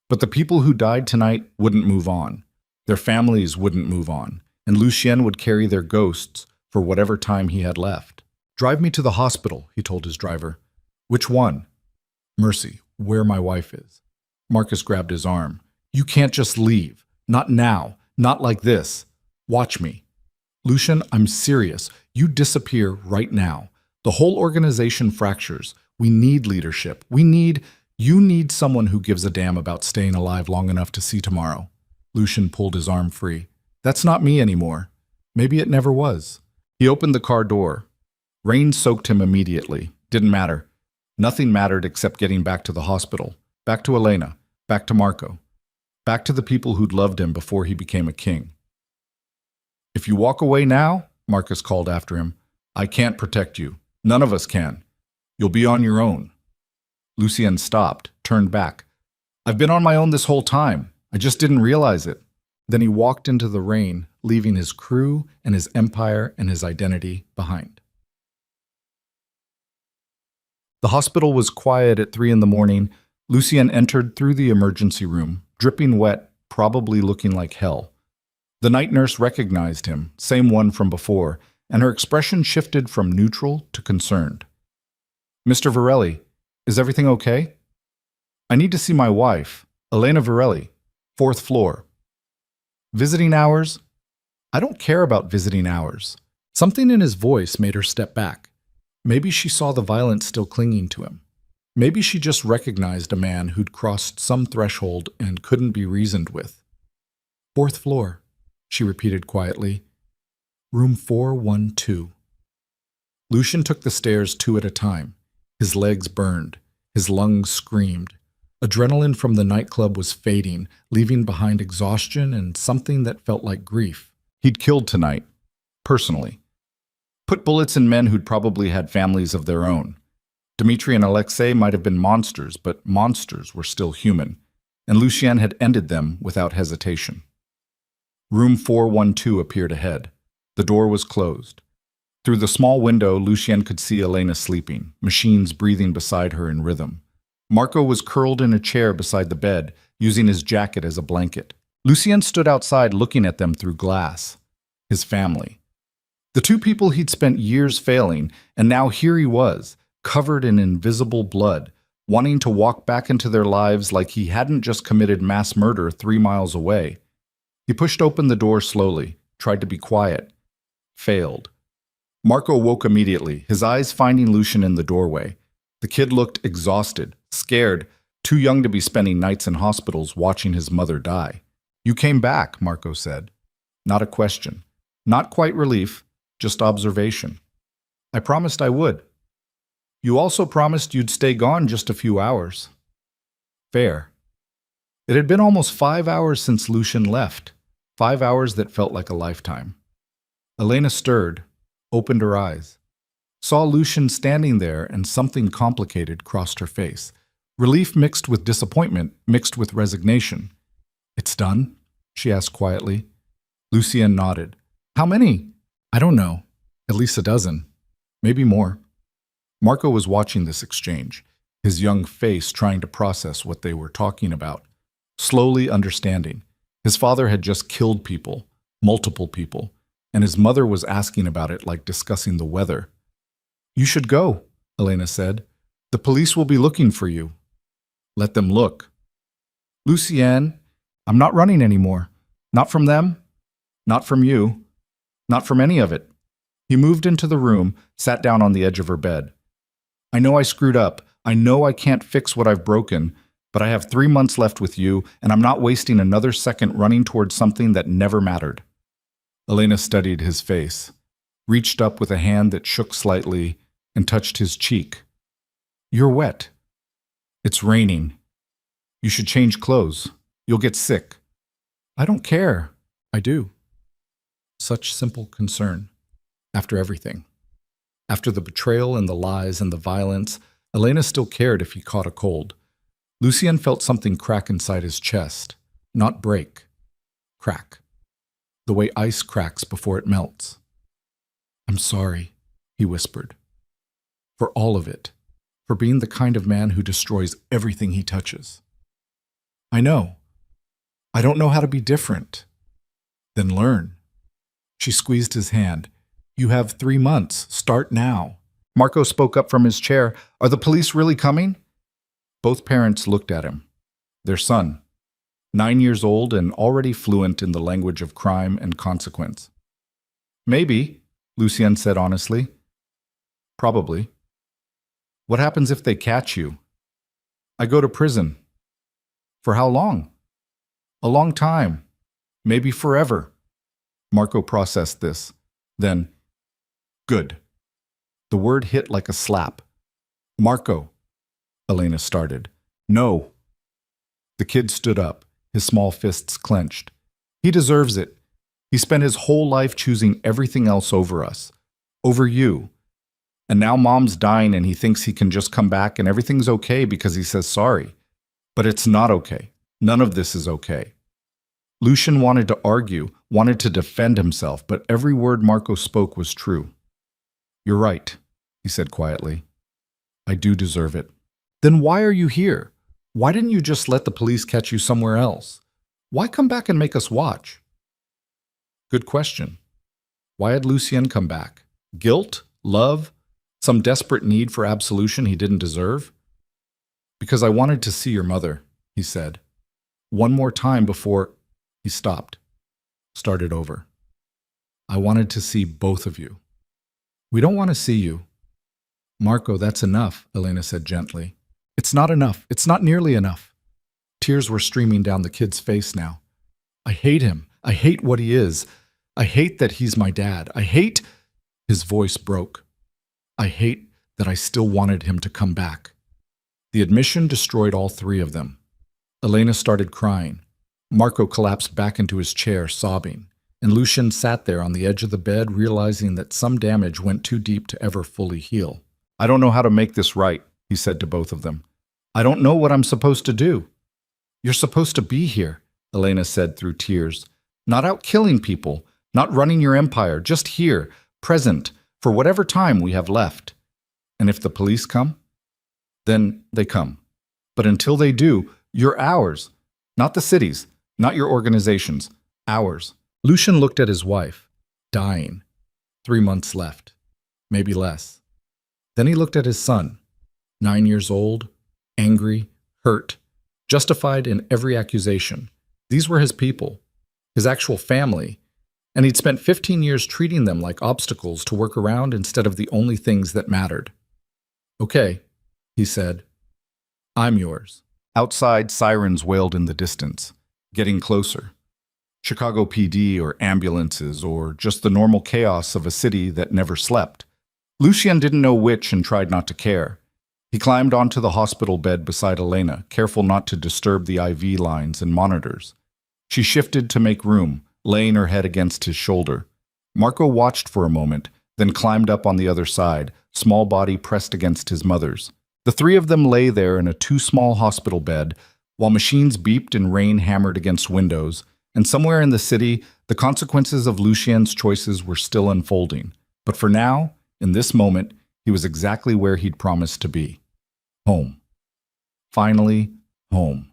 But the people who died tonight wouldn't move on. Their families wouldn't move on, and Lucien would carry their ghosts for whatever time he had left. Drive me to the hospital, he told his driver. Which one? Mercy, where my wife is. Marcus grabbed his arm. You can't just leave. Not now. Not like this. Watch me. Lucien, I'm serious. You disappear right now. The whole organization fractures. We need leadership. You need someone who gives a damn about staying alive long enough to see tomorrow. Lucien pulled his arm free. That's not me anymore. Maybe it never was. He opened the car door. Rain soaked him immediately. Didn't matter. Nothing mattered except getting back to the hospital. Back to Elena. Back to Marco. Back to the people who'd loved him before he became a king. If you walk away now, Marcus called after him, I can't protect you. None of us can. You'll be on your own. Lucien stopped, turned back. I've been on my own this whole time. I just didn't realize it. Then he walked into the rain, leaving his crew and his empire and his identity behind. The hospital was quiet at 3 a.m. Lucien entered through the emergency room, dripping wet, probably looking like hell. The night nurse recognized him, same one from before, and her expression shifted from neutral to concerned. Mr. Varelli, Is everything okay? I need to see my wife, Elena Varelli, 4th floor. Visiting hours? I don't care about visiting hours. Something in his voice made her step back. Maybe she saw the violence still clinging to him. Maybe she just recognized a man who'd crossed some threshold and couldn't be reasoned with. 4th floor, she repeated quietly. Room 412. Lucian took the stairs 2 at a time. His legs burned. His lungs screamed. Adrenaline from the nightclub was fading, leaving behind exhaustion and something that felt like grief. He'd killed tonight, personally. Put bullets in men who'd probably had families of their own. Dmitri and Alexei might have been monsters, but monsters were still human, and Lucien had ended them without hesitation. Room 412 appeared ahead. The door was closed. Through the small window, Lucien could see Elena sleeping, machines breathing beside her in rhythm. Marco was curled in a chair beside the bed, using his jacket as a blanket. Lucien stood outside looking at them through glass. His family. The 2 people he'd spent years failing, and now here he was, covered in invisible blood, wanting to walk back into their lives like he hadn't just committed mass murder 3 miles away. He pushed open the door slowly, tried to be quiet. Failed. Marco woke immediately, his eyes finding Lucien in the doorway. The kid looked exhausted, scared, too young to be spending nights in hospitals watching his mother die. You came back, Marco said. Not a question. Not quite relief, just observation. I promised I would. You also promised you'd stay gone just a few hours. Fair. It had been almost 5 hours since Lucien left, 5 hours that felt like a lifetime. Elena stirred, opened her eyes, saw Lucien standing there, and something complicated crossed her face. Relief mixed with disappointment, mixed with resignation. It's done? She asked quietly. Lucien nodded. How many? I don't know. At least a dozen. Maybe more. Marco was watching this exchange, his young face trying to process what they were talking about, slowly understanding. His father had just killed people, multiple people, and his mother was asking about it like discussing the weather. You should go, Elena said. The police will be looking for you. Let them look. Lucien, I'm not running anymore. Not from them. Not from you. Not from any of it. He moved into the room, sat down on the edge of her bed. I know I screwed up. I know I can't fix what I've broken, but I have 3 months left with you, and I'm not wasting another second running towards something that never mattered. Elena studied his face, reached up with a hand that shook slightly, and touched his cheek. You're wet. It's raining. You should change clothes. You'll get sick. I don't care. I do. Such simple concern. After everything. After the betrayal and the lies and the violence, Elena still cared if he caught a cold. Lucien felt something crack inside his chest. Not break. Crack. The way ice cracks before it melts. I'm sorry, he whispered. For all of it. For being the kind of man who destroys everything he touches. I know. I don't know how to be different. Then learn. She squeezed his hand. You have 3 months. Start now. Marco spoke up from his chair. Are the police really coming? Both parents looked at him. Their son, 9 years old and already fluent in the language of crime and consequence. Maybe, Lucien said honestly. Probably. What happens if they catch you? I go to prison. For how long? A long time. Maybe forever. Marco processed this. Then, good. The word hit like a slap. Marco, Elena started. No. The kid stood up, his small fists clenched. He deserves it. He spent his whole life choosing everything else over us. Over you. And now Mom's dying and he thinks he can just come back and everything's okay because he says sorry. But it's not okay. None of this is okay. Lucien wanted to argue, wanted to defend himself, but every word Marco spoke was true. You're right, he said quietly. I do deserve it. Then why are you here? Why didn't you just let the police catch you somewhere else? Why come back and make us watch? Good question. Why had Lucien come back? Guilt? Love? Some desperate need for absolution he didn't deserve? Because I wanted to see your mother, he said. One more time before he stopped. Started over. I wanted to see both of you. We don't want to see you. Marco, that's enough, Elena said gently. It's not enough. It's not nearly enough. Tears were streaming down the kid's face now. I hate him. I hate what he is. I hate that he's my dad. I hate... His voice broke. I hate that I still wanted him to come back. The admission destroyed all three of them. Elena started crying. Marco collapsed back into his chair, sobbing, and Lucien sat there on the edge of the bed, realizing that some damage went too deep to ever fully heal. I don't know how to make this right, he said to both of them. I don't know what I'm supposed to do. You're supposed to be here, Elena said through tears. Not out killing people, not running your empire, just here, present, for whatever time we have left. And if the police come, then they come. But until they do, you're ours. Not the city's, not your organization's, ours. Lucien looked at his wife, dying. 3 months left, maybe less. Then he looked at his son, 9 years old, angry, hurt, justified in every accusation. These were his people, his actual family, and he'd spent 15 years treating them like obstacles to work around instead of the only things that mattered. Okay, he said, I'm yours. Outside, sirens wailed in the distance, getting closer. Chicago PD or ambulances or just the normal chaos of a city that never slept. Lucien didn't know which and tried not to care. He climbed onto the hospital bed beside Elena, careful not to disturb the IV lines and monitors. She shifted to make room, laying her head against his shoulder. Marco watched for a moment, then climbed up on the other side, small body pressed against his mother's. The three of them lay there in a too-small hospital bed, while machines beeped and rain hammered against windows, and somewhere in the city, the consequences of Lucien's choices were still unfolding. But for now, in this moment, he was exactly where he'd promised to be. Home. Finally, home.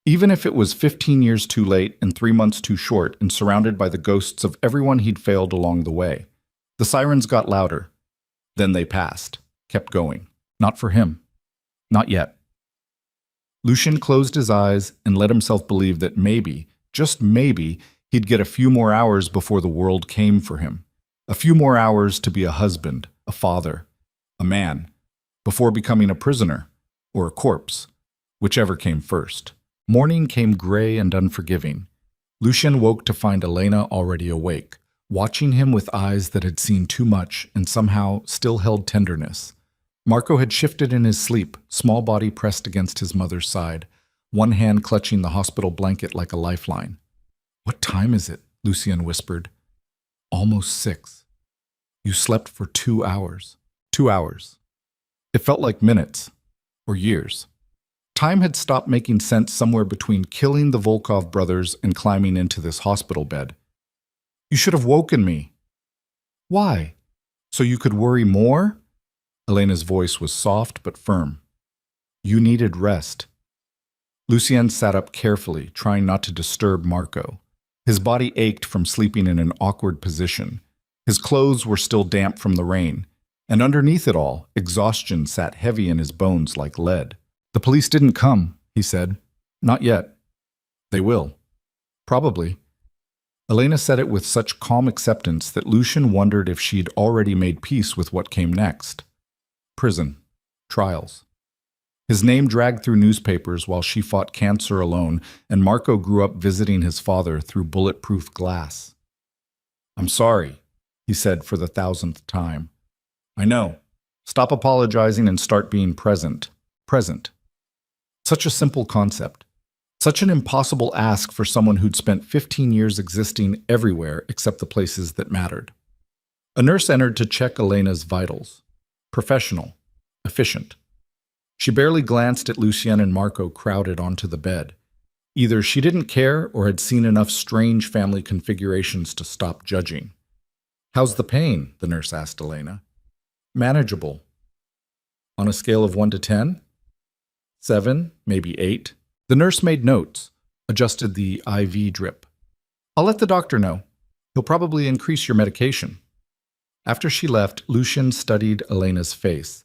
Even if it was 15 years too late and 3 months too short and surrounded by the ghosts of everyone he'd failed along the way. The sirens got louder. Then they passed, kept going. Not for him. Not yet. Lucien closed his eyes and let himself believe that maybe, just maybe, he'd get a few more hours before the world came for him. A few more hours to be a husband, a father, a man, before becoming a prisoner or a corpse, whichever came first. Morning came gray and unforgiving. Lucien woke to find Elena already awake, watching him with eyes that had seen too much and somehow still held tenderness. Marco had shifted in his sleep, small body pressed against his mother's side, one hand clutching the hospital blanket like a lifeline. What time is it? Lucien whispered. Almost 6. You slept for 2 hours. 2 hours. It felt like minutes, or years. Time had stopped making sense somewhere between killing the Volkov brothers and climbing into this hospital bed. You should have woken me. Why? So you could worry more? Elena's voice was soft but firm. You needed rest. Lucien sat up carefully, trying not to disturb Marco. His body ached from sleeping in an awkward position. His clothes were still damp from the rain, and underneath it all, exhaustion sat heavy in his bones like lead. The police didn't come, he said. Not yet. They will. Probably. Elena said it with such calm acceptance that Lucien wondered if she'd already made peace with what came next. Prison. Trials. His name dragged through newspapers while she fought cancer alone, and Marco grew up visiting his father through bulletproof glass. I'm sorry, he said for the 1000th time. I know. Stop apologizing and start being present. Present. Such a simple concept. Such an impossible ask for someone who'd spent 15 years existing everywhere except the places that mattered. A nurse entered to check Elena's vitals. Professional. Efficient. She barely glanced at Lucien and Marco crowded onto the bed. Either she didn't care or had seen enough strange family configurations to stop judging. How's the pain? The nurse asked Elena. Manageable. On a scale of 1 to 10? 7, maybe 8. The nurse made notes, adjusted the IV drip. I'll let the doctor know. He'll probably increase your medication. After she left, Lucien studied Elena's face.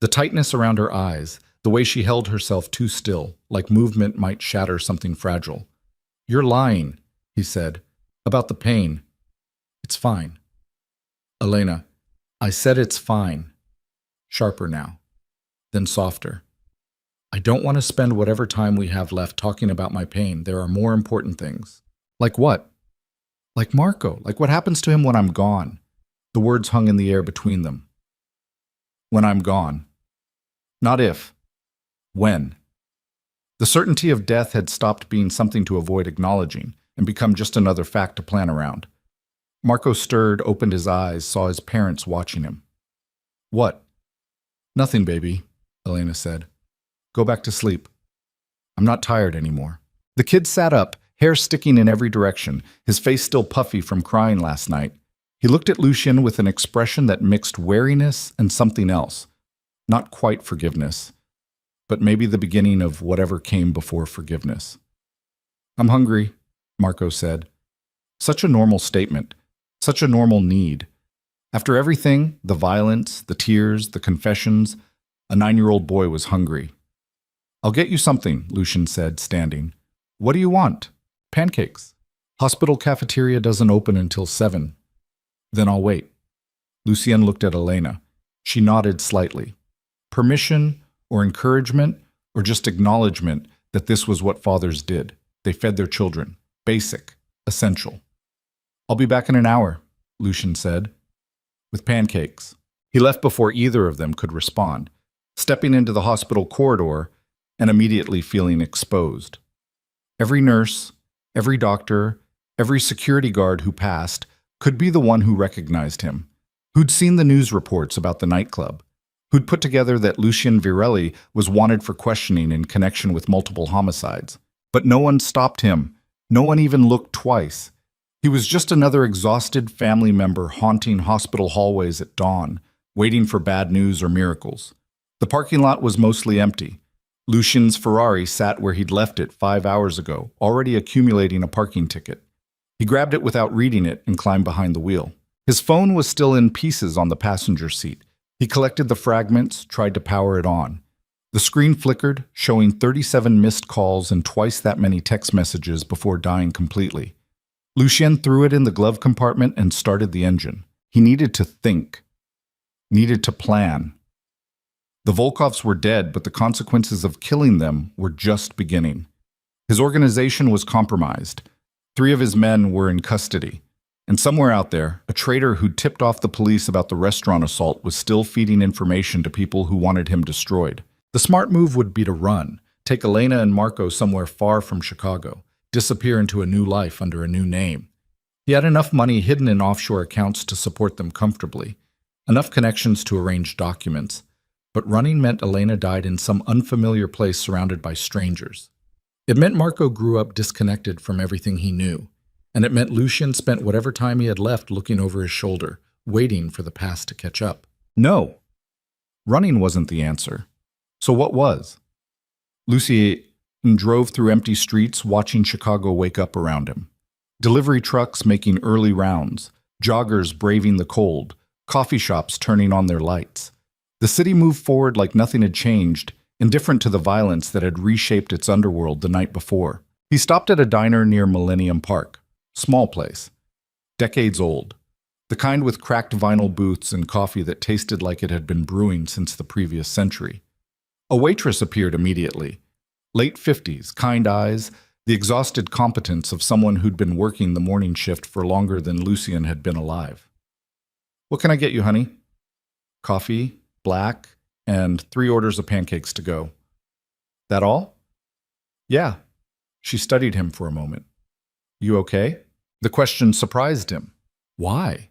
The tightness around her eyes, The way she held herself too still, like movement might shatter something fragile. "You're lying," he said, "about the pain. It's fine." "Elena, I said it's fine." Sharper now, then softer. "I don't want to spend whatever time we have left talking about my pain. There are more important things." "Like what?" "Like Marco, like what happens to him when I'm gone." The words hung in the air between them. "When I'm gone." Not if. When. The certainty of death had stopped being something to avoid acknowledging and become just another fact to plan around. Marco stirred, opened his eyes, saw his parents watching him. "What?" "Nothing, baby," Elena said. "Go back to sleep. I'm not tired anymore." The kid sat up, hair sticking in every direction, his face still puffy from crying last night. He looked at Lucien with an expression that mixed wariness and something else. Not quite forgiveness, but maybe the beginning of whatever came before forgiveness. "I'm hungry," Marco said. Such a normal statement, such a normal need. After everything, the violence, the tears, the confessions, a 9-year-old boy was hungry. "I'll get you something," Lucien said, standing. "What do you want?" "Pancakes. Hospital cafeteria doesn't open until 7. "Then I'll wait." Lucien looked at Elena. She nodded slightly. Permission or encouragement or just acknowledgement that this was what fathers did. They fed their children. Basic. Essential. "I'll be back in an hour," Lucien said. "With pancakes." He left before either of them could respond, stepping into the hospital corridor and immediately feeling exposed. Every nurse, every doctor, every security guard who passed could be the one who recognized him, who'd seen the news reports about the nightclub, who'd put together that Lucien Virelli was wanted for questioning in connection with multiple homicides. But no one stopped him. No one even looked twice. He was just another exhausted family member haunting hospital hallways at dawn, waiting for bad news or miracles. The parking lot was mostly empty. Lucien's Ferrari sat where he'd left it 5 hours ago, already accumulating a parking ticket. He grabbed it without reading it and climbed behind the wheel. His phone was still in pieces on the passenger seat. He collected the fragments, tried to power it on. The screen flickered, showing 37 missed calls and twice that many text messages before dying completely. Lucien threw it in the glove compartment and started the engine. He needed to think. Needed to plan. The Volkovs were dead, but the consequences of killing them were just beginning. His organization was compromised. 3 of his men were in custody. And somewhere out there, a traitor who tipped off the police about the restaurant assault was still feeding information to people who wanted him destroyed. The smart move would be to run, take Elena and Marco somewhere far from Chicago, disappear into a new life under a new name. He had enough money hidden in offshore accounts to support them comfortably, enough connections to arrange documents. But running meant Elena died in some unfamiliar place surrounded by strangers. It meant Marco grew up disconnected from everything he knew. And it meant Lucien spent whatever time he had left looking over his shoulder, waiting for the past to catch up. No. Running wasn't the answer. So what was? Lucien drove through empty streets, watching Chicago wake up around him. Delivery trucks making early rounds, joggers braving the cold, coffee shops turning on their lights. The city moved forward like nothing had changed, indifferent to the violence that had reshaped its underworld the night before. He stopped at a diner near Millennium Park. Small place. Decades old. The kind with cracked vinyl booths and coffee that tasted like it had been brewing since the previous century. A waitress appeared immediately. Late 50s, kind eyes, the exhausted competence of someone who'd been working the morning shift for longer than Lucien had been alive. "What can I get you, honey?" "Coffee, black, and 3 orders of pancakes to go." "That all?" "Yeah." She studied him for a moment. "You okay?" The question surprised him. "Why?"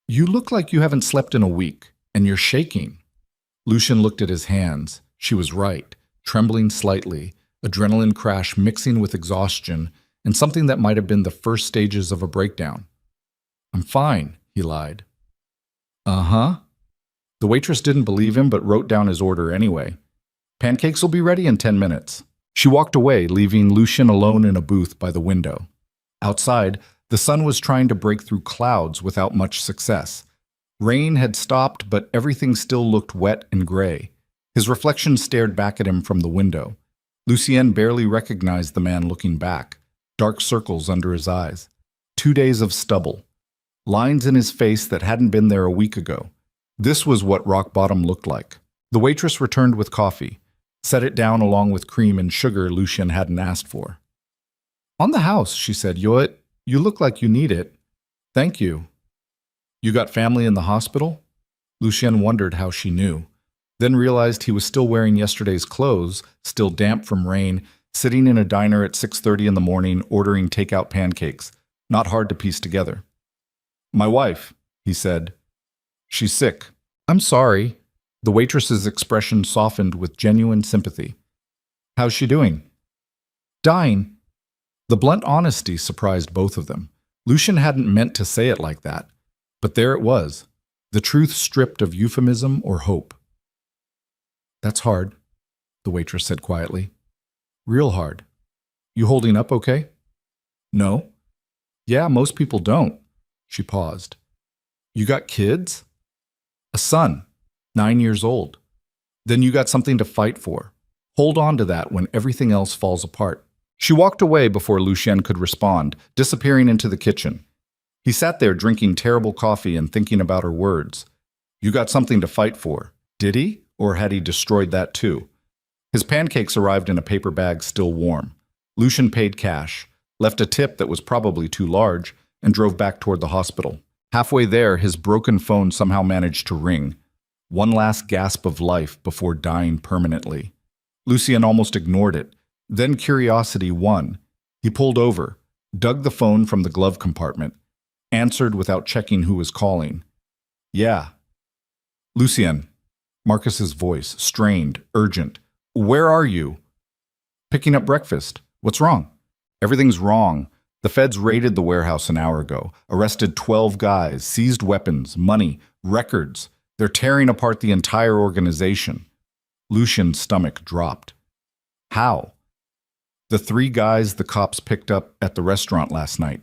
"You look like you haven't slept in a week, and you're shaking." Lucien looked at his hands. She was right, trembling slightly, adrenaline crash mixing with exhaustion, and something that might have been the first stages of a breakdown. "I'm fine," he lied. "Uh-huh." The waitress didn't believe him but wrote down his order anyway. "Pancakes will be ready in 10 minutes. She walked away, leaving Lucien alone in a booth by the window. Outside, the sun was trying to break through clouds without much success. Rain had stopped, but everything still looked wet and gray. His reflection stared back at him from the window. Lucien barely recognized the man looking back, dark circles under his eyes, 2 days of stubble, lines in his face that hadn't been there a week ago. This was what rock bottom looked like. The waitress returned with coffee, set it down along with cream and sugar Lucien hadn't asked for. "On the house," she said. You look like you need it." "Thank you." "You got family in the hospital?" Lucien wondered how she knew, then realized he was still wearing yesterday's clothes, still damp from rain, sitting in a diner at 6:30 in the morning ordering takeout pancakes. Not hard to piece together. "My wife," he said. "She's sick." "I'm sorry." The waitress's expression softened with genuine sympathy. "How's she doing?" "Dying." The blunt honesty surprised both of them. Lucien hadn't meant to say it like that, but there it was, the truth stripped of euphemism or hope. "That's hard," the waitress said quietly. "Real hard. You holding up okay?" "No." "Yeah, most people don't." She paused. "You got kids?" "A son, 9 years old." "Then you got something to fight for. Hold on to that when everything else falls apart." She walked away before Lucien could respond, disappearing into the kitchen. He sat there drinking terrible coffee and thinking about her words. You got something to fight for. Did he? Or had he destroyed that too? His pancakes arrived in a paper bag still warm. Lucien paid cash, left a tip that was probably too large, and drove back toward the hospital. Halfway there, his broken phone somehow managed to ring. One last gasp of life before dying permanently. Lucien almost ignored it. Then curiosity won. He pulled over, dug the phone from the glove compartment, answered without checking who was calling. "Yeah." "Lucien." Marcus's voice, strained, urgent. "Where are you?" "Picking up breakfast. What's wrong?" "Everything's wrong. The feds raided the warehouse an hour ago, arrested 12 guys, seized weapons, money, records. They're tearing apart the entire organization." Lucien's stomach dropped. "How?" "The 3 guys the cops picked up at the restaurant last night.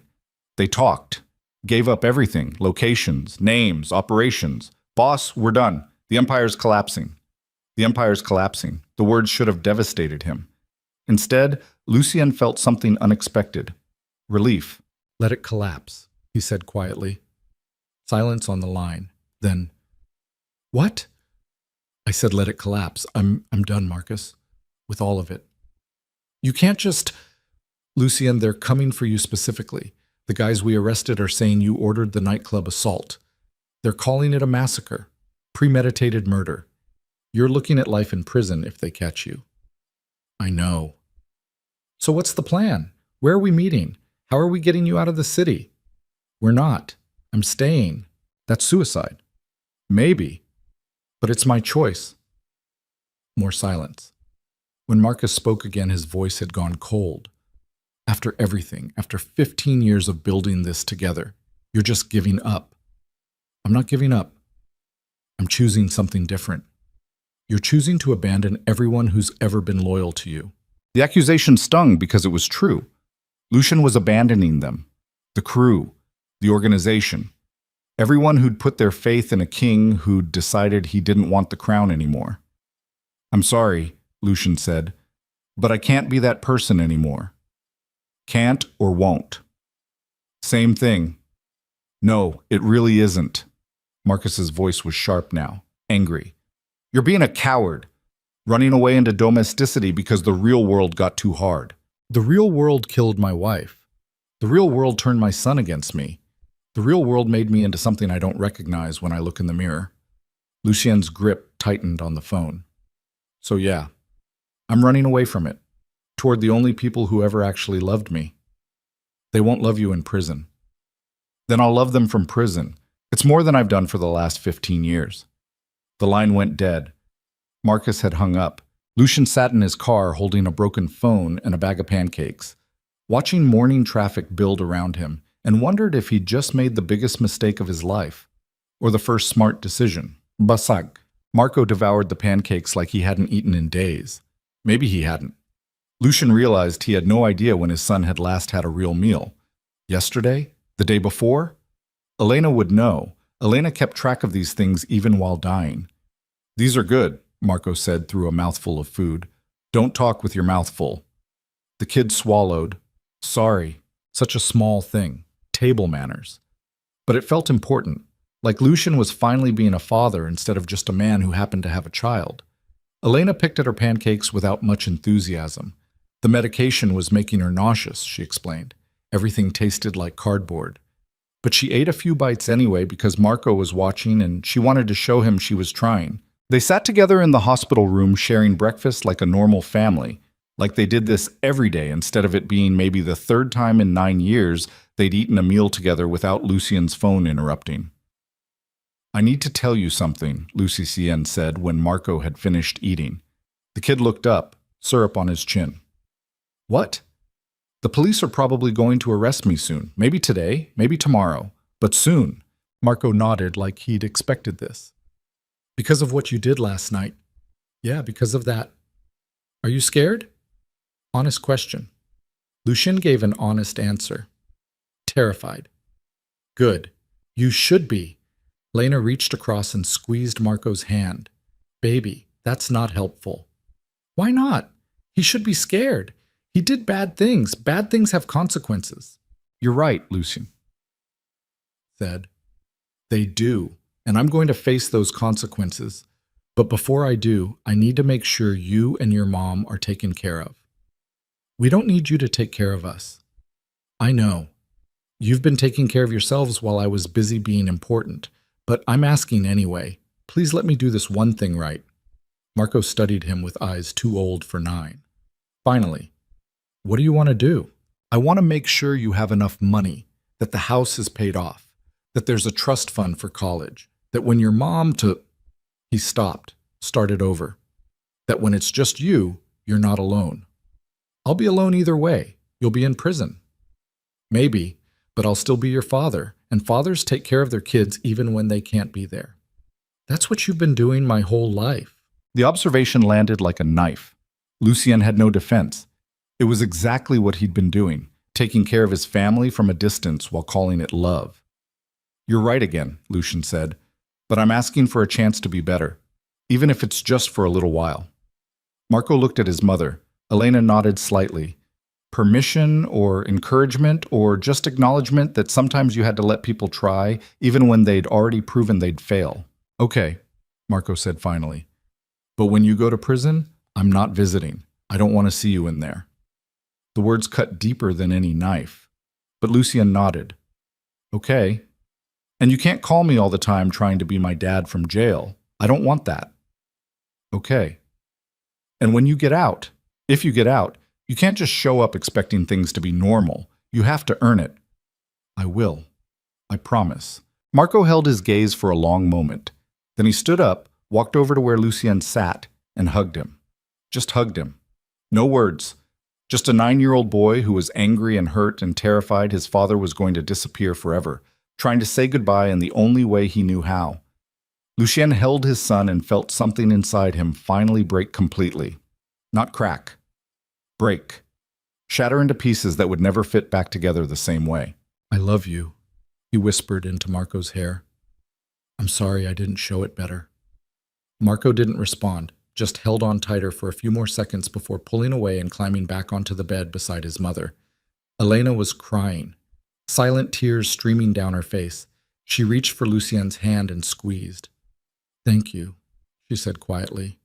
They talked, gave up everything, locations, names, operations. Boss, we're done. The empire's collapsing." The empire's collapsing. The words should have devastated him. Instead, Lucien felt something unexpected. Relief. "Let it collapse," he said quietly. Silence on the line. Then, "What?" "I said let it collapse. I'm done, Marcus. With all of it." "You can't just—" "Lucien, they're coming for you specifically. The guys we arrested are saying you ordered the nightclub assault. They're calling it a massacre. Premeditated murder. You're looking at life in prison if they catch you." "I know." "So what's the plan? Where are we meeting? How are we getting you out of the city?" "We're not. I'm staying. That's suicide." "Maybe. But it's my choice." More silence. When Marcus spoke again, his voice had gone cold. "After everything, after 15 years of building this together, you're just giving up." "I'm not giving up. I'm choosing something different. You're choosing to abandon everyone who's ever been loyal to you." The accusation stung because it was true. Lucien was abandoning them. The crew, the organization, everyone who'd put their faith in a king who'd decided he didn't want the crown anymore. "I'm sorry," Lucien said, "but I can't be that person anymore." "Can't or won't?" "Same thing." "No, it really isn't." Marcus's voice was sharp now, angry. "You're being a coward, running away into domesticity because the real world got too hard." "The real world killed my wife. The real world turned my son against me. The real world made me into something I don't recognize when I look in the mirror." Lucien's grip tightened on the phone. "So yeah, I'm running away from it, toward the only people who ever actually loved me. They won't love you in prison. Then I'll love them from prison. It's more than I've done for the last 15 years. The line went dead. Marcus had hung up. Lucien sat in his car holding a broken phone and a bag of pancakes, watching morning traffic build around him, and wondered if he'd just made the biggest mistake of his life, or the first smart decision. Basag. Marco devoured the pancakes like he hadn't eaten in days. Maybe he hadn't. Lucien realized he had no idea when his son had last had a real meal. Yesterday? The day before? Elena would know. Elena kept track of these things even while dying. "These are good," Marco said through a mouthful of food. Don't talk with your mouth full. The kid swallowed. Sorry, such a small thing. Table manners. But it felt important, like Lucian was finally being a father instead of just a man who happened to have a child. Elena picked at her pancakes without much enthusiasm. The medication was making her nauseous, she explained. Everything tasted like cardboard. But she ate a few bites anyway because Marco was watching and she wanted to show him she was trying. They sat together in the hospital room sharing breakfast like a normal family, like they did this every day instead of it being maybe the third time in 9 years they'd eaten a meal together without Lucien's phone interrupting. I need to tell you something, Lucien said when Marco had finished eating. The kid looked up, syrup on his chin. What? The police are probably going to arrest me soon. Maybe today, maybe tomorrow, but soon. Marco nodded like he'd expected this. Because of what you did last night. Yeah, because of that. Are you scared? Honest question. Lucien gave an honest answer. Terrified. Good. You should be. Lena reached across and squeezed Marco's hand. Baby, that's not helpful. Why not? He should be scared. He did bad things. Bad things have consequences. You're right, Lucien said. They do, and I'm going to face those consequences. But before I do, I need to make sure you and your mom are taken care of. We don't need you to take care of us. I know. You've been taking care of yourselves while I was busy being important, but I'm asking anyway. Please let me do this one thing right. Marco studied him with eyes too old for 9. Finally, what do you want to do? I want to make sure you have enough money, that the house is paid off, that there's a trust fund for college, that when your mom to... He stopped, started over. That when it's just you, you're not alone. I'll be alone either way. You'll be in prison. Maybe, but I'll still be your father, and fathers take care of their kids even when they can't be there. That's what you've been doing my whole life. The observation landed like a knife. Lucien had no defense. It was exactly what he'd been doing, taking care of his family from a distance while calling it love. You're right again, Lucien said, but I'm asking for a chance to be better, even if it's just for a little while. Marco looked at his mother. Elena nodded slightly. Permission or encouragement or just acknowledgement that sometimes you had to let people try, even when they'd already proven they'd fail. Okay, Marco said finally. But when you go to prison, I'm not visiting. I don't want to see you in there. The words cut deeper than any knife. But Lucien nodded. Okay. And you can't call me all the time trying to be my dad from jail. I don't want that. Okay. And when you get out, if you get out, you can't just show up expecting things to be normal. You have to earn it. I will. I promise. Marco held his gaze for a long moment. Then he stood up, walked over to where Lucien sat, and hugged him. Just hugged him. No words. Just a 9-year-old boy who was angry and hurt and terrified his father was going to disappear forever, trying to say goodbye in the only way he knew how. Lucien held his son and felt something inside him finally break completely. Not crack. Break. Shatter into pieces that would never fit back together the same way. I love you, he whispered into Marco's hair. I'm sorry I didn't show it better. Marco didn't respond, just held on tighter for a few more seconds before pulling away and climbing back onto the bed beside his mother. Elena was crying, silent tears streaming down her face. She reached for Lucien's hand and squeezed. Thank you, she said quietly.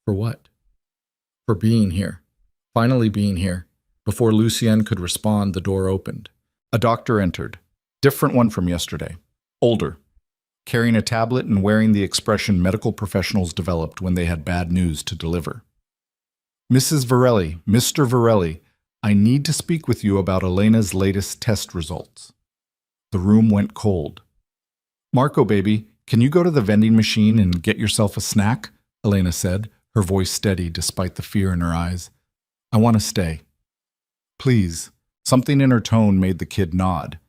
For what? For being here. Finally being here. Before Lucien could respond, the door opened. A doctor entered. Different one from yesterday. Older. Carrying a tablet and wearing the expression medical professionals developed when they had bad news to deliver. Mrs. Varelli, Mr. Varelli, I need to speak with you about Elena's latest test results. The room went cold. Marco, baby, can you go to the vending machine and get yourself a snack? Elena said, her voice steady despite the fear in her eyes. I want to stay. Please. Something in her tone made the kid nod.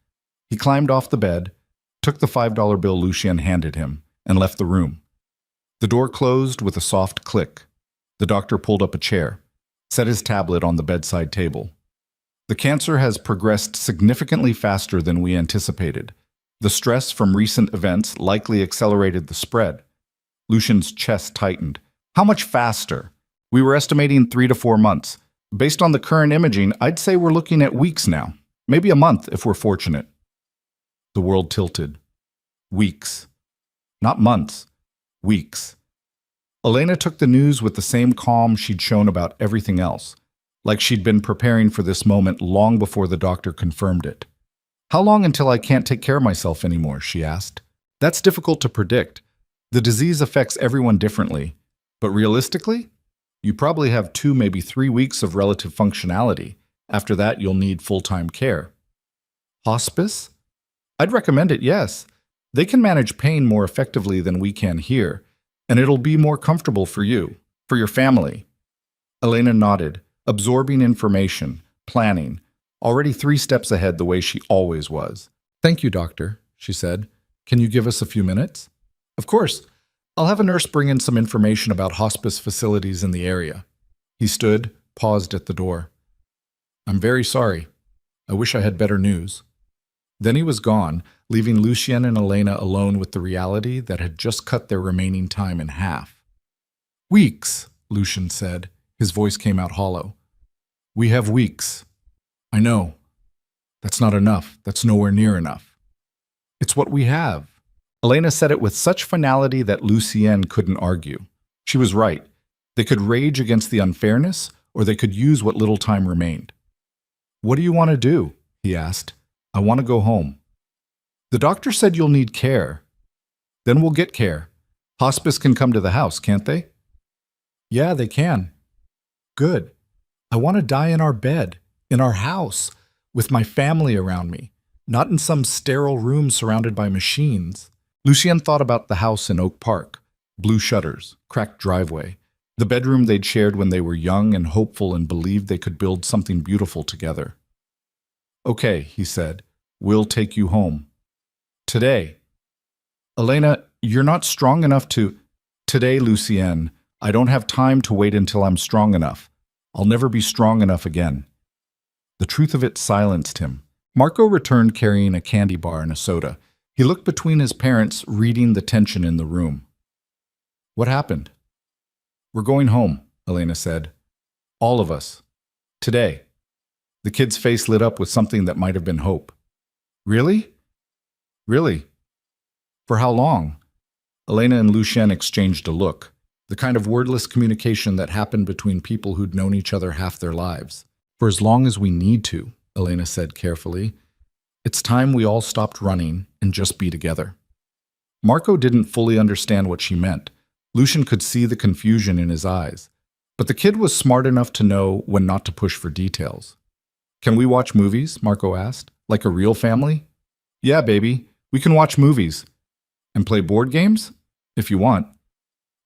He climbed off the bed, took the $5 bill Lucien handed him, and left the room. The door closed with a soft click. The doctor pulled up a chair, set his tablet on the bedside table. The cancer has progressed significantly faster than we anticipated. The stress from recent events likely accelerated the spread. Lucien's chest tightened, How much faster? We were estimating 3 to 4 months. Based on the current imaging, I'd say we're looking at weeks now. Maybe a month if we're fortunate. The world tilted. Weeks. Not months. Weeks. Elena took the news with the same calm she'd shown about everything else, like she'd been preparing for this moment long before the doctor confirmed it. How long until I can't take care of myself anymore, she asked. That's difficult to predict. The disease affects everyone differently, but realistically, you probably have 2, maybe 3 weeks of relative functionality. After that, you'll need full-time care. Hospice? I'd recommend it, yes. They can manage pain more effectively than we can here, and it'll be more comfortable for you, for your family. Elena nodded, absorbing information, planning, already 3 steps ahead the way she always was. Thank you, doctor, she said. Can you give us a few minutes? Of course. I'll have a nurse bring in some information about hospice facilities in the area. He stood, paused at the door. I'm very sorry. I wish I had better news. Then he was gone, leaving Lucien and Elena alone with the reality that had just cut their remaining time in half. Weeks, Lucien said. His voice came out hollow. We have weeks. I know. That's not enough. That's nowhere near enough. It's what we have. Elena said it with such finality that Lucien couldn't argue. She was right. They could rage against the unfairness, or they could use what little time remained. What do you want to do? He asked. I want to go home. The doctor said you'll need care. Then we'll get care. Hospice can come to the house, can't they? Yeah, they can. Good. I want to die in our bed, in our house, with my family around me, not in some sterile room surrounded by machines. Lucien thought about the house in Oak Park, blue shutters, cracked driveway, the bedroom they'd shared when they were young and hopeful and believed they could build something beautiful together. Okay, he said, we'll take you home. Today. Elena, you're not strong enough to… Today, Lucien, I don't have time to wait until I'm strong enough. I'll never be strong enough again. The truth of it silenced him. Marco returned carrying a candy bar and a soda. He looked between his parents, reading the tension in the room. What happened? We're going home, Elena said. All of us. Today. The kid's face lit up with something that might have been hope. Really? Really? For how long? Elena and Lucien exchanged a look, the kind of wordless communication that happened between people who'd known each other half their lives. For as long as we need to, Elena said carefully. It's time we all stopped running and just be together. Marco didn't fully understand what she meant. Lucien could see the confusion in his eyes. But the kid was smart enough to know when not to push for details. Can we watch movies? Marco asked. Like a real family? Yeah, baby. We can watch movies. And play board games? If you want.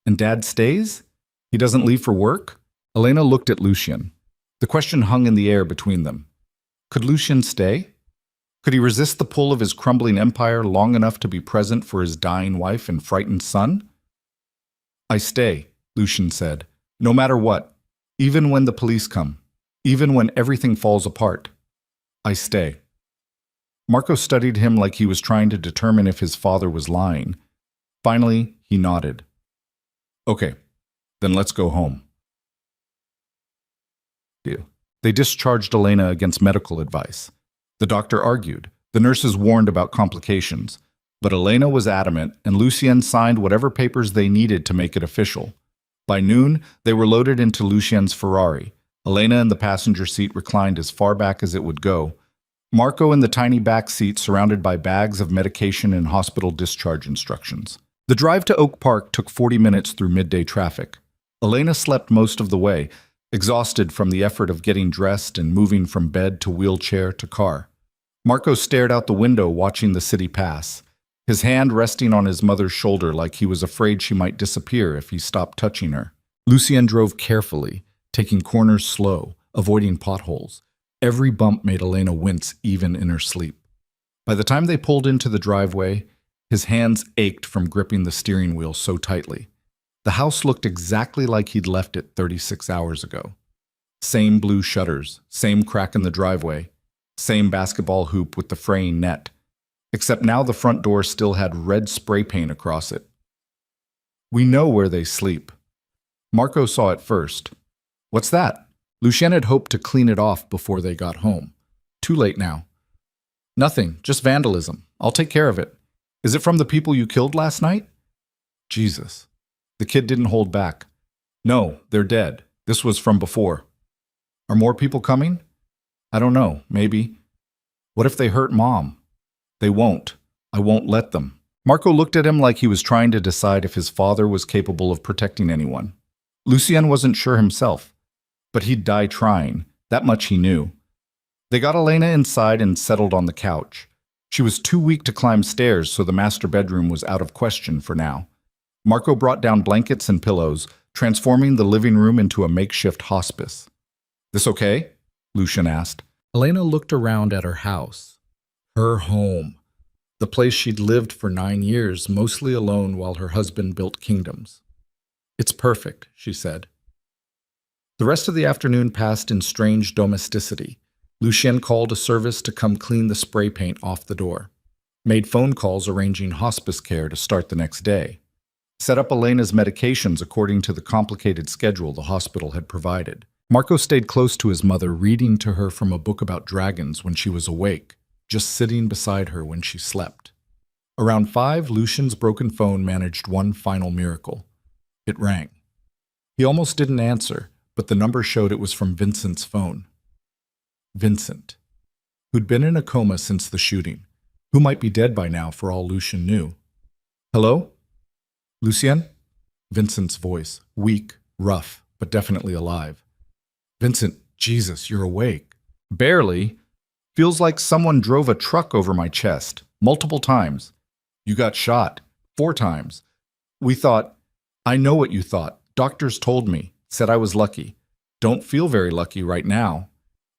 And Dad stays? He doesn't leave for work? Elena looked at Lucien. The question hung in the air between them. Could Lucien stay? Could he resist the pull of his crumbling empire long enough to be present for his dying wife and frightened son? I stay, Lucien said. No matter what. Even when the police come. Even when everything falls apart. I stay. Marco studied him like he was trying to determine if his father was lying. Finally, he nodded. Okay, then let's go home. They discharged Elena against medical advice. The doctor argued. The nurses warned about complications. But Elena was adamant, and Lucien signed whatever papers they needed to make it official. By noon, they were loaded into Lucien's Ferrari. Elena in the passenger seat reclined as far back as it would go. Marco in the tiny back seat surrounded by bags of medication and hospital discharge instructions. The drive to Oak Park took 40 minutes through midday traffic. Elena slept most of the way, exhausted from the effort of getting dressed and moving from bed to wheelchair to car. Marco stared out the window watching the city pass, his hand resting on his mother's shoulder like he was afraid she might disappear if he stopped touching her. Lucien drove carefully, taking corners slow, avoiding potholes. Every bump made Elena wince even in her sleep. By the time they pulled into the driveway, his hands ached from gripping the steering wheel so tightly. The house looked exactly like he'd left it 36 hours ago. Same blue shutters, same crack in the driveway, same basketball hoop with the fraying net. Except now the front door still had red spray paint across it. We know where they sleep. Marco saw it first. What's that? Lucien had hoped to clean it off before they got home. Too late now. Nothing, just vandalism. I'll take care of it. Is it from the people you killed last night? Jesus. The kid didn't hold back. No, they're dead. This was from before. Are more people coming? I don't know, maybe. What if they hurt Mom? They won't. I won't let them. Marco looked at him like he was trying to decide if his father was capable of protecting anyone. Lucien wasn't sure himself, but he'd die trying. That much he knew. They got Elena inside and settled on the couch. She was too weak to climb stairs, so the master bedroom was out of question for now. Marco brought down blankets and pillows, transforming the living room into a makeshift hospice. This okay? Lucien asked. Elena looked around at her house. Her home. The place she'd lived for 9 years, mostly alone while her husband built kingdoms. It's perfect, she said. The rest of the afternoon passed in strange domesticity. Lucien called a service to come clean the spray paint off the door. Made phone calls arranging hospice care to start the next day. Set up Elena's medications according to the complicated schedule the hospital had provided. Marco stayed close to his mother, reading to her from a book about dragons when she was awake, just sitting beside her when she slept. Around 5, Lucien's broken phone managed one final miracle. It rang. He almost didn't answer, but the number showed it was from Vincent's phone. Vincent, who'd been in a coma since the shooting, who might be dead by now for all Lucien knew. Hello? Lucien? Vincent's voice, weak, rough, but definitely alive. Vincent, Jesus, you're awake. Barely. Feels like someone drove a truck over my chest, multiple times. You got shot, 4 times. We thought, I know what you thought. Doctors told me, said I was lucky. Don't feel very lucky right now.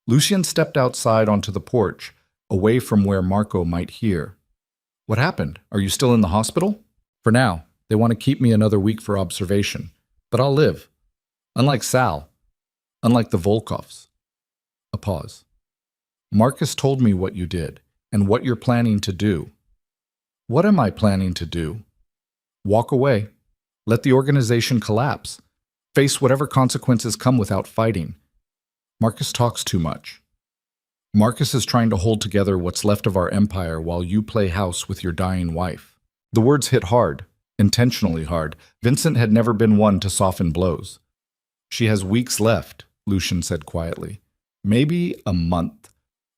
Lucien stepped outside onto the porch, away from where Marco might hear. What happened? Are you still in the hospital? For now. They want to keep me another week for observation. But I'll live. Unlike Sal. Unlike the Volkovs. A pause. Marcus told me what you did, and what you're planning to do. What am I planning to do? Walk away. Let the organization collapse. Face whatever consequences come without fighting. Marcus talks too much. Marcus is trying to hold together what's left of our empire while you play house with your dying wife. The words hit hard, intentionally hard. Vincent had never been one to soften blows. She has weeks left, Lucien said quietly. Maybe a month.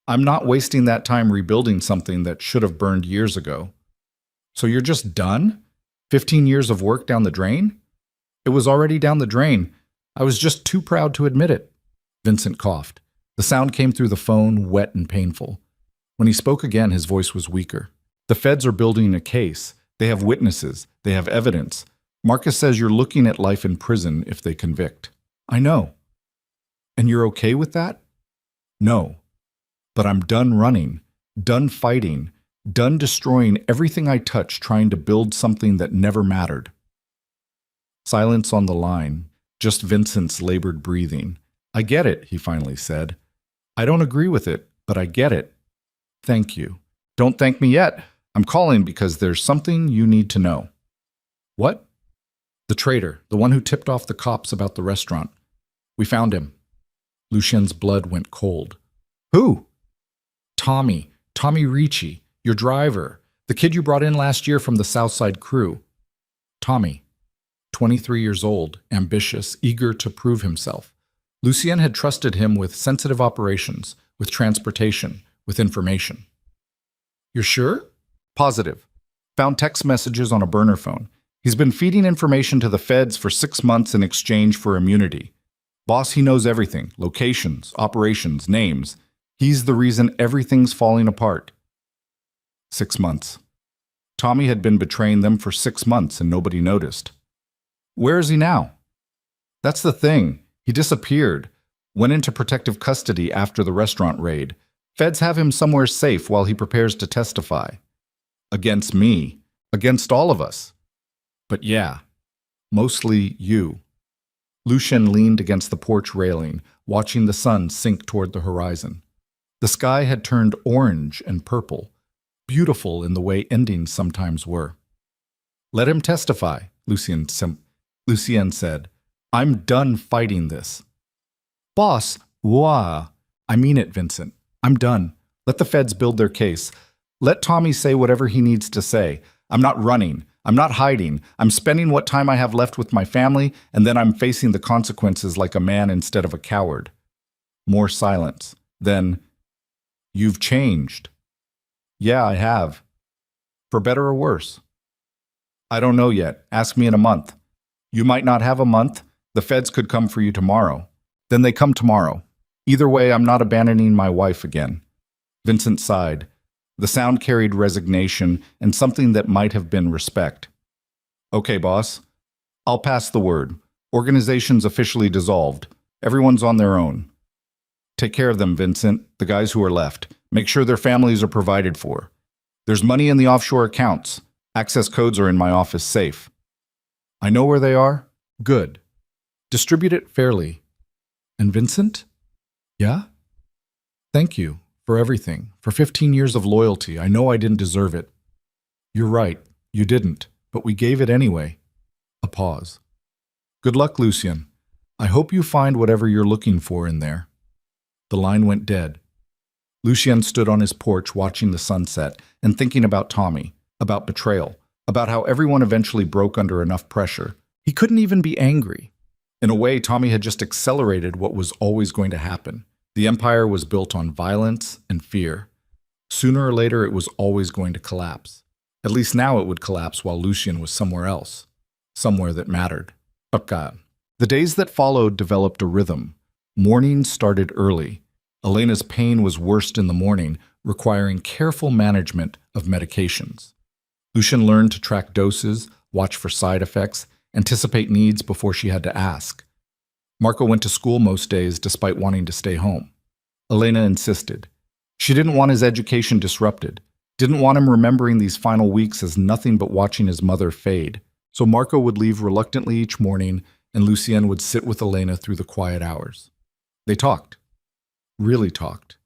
I'm not wasting that time rebuilding something that should have burned years ago. So you're just done? 15 years of work down the drain? It was already down the drain. I was just too proud to admit it. Vincent coughed. The sound came through the phone, wet and painful. When he spoke again, his voice was weaker. The feds are building a case. They have witnesses. They have evidence. Marcus says you're looking at life in prison if they convict. I know. And you're okay with that? No. But I'm done running, done fighting, done destroying everything I touch trying to build something that never mattered. Silence on the line, just Vincent's labored breathing. I get it, he finally said. I don't agree with it, but I get it. Thank you. Don't thank me yet. I'm calling because there's something you need to know. What? The traitor, the one who tipped off the cops about the restaurant. We found him. Lucien's blood went cold. Who? Tommy Ricci, your driver, the kid you brought in last year from the Southside crew. Tommy, 23 years old, ambitious, eager to prove himself. Lucien had trusted him with sensitive operations, with transportation, with information. You're sure? Positive. Found text messages on a burner phone. He's been feeding information to the feds for 6 months in exchange for immunity. Boss, he knows everything. Locations, operations, names. He's the reason everything's falling apart. 6 months. Tommy had been betraying them for 6 months and nobody noticed. Where is he now? That's the thing. He disappeared. Went into protective custody after the restaurant raid. Feds have him somewhere safe while he prepares to testify. Against me. Against all of us. But yeah, mostly you. Lucien leaned against the porch railing, watching the sun sink toward the horizon. The sky had turned orange and purple, beautiful in the way endings sometimes were. Let him testify, Lucien said. I'm done fighting this. Boss, wah. I mean it, Vincent. I'm done. Let the feds build their case. Let Tommy say whatever he needs to say. I'm not running. I'm not hiding. I'm spending what time I have left with my family, and then I'm facing the consequences like a man instead of a coward. More silence. Then, you've changed. Yeah, I have. For better or worse? I don't know yet. Ask me in a month. You might not have a month. The feds could come for you tomorrow. Then they come tomorrow. Either way, I'm not abandoning my wife again. Vincent sighed. The sound carried resignation and something that might have been respect. Okay, boss. I'll pass the word. Organization's officially dissolved. Everyone's on their own. Take care of them, Vincent, the guys who are left. Make sure their families are provided for. There's money in the offshore accounts. Access codes are in my office safe. I know where they are. Good. Distribute it fairly. And Vincent? Yeah? Thank you for everything. For 15 years of loyalty. I know I didn't deserve it. You're right. You didn't. But we gave it anyway. A pause. Good luck, Lucien. I hope you find whatever you're looking for in there. The line went dead. Lucien stood on his porch watching the sunset and thinking about Tommy, about betrayal, about how everyone eventually broke under enough pressure. He couldn't even be angry. In a way, Tommy had just accelerated what was always going to happen. The empire was built on violence and fear. Sooner or later, it was always going to collapse. At least now it would collapse while Lucien was somewhere else, somewhere that mattered. Okay. The days that followed developed a rhythm. Mornings started early. Elena's pain was worst in the morning, requiring careful management of medications. Lucien learned to track doses, watch for side effects, anticipate needs before she had to ask. Marco went to school most days despite wanting to stay home. Elena insisted. She didn't want his education disrupted, didn't want him remembering these final weeks as nothing but watching his mother fade. So Marco would leave reluctantly each morning, and Lucien would sit with Elena through the quiet hours. They talked. Really talked.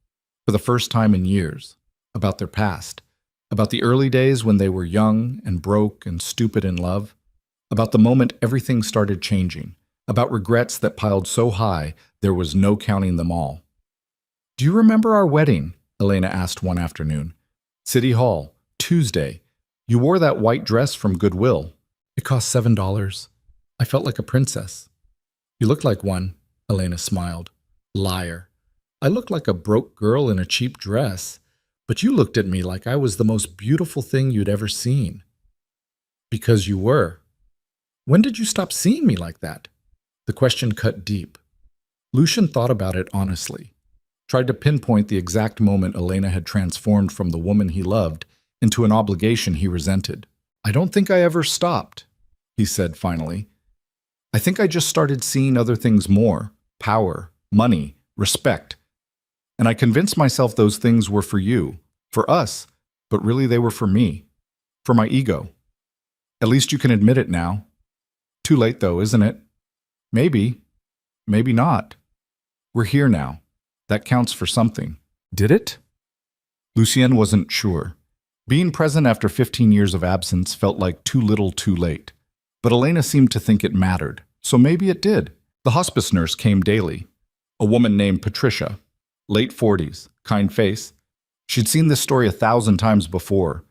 For the first time in years. About their past. About the early days when they were young and broke and stupid in love. About the moment everything started changing. About regrets that piled so high there was no counting them all. Do you remember our wedding? Elena asked one afternoon. City Hall, Tuesday. You wore that white dress from Goodwill. It cost $7. I felt like a princess. You looked like one, Elena smiled. Liar. I looked like a broke girl in a cheap dress, but you looked at me like I was the most beautiful thing you'd ever seen. Because you were. When did you stop seeing me like that? The question cut deep. Lucien thought about it honestly. Tried to pinpoint the exact moment Elena had transformed from the woman he loved into an obligation he resented. I don't think I ever stopped, he said finally. I think I just started seeing other things more. Power, money, respect. And I convinced myself those things were for you, for us, but really they were for me, for my ego. At least you can admit it now. Too late though, isn't it? Maybe, maybe not. We're here now. That counts for something. Did it? Lucien wasn't sure. Being present after 15 years of absence felt like too little too late. But Elena seemed to think it mattered, so maybe it did. The hospice nurse came daily. A woman named Patricia. Late 40s, kind face. She'd seen this story 1,000 times before.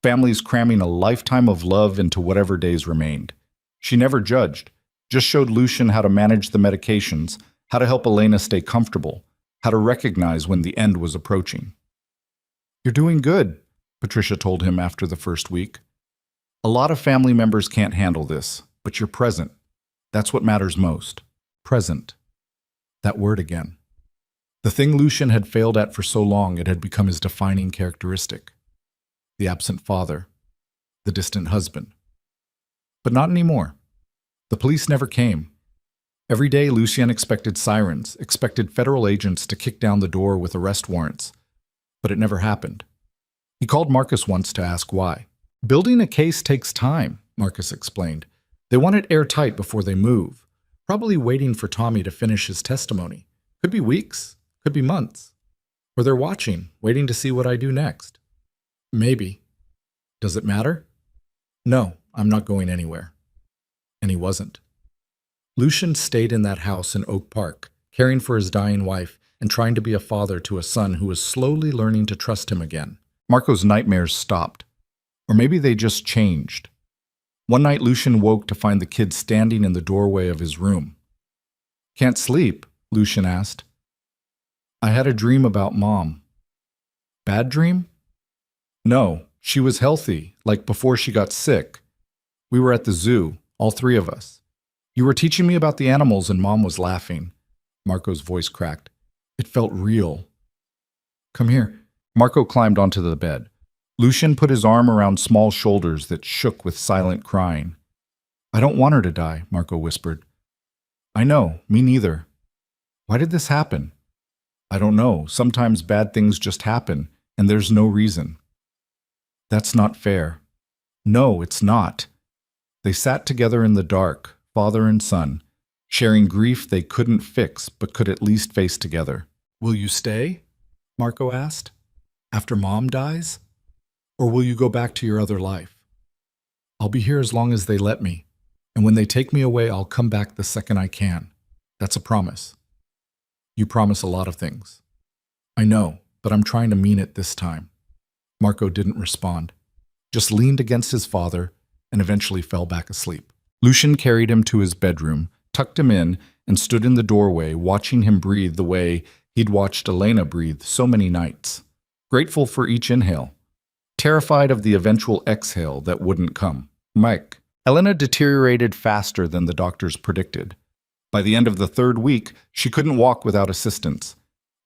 Families cramming a lifetime of love into whatever days remained. She never judged, just showed Lucien how to manage the medications, how to help Elena stay comfortable, how to recognize when the end was approaching. You're doing good, Patricia told him after the first week. A lot of family members can't handle this, but you're present. That's what matters most. Present. That word again. The thing Lucien had failed at for so long, it had become his defining characteristic. The absent father. The distant husband. But not anymore. The police never came. Every day, Lucien expected sirens, expected federal agents to kick down the door with arrest warrants. But it never happened. He called Marcus once to ask why. Building a case takes time, Marcus explained. They want it airtight before they move, probably waiting for Tommy to finish his testimony. Could be weeks. Could be months. Or they're watching, waiting to see what I do next. Maybe. Does it matter? No, I'm not going anywhere. And he wasn't. Lucian stayed in that house in Oak Park, caring for his dying wife and trying to be a father to a son who was slowly learning to trust him again. Marco's nightmares stopped. Or maybe they just changed. One night, Lucian woke to find the kid standing in the doorway of his room. "Can't sleep?" Lucian asked. "I had a dream about Mom." "Bad dream?" "No, she was healthy, like before she got sick. We were at the zoo, all three of us. You were teaching me about the animals and Mom was laughing." Marco's voice cracked. It felt real. "Come here." Marco climbed onto the bed. Lucian put his arm around small shoulders that shook with silent crying. "I don't want her to die," Marco whispered. "I know, me neither." "Why did this happen?" "I don't know. Sometimes bad things just happen, and there's no reason." "That's not fair." "No, it's not." They sat together in the dark, father and son, sharing grief they couldn't fix but could at least face together. "Will you stay?" Marco asked. "After Mom dies? Or will you go back to your other life?" "I'll be here as long as they let me, and when they take me away, I'll come back the second I can. That's a promise." "You promise a lot of things." "I know, but I'm trying to mean it this time." Marco didn't respond, just leaned against his father and eventually fell back asleep. Lucian carried him to his bedroom, tucked him in, and stood in the doorway watching him breathe the way he'd watched Elena breathe so many nights, grateful for each inhale, terrified of the eventual exhale that wouldn't come. Mike. Elena deteriorated faster than the doctors predicted. By the end of the third week, she couldn't walk without assistance.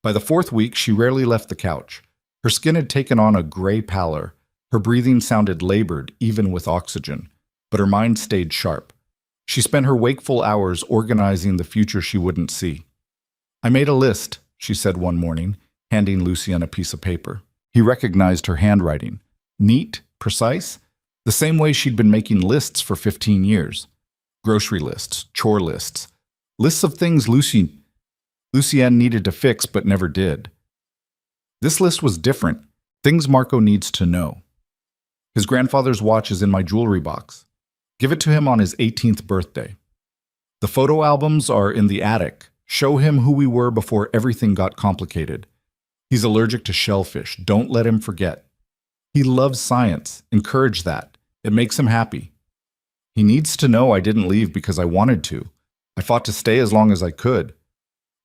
By the fourth week, she rarely left the couch. Her skin had taken on a gray pallor. Her breathing sounded labored, even with oxygen, but her mind stayed sharp. She spent her wakeful hours organizing the future she wouldn't see. "I made a list," she said one morning, handing Lucian a piece of paper. He recognized her handwriting. Neat, precise, the same way she'd been making lists for 15 years. Grocery lists, chore lists, lists of things Lucian needed to fix but never did. This list was different, things Marco needs to know. "His grandfather's watch is in my jewelry box. Give it to him on his 18th birthday. The photo albums are in the attic. Show him who we were before everything got complicated. He's allergic to shellfish. Don't let him forget. He loves science. Encourage that. It makes him happy. He needs to know I didn't leave because I wanted to. I fought to stay as long as I could.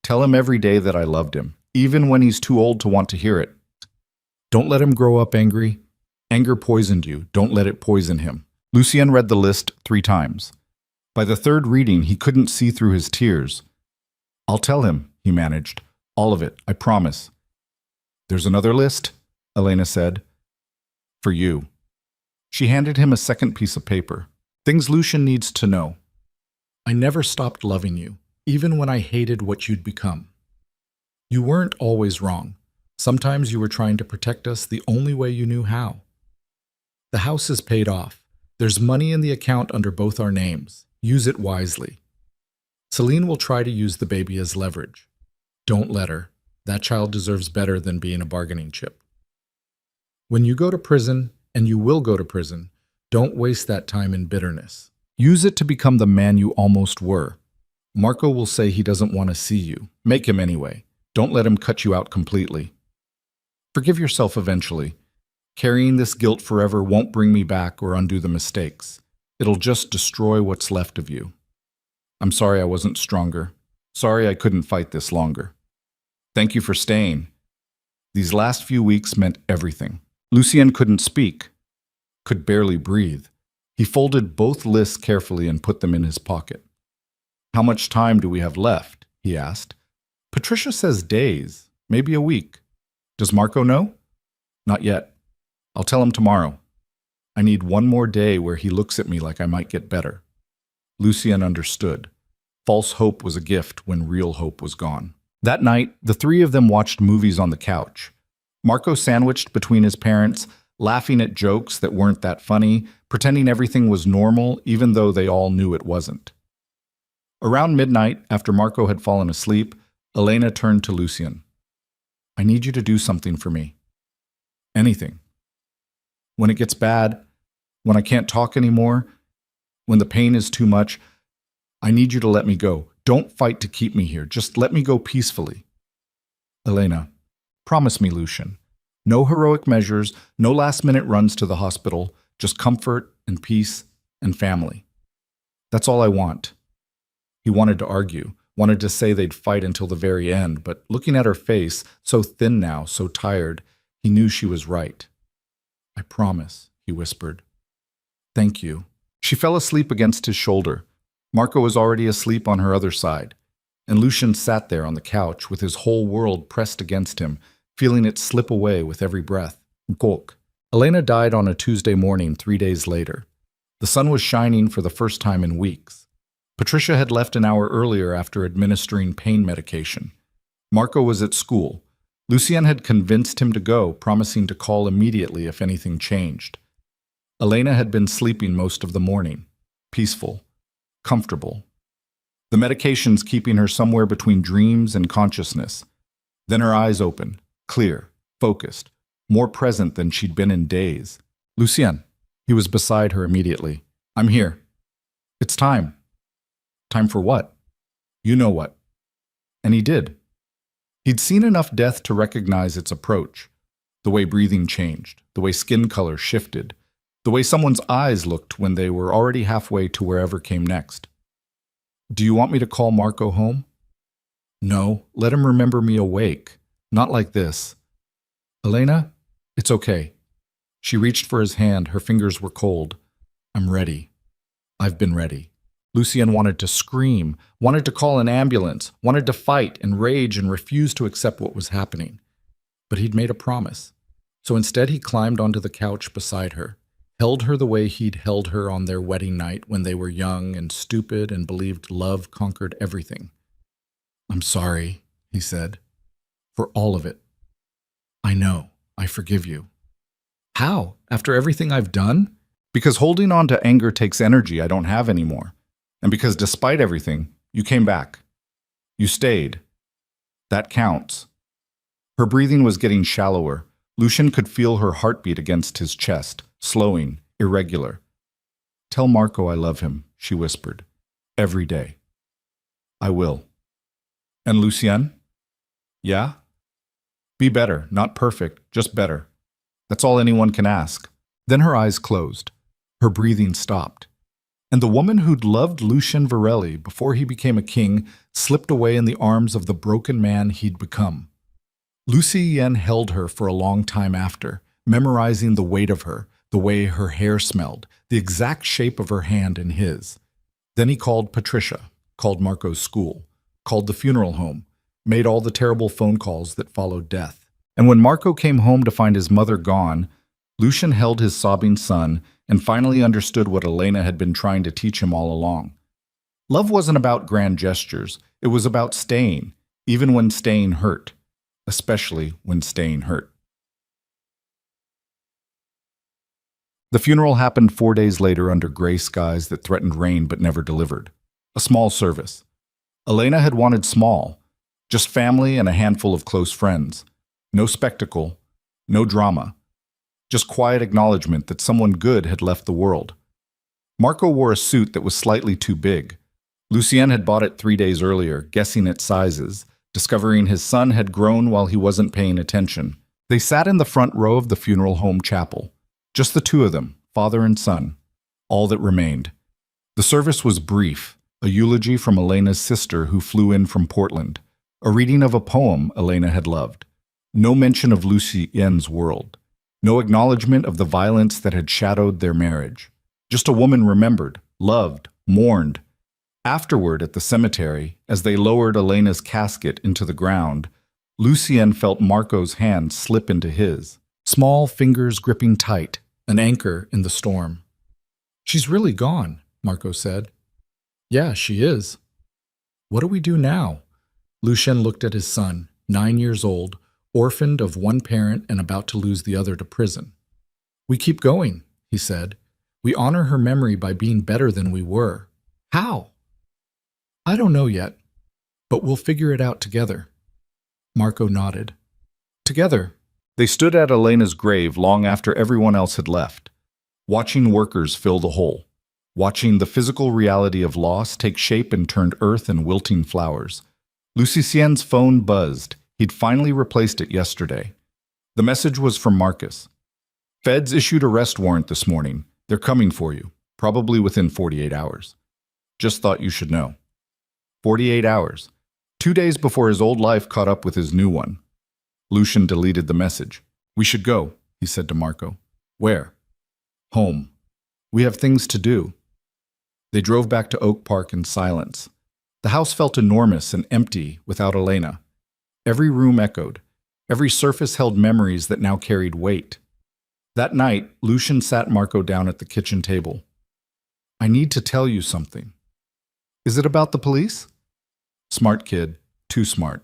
Tell him every day that I loved him, even when he's too old to want to hear it. Don't let him grow up angry. Anger poisoned you. Don't let it poison him." Lucian read the list 3 times. By the third reading, he couldn't see through his tears. "I'll tell him," he managed. "All of it, I promise." "There's another list," Elena said. "For you." She handed him a second piece of paper. "Things Lucian needs to know. I never stopped loving you, even when I hated what you'd become. You weren't always wrong. Sometimes you were trying to protect us the only way you knew how. The house is paid off. There's money in the account under both our names. Use it wisely. Celine will try to use the baby as leverage. Don't let her. That child deserves better than being a bargaining chip. When you go to prison, and you will go to prison, don't waste that time in bitterness. Use it to become the man you almost were. Marco will say he doesn't want to see you. Make him anyway. Don't let him cut you out completely. Forgive yourself eventually. Carrying this guilt forever won't bring me back or undo the mistakes. It'll just destroy what's left of you. I'm sorry I wasn't stronger. Sorry I couldn't fight this longer. Thank you for staying. These last few weeks meant everything." Lucian couldn't speak, could barely breathe. He folded both lists carefully and put them in his pocket. "How much time do we have left?" he asked. "Patricia says days, maybe a week. Does Marco know?" "Not yet. I'll tell him tomorrow. I need one more day where he looks at me like I might get better." Lucian understood. False hope was a gift when real hope was gone. That night, the 3 of them watched movies on the couch. Marco sandwiched between his parents, laughing at jokes that weren't that funny, pretending everything was normal even though they all knew it wasn't. Around midnight, after Marco had fallen asleep, Elena turned to Lucian. "I need you to do something for me. Anything. When it gets bad, when I can't talk anymore, when the pain is too much, I need you to let me go. Don't fight to keep me here. Just let me go peacefully. Elena, promise me, Lucian. No heroic measures, no last-minute runs to the hospital, just comfort and peace and family. That's all I want. He wanted to argue, wanted to say they'd fight until the very end, but looking at her face, so thin now, so tired, he knew she was right. I promise, he whispered. Thank you. She fell asleep against his shoulder. Marco was already asleep on her other side, and Lucian sat there on the couch with his whole world pressed against him, feeling it slip away with every breath. Gok. Elena died on a Tuesday morning 3 days later. The sun was shining for the first time in weeks. Patricia had left an hour earlier after administering pain medication. Marco was at school. Lucien had convinced him to go, promising to call immediately if anything changed. Elena had been sleeping most of the morning, peaceful, comfortable. The medications keeping her somewhere between dreams and consciousness. Then her eyes opened, clear, focused, more present than she'd been in days. Lucien. He was beside her immediately. I'm here. It's time. Time for what? You know what. And he did. He'd seen enough death to recognize its approach. The way breathing changed, the way skin color shifted, the way someone's eyes looked when they were already halfway to wherever came next. Do you want me to call Marco home? No, let him remember me awake. Not like this. Elena, it's okay. She reached for his hand, her fingers were cold. I'm ready. I've been ready. Lucien wanted to scream, wanted to call an ambulance, wanted to fight and rage and refuse to accept what was happening. But he'd made a promise. So instead he climbed onto the couch beside her, held her the way he'd held her on their wedding night when they were young and stupid and believed love conquered everything. I'm sorry, he said, for all of it. I know, I forgive you. How? After everything I've done? Because holding on to anger takes energy I don't have anymore. And because despite everything, you came back. You stayed. That counts. Her breathing was getting shallower. Lucien could feel her heartbeat against his chest, slowing, irregular. Tell Marco I love him, she whispered. Every day. I will. And Lucien? Yeah? Be better, not perfect, just better. That's all anyone can ask. Then her eyes closed. Her breathing stopped. And the woman who'd loved Lucien Varelli before he became a king slipped away in the arms of the broken man he'd become. Lucien held her for a long time after, memorizing the weight of her, the way her hair smelled, the exact shape of her hand in his. Then he called Patricia, called Marco's school, called the funeral home, made all the terrible phone calls that followed death. And when Marco came home to find his mother gone, Lucien held his sobbing son and finally understood what Elena had been trying to teach him all along. Love wasn't about grand gestures. It was about staying, even when staying hurt, especially when staying hurt. The funeral happened 4 days later under gray skies that threatened rain but never delivered. A small service. Elena had wanted small, just family and a handful of close friends. No spectacle, no drama. Just quiet acknowledgement that someone good had left the world. Marco wore a suit that was slightly too big. Lucien had bought it 3 days earlier, guessing its sizes, discovering his son had grown while he wasn't paying attention. They sat in the front row of the funeral home chapel. Just the two of them, father and son. All that remained. The service was brief, a eulogy from Elena's sister who flew in from Portland, a reading of a poem Elena had loved. No mention of Lucien's world. No acknowledgement of the violence that had shadowed their marriage. Just a woman remembered, loved, mourned. Afterward at the cemetery, as they lowered Elena's casket into the ground, Lucien felt Marco's hand slip into his, small fingers gripping tight, an anchor in the storm. She's really gone, Marco said. Yeah, she is. What do we do now? Lucien looked at his son, 9 years old, orphaned of one parent and about to lose the other to prison. We keep going, he said. We honor her memory by being better than we were. How? I don't know yet, but we'll figure it out together. Marco nodded. Together. They stood at Elena's grave long after everyone else had left, watching workers fill the hole. watching the physical reality of loss take shape and turned earth and wilting flowers. Lucicien's phone buzzed. He'd finally replaced it yesterday. The message was from Marcus. Feds issued arrest warrant this morning. They're coming for you, probably within 48 hours. Just thought you should know. 48 hours. 2 days before his old life caught up with his new one. Lucian deleted the message. We should go, he said to Marco. Where? Home. We have things to do. They drove back to Oak Park in silence. The house felt enormous and empty without Elena. Every room echoed. Every surface held memories that now carried weight. That night, Lucian sat Marco down at the kitchen table. I need to tell you something. Is it about the police? Smart kid. Too smart.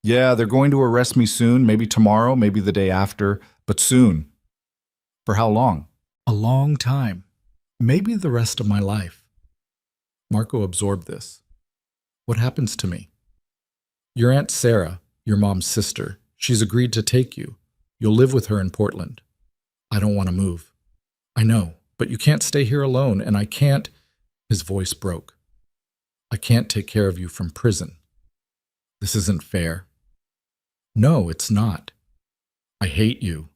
Yeah, they're going to arrest me soon, maybe tomorrow, maybe the day after, but soon. For how long? A long time. Maybe the rest of my life. Marco absorbed this. What happens to me? Your Aunt Sarah, your mom's sister, she's agreed to take you. You'll live with her in Portland. I don't want to move. I know, but you can't stay here alone, and I can't... His voice broke. I can't take care of you from prison. This isn't fair. No, it's not. I hate you.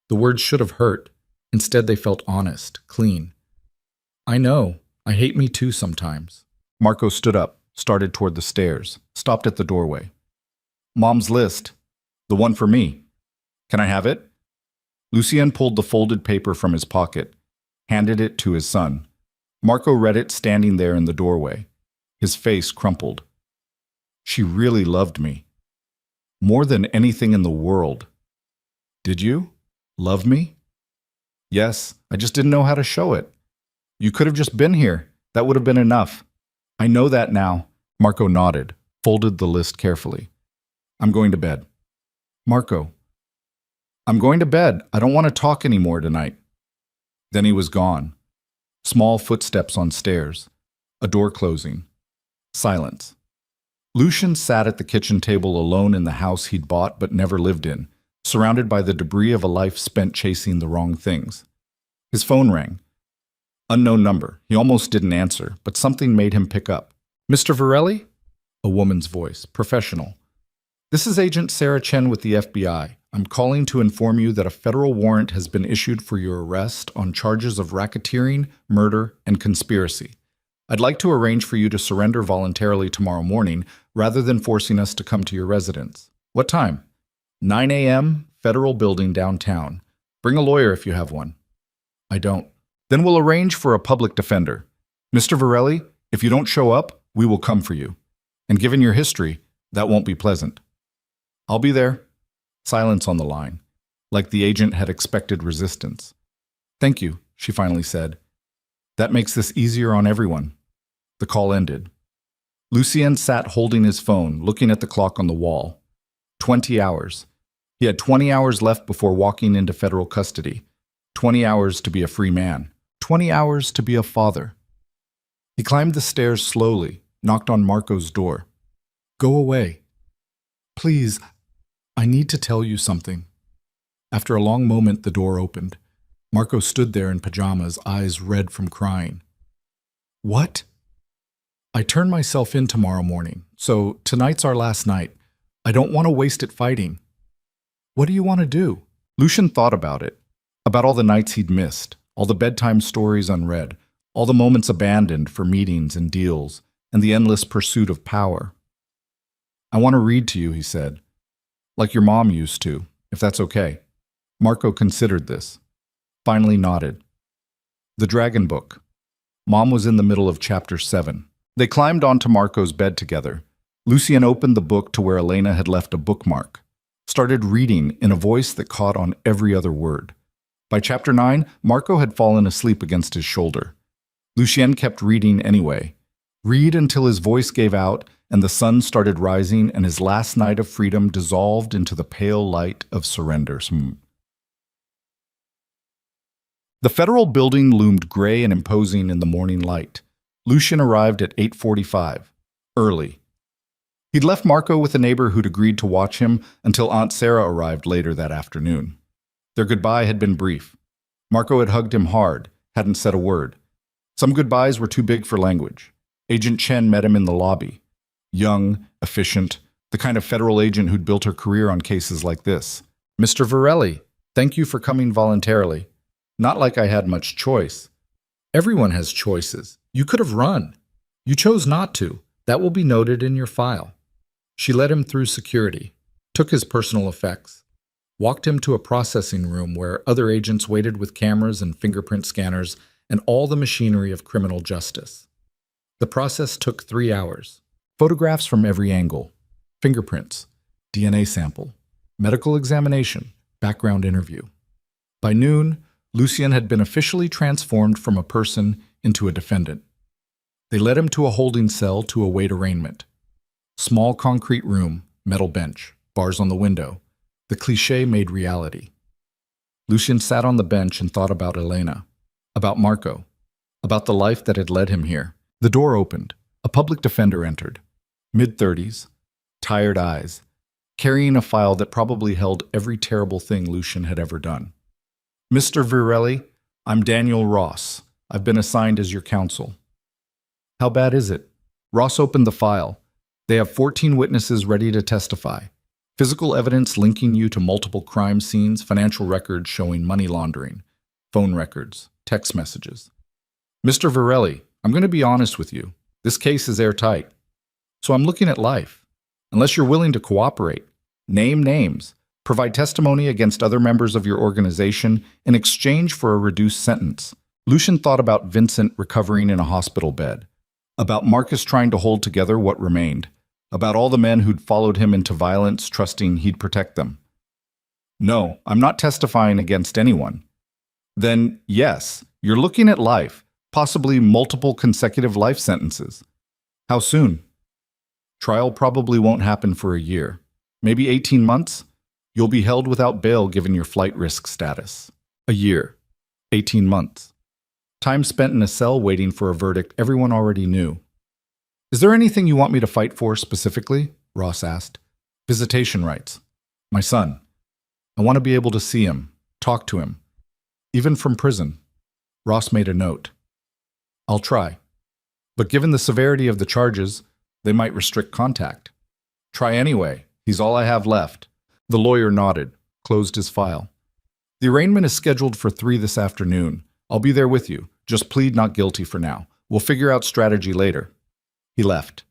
The words should have hurt. Instead, they felt honest, clean. I know. I hate me too sometimes. Marco stood up, started toward the stairs, stopped at the doorway. Mom's list. The one for me. Can I have it? Lucien pulled the folded paper from his pocket, handed it to his son. Marco read it standing there in the doorway. His face crumpled. She really loved me. More than anything in the world. Did you? Love me? Yes, I just didn't know how to show it. You could have just been here. That would have been enough. I know that now. Marco nodded, folded the list carefully. I'm going to bed. Marco. I'm going to bed. I don't want to talk anymore tonight. Then he was gone. Small footsteps on stairs. A door closing. Silence. Lucian sat at the kitchen table alone in the house he'd bought but never lived in, surrounded by the debris of a life spent chasing the wrong things. His phone rang. Unknown number. He almost didn't answer, but something made him pick up. Mr. Varelli? A woman's voice, professional. This is Agent Sarah Chen with the FBI. I'm calling to inform you that a federal warrant has been issued for your arrest on charges of racketeering, murder, and conspiracy. I'd like to arrange for you to surrender voluntarily tomorrow morning rather than forcing us to come to your residence. What time? 9 a.m., Federal Building downtown. Bring a lawyer if you have one. I don't. Then we'll arrange for a public defender. Mr. Varelli, if you don't show up, we will come for you. And given your history, that won't be pleasant. I'll be there. Silence on the line, like the agent had expected resistance. Thank you, she finally said. That makes this easier on everyone. The call ended. Lucien sat holding his phone, looking at the clock on the wall. 20 hours. He had 20 hours left before walking into federal custody. 20 hours to be a free man. 20 hours to be a father. He climbed the stairs slowly, knocked on Marco's door. Go away. Please, I need to tell you something. After a long moment, the door opened. Marco stood there in pajamas, eyes red from crying. What? I turn myself in tomorrow morning, so tonight's our last night. I don't want to waste it fighting. What do you want to do? Lucian thought about it, about all the nights he'd missed, all the bedtime stories unread, all the moments abandoned for meetings and deals, and the endless pursuit of power. I want to read to you, he said. Like your mom used to, if that's okay. Marco considered this. Finally nodded. The Dragon Book. Mom was in the middle of chapter 7. They climbed onto Marco's bed together. Lucien opened the book to where Elena had left a bookmark. Started reading in a voice that caught on every other word. By chapter 9, Marco had fallen asleep against his shoulder. Lucien kept reading anyway. Read until his voice gave out and the sun started rising and his last night of freedom dissolved into the pale light of surrender. The federal building loomed gray and imposing in the morning light. Lucien arrived at 8:45, early. He'd left Marco with a neighbor who'd agreed to watch him until Aunt Sarah arrived later that afternoon. Their goodbye had been brief. Marco had hugged him hard, hadn't said a word. Some goodbyes were too big for language. Agent Chen met him in the lobby. Young, efficient, the kind of federal agent who'd built her career on cases like this. Mr. Varelli, thank you for coming voluntarily. Not like I had much choice. Everyone has choices. You could have run. You chose not to. That will be noted in your file. She led him through security, took his personal effects, walked him to a processing room where other agents waited with cameras and fingerprint scanners and all the machinery of criminal justice. The process took 3 hours. Photographs from every angle, fingerprints, DNA sample, medical examination, background interview. By noon, Lucien had been officially transformed from a person into a defendant. They led him to a holding cell to await arraignment. Small concrete room, metal bench, bars on the window. The cliché made reality. Lucien sat on the bench and thought about Elena, about Marco, about the life that had led him here. The door opened. A public defender entered. Mid-30s, tired eyes, carrying a file that probably held every terrible thing Lucien had ever done. Mr. Varelli, I'm Daniel Ross. I've been assigned as your counsel. How bad is it? Ross opened the file. They have 14 witnesses ready to testify. Physical evidence linking you to multiple crime scenes, financial records showing money laundering, phone records, text messages. Mr. Varelli, I'm going to be honest with you. This case is airtight. So I'm looking at life. Unless you're willing to cooperate, name names, provide testimony against other members of your organization in exchange for a reduced sentence. Lucien thought about Vincent recovering in a hospital bed, about Marcus trying to hold together what remained, about all the men who'd followed him into violence, trusting he'd protect them. No, I'm not testifying against anyone. Then, yes, you're looking at life, possibly multiple consecutive life sentences. How soon? Trial probably won't happen for a year. Maybe 18 months? You'll be held without bail given your flight risk status. A year. 18 months. Time spent in a cell waiting for a verdict everyone already knew. Is there anything you want me to fight for specifically? Ross asked. Visitation rights. My son. I want to be able to see him, talk to him. Even from prison. Ross made a note. I'll try. But given the severity of the charges, they might restrict contact. Try anyway. He's all I have left. The lawyer nodded, closed his file. The arraignment is scheduled for 3 this afternoon. I'll be there with you. Just plead not guilty for now. We'll figure out strategy later. He left.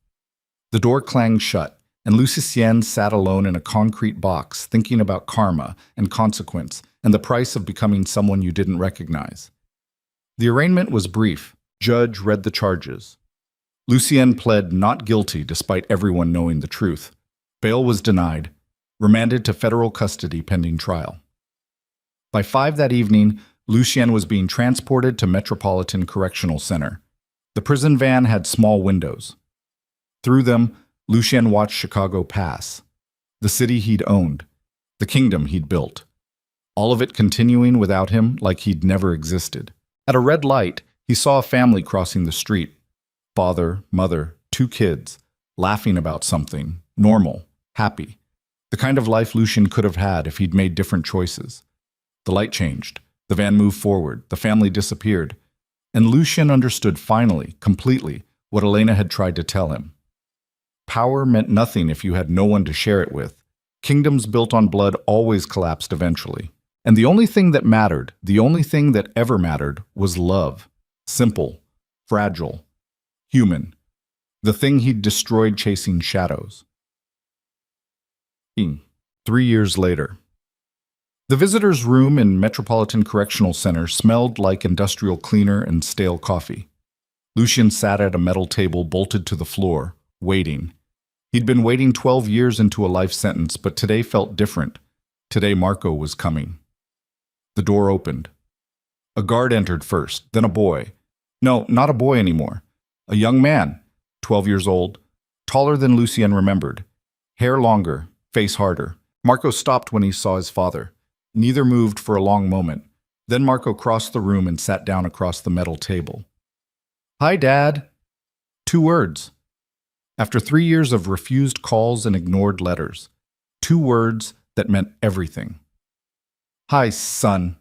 The door clanged shut, and Lucien sat alone in a concrete box, thinking about karma and consequence and the price of becoming someone you didn't recognize. The arraignment was brief. Judge read the charges. Lucien pled not guilty despite everyone knowing the truth. Bail was denied, remanded to federal custody pending trial. By 5 that evening, Lucien was being transported to Metropolitan Correctional Center. The prison van had small windows. Through them, Lucien watched Chicago pass, the city he'd owned, the kingdom he'd built, all of it continuing without him like he'd never existed. At a red light, he saw a family crossing the street. Father, mother, 2 kids, laughing about something, normal, happy. The kind of life Lucien could have had if he'd made different choices. The light changed. The van moved forward. The family disappeared. And Lucien understood finally, completely, what Elena had tried to tell him. Power meant nothing if you had no one to share it with. Kingdoms built on blood always collapsed eventually. And the only thing that mattered, the only thing that ever mattered, was love. Simple, fragile, human. The thing he'd destroyed chasing shadows. 3 years later. The visitor's room in Metropolitan Correctional Center smelled like industrial cleaner and stale coffee. Lucien sat at a metal table bolted to the floor, waiting. He'd been waiting 12 years into a life sentence, but today felt different. Today Marco was coming. The door opened. A guard entered first, then a boy. No, not a boy anymore. A young man, 12 years old, taller than Lucien remembered. Hair longer, face harder. Marco stopped when he saw his father. Neither moved for a long moment. Then Marco crossed the room and sat down across the metal table. Hi, Dad. 2 words. After 3 years of refused calls and ignored letters. 2 words that meant everything. Hi, son.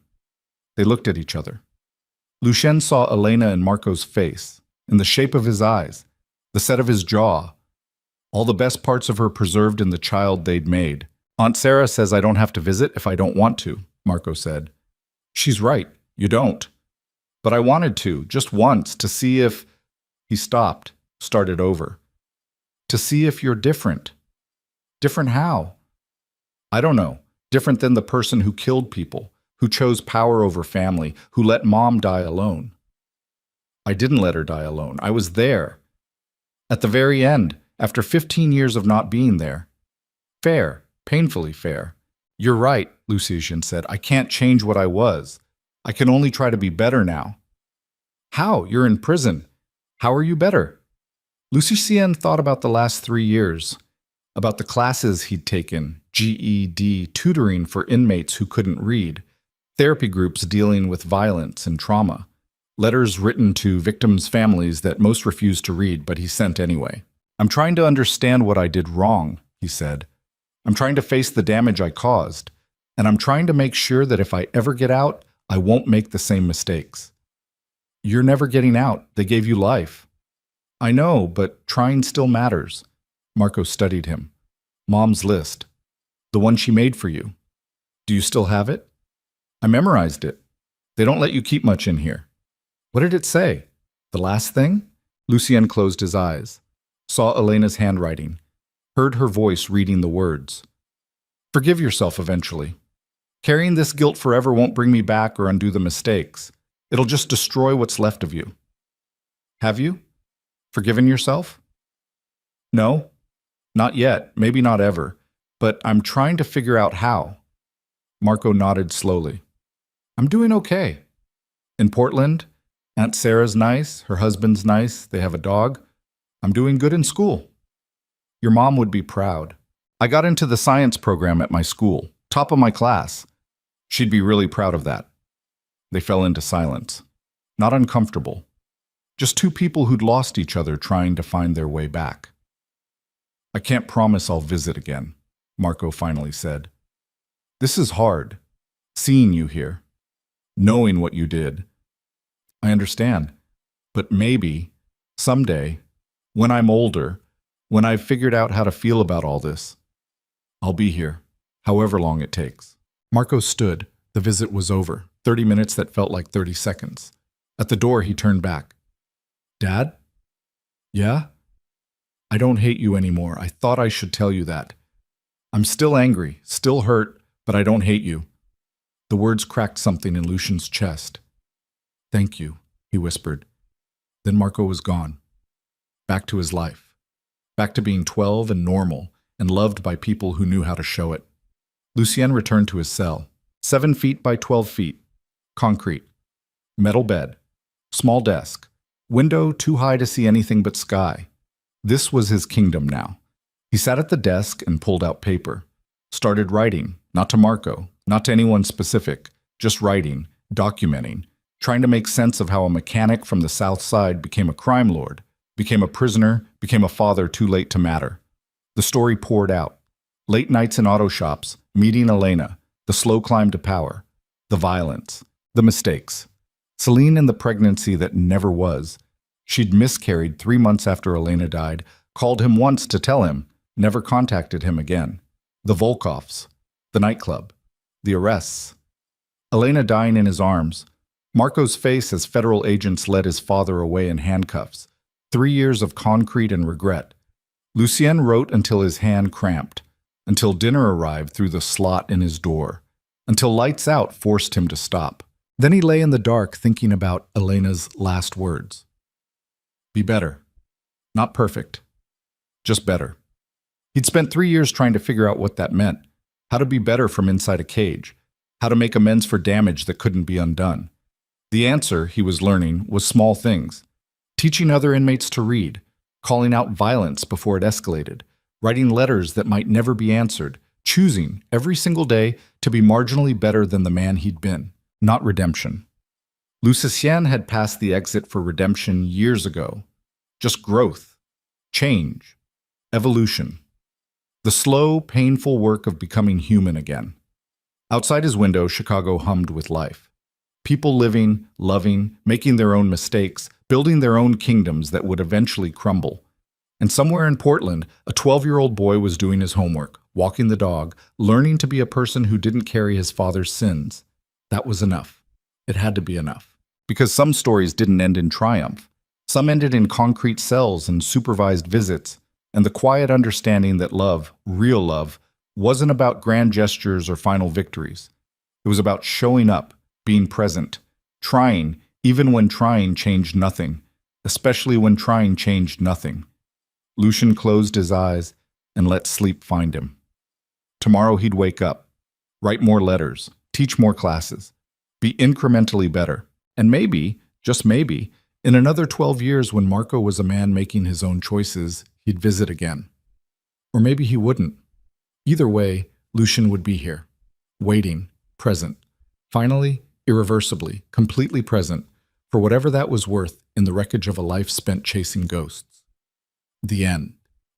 They looked at each other. Lucien saw Elena in Marco's face, in the shape of his eyes, the set of his jaw, all the best parts of her preserved in the child they'd made. Aunt Sarah says I don't have to visit if I don't want to, Marco said. She's right, you don't. But I wanted to, just once, to see if… He stopped, started over. To see if you're different. Different how? I don't know. Different than the person who killed people, who chose power over family, who let Mom die alone. I didn't let her die alone. I was there. At the very end, after 15 years of not being there. Fair, painfully fair. You're right, Lucien said. I can't change what I was. I can only try to be better now. How? You're in prison. How are you better? Lucien thought about the last 3 years, about the classes he'd taken, GED, tutoring for inmates who couldn't read, therapy groups dealing with violence and trauma, letters written to victims' families that most refused to read, but he sent anyway. I'm trying to understand what I did wrong, he said. I'm trying to face the damage I caused, and I'm trying to make sure that if I ever get out, I won't make the same mistakes. You're never getting out. They gave you life. I know, but trying still matters. Marco studied him. Mom's list. The one she made for you. Do you still have it? I memorized it. They don't let you keep much in here. What did it say? The last thing? Lucien closed his eyes, saw Elena's handwriting, heard her voice reading the words. Forgive yourself eventually. Carrying this guilt forever won't bring me back or undo the mistakes. It'll just destroy what's left of you. Have you? Forgiven yourself? No, not yet, maybe not ever, but I'm trying to figure out how. Marco nodded slowly. I'm doing okay. In Portland, Aunt Sarah's nice, her husband's nice, they have a dog. I'm doing good in school. Your mom would be proud. I got into the science program at my school, top of my class. She'd be really proud of that. They fell into silence. Not uncomfortable. Just two people who'd lost each other trying to find their way back. I can't promise I'll visit again, Marco finally said. This is hard, seeing you here, knowing what you did. I understand, but maybe, someday, when I'm older, when I've figured out how to feel about all this, I'll be here, however long it takes. Marco stood. The visit was over. 30 minutes that felt like 30 seconds. At the door, he turned back. Dad? Yeah? I don't hate you anymore. I thought I should tell you that. I'm still angry, still hurt, but I don't hate you. The words cracked something in Lucien's chest. Thank you, he whispered. Then Marco was gone. Back to his life. Back to being 12 and normal and loved by people who knew how to show it. Lucien returned to his cell. 7 feet by 12 feet. Concrete. Metal bed. Small desk. Window too high to see anything but sky. This was his kingdom now. He sat at the desk and pulled out paper. Started writing, not to Marco, not to anyone specific, just writing, documenting, trying to make sense of how a mechanic from the South Side became a crime lord, became a prisoner, became a father too late to matter. The story poured out. Late nights in auto shops, meeting Elena, the slow climb to power, the violence, the mistakes. Celine in the pregnancy that never was. She'd miscarried 3 months after Elena died, called him once to tell him, never contacted him again. The Volkovs, the nightclub, the arrests. Elena dying in his arms. Marco's face as federal agents led his father away in handcuffs. 3 years of concrete and regret. Lucien wrote until his hand cramped, until dinner arrived through the slot in his door, until lights out forced him to stop. Then he lay in the dark thinking about Elena's last words. Be better. Not perfect. Just better. He'd spent 3 years trying to figure out what that meant, how to be better from inside a cage, how to make amends for damage that couldn't be undone. The answer, he was learning, was small things. Teaching other inmates to read, calling out violence before it escalated, writing letters that might never be answered, choosing every single day to be marginally better than the man he'd been. Not redemption. Lucien had passed the exit for redemption years ago. Just growth, change, evolution. The slow, painful work of becoming human again. Outside his window, Chicago hummed with life. People living, loving, making their own mistakes, building their own kingdoms that would eventually crumble. And somewhere in Portland, a 12-year-old boy was doing his homework, walking the dog, learning to be a person who didn't carry his father's sins. That was enough. It had to be enough. Because some stories didn't end in triumph. Some ended in concrete cells and supervised visits, and the quiet understanding that love, real love, wasn't about grand gestures or final victories. It was about showing up, being present, trying, even when trying changed nothing, especially when trying changed nothing. Lucian closed his eyes and let sleep find him. Tomorrow he'd wake up, write more letters, teach more classes, be incrementally better, and maybe, just maybe, in another 12 years when Marco was a man making his own choices, he'd visit again. Or maybe he wouldn't. Either way, Lucian would be here, waiting, present, finally, irreversibly, completely present, for whatever that was worth in the wreckage of a life spent chasing ghosts. The end.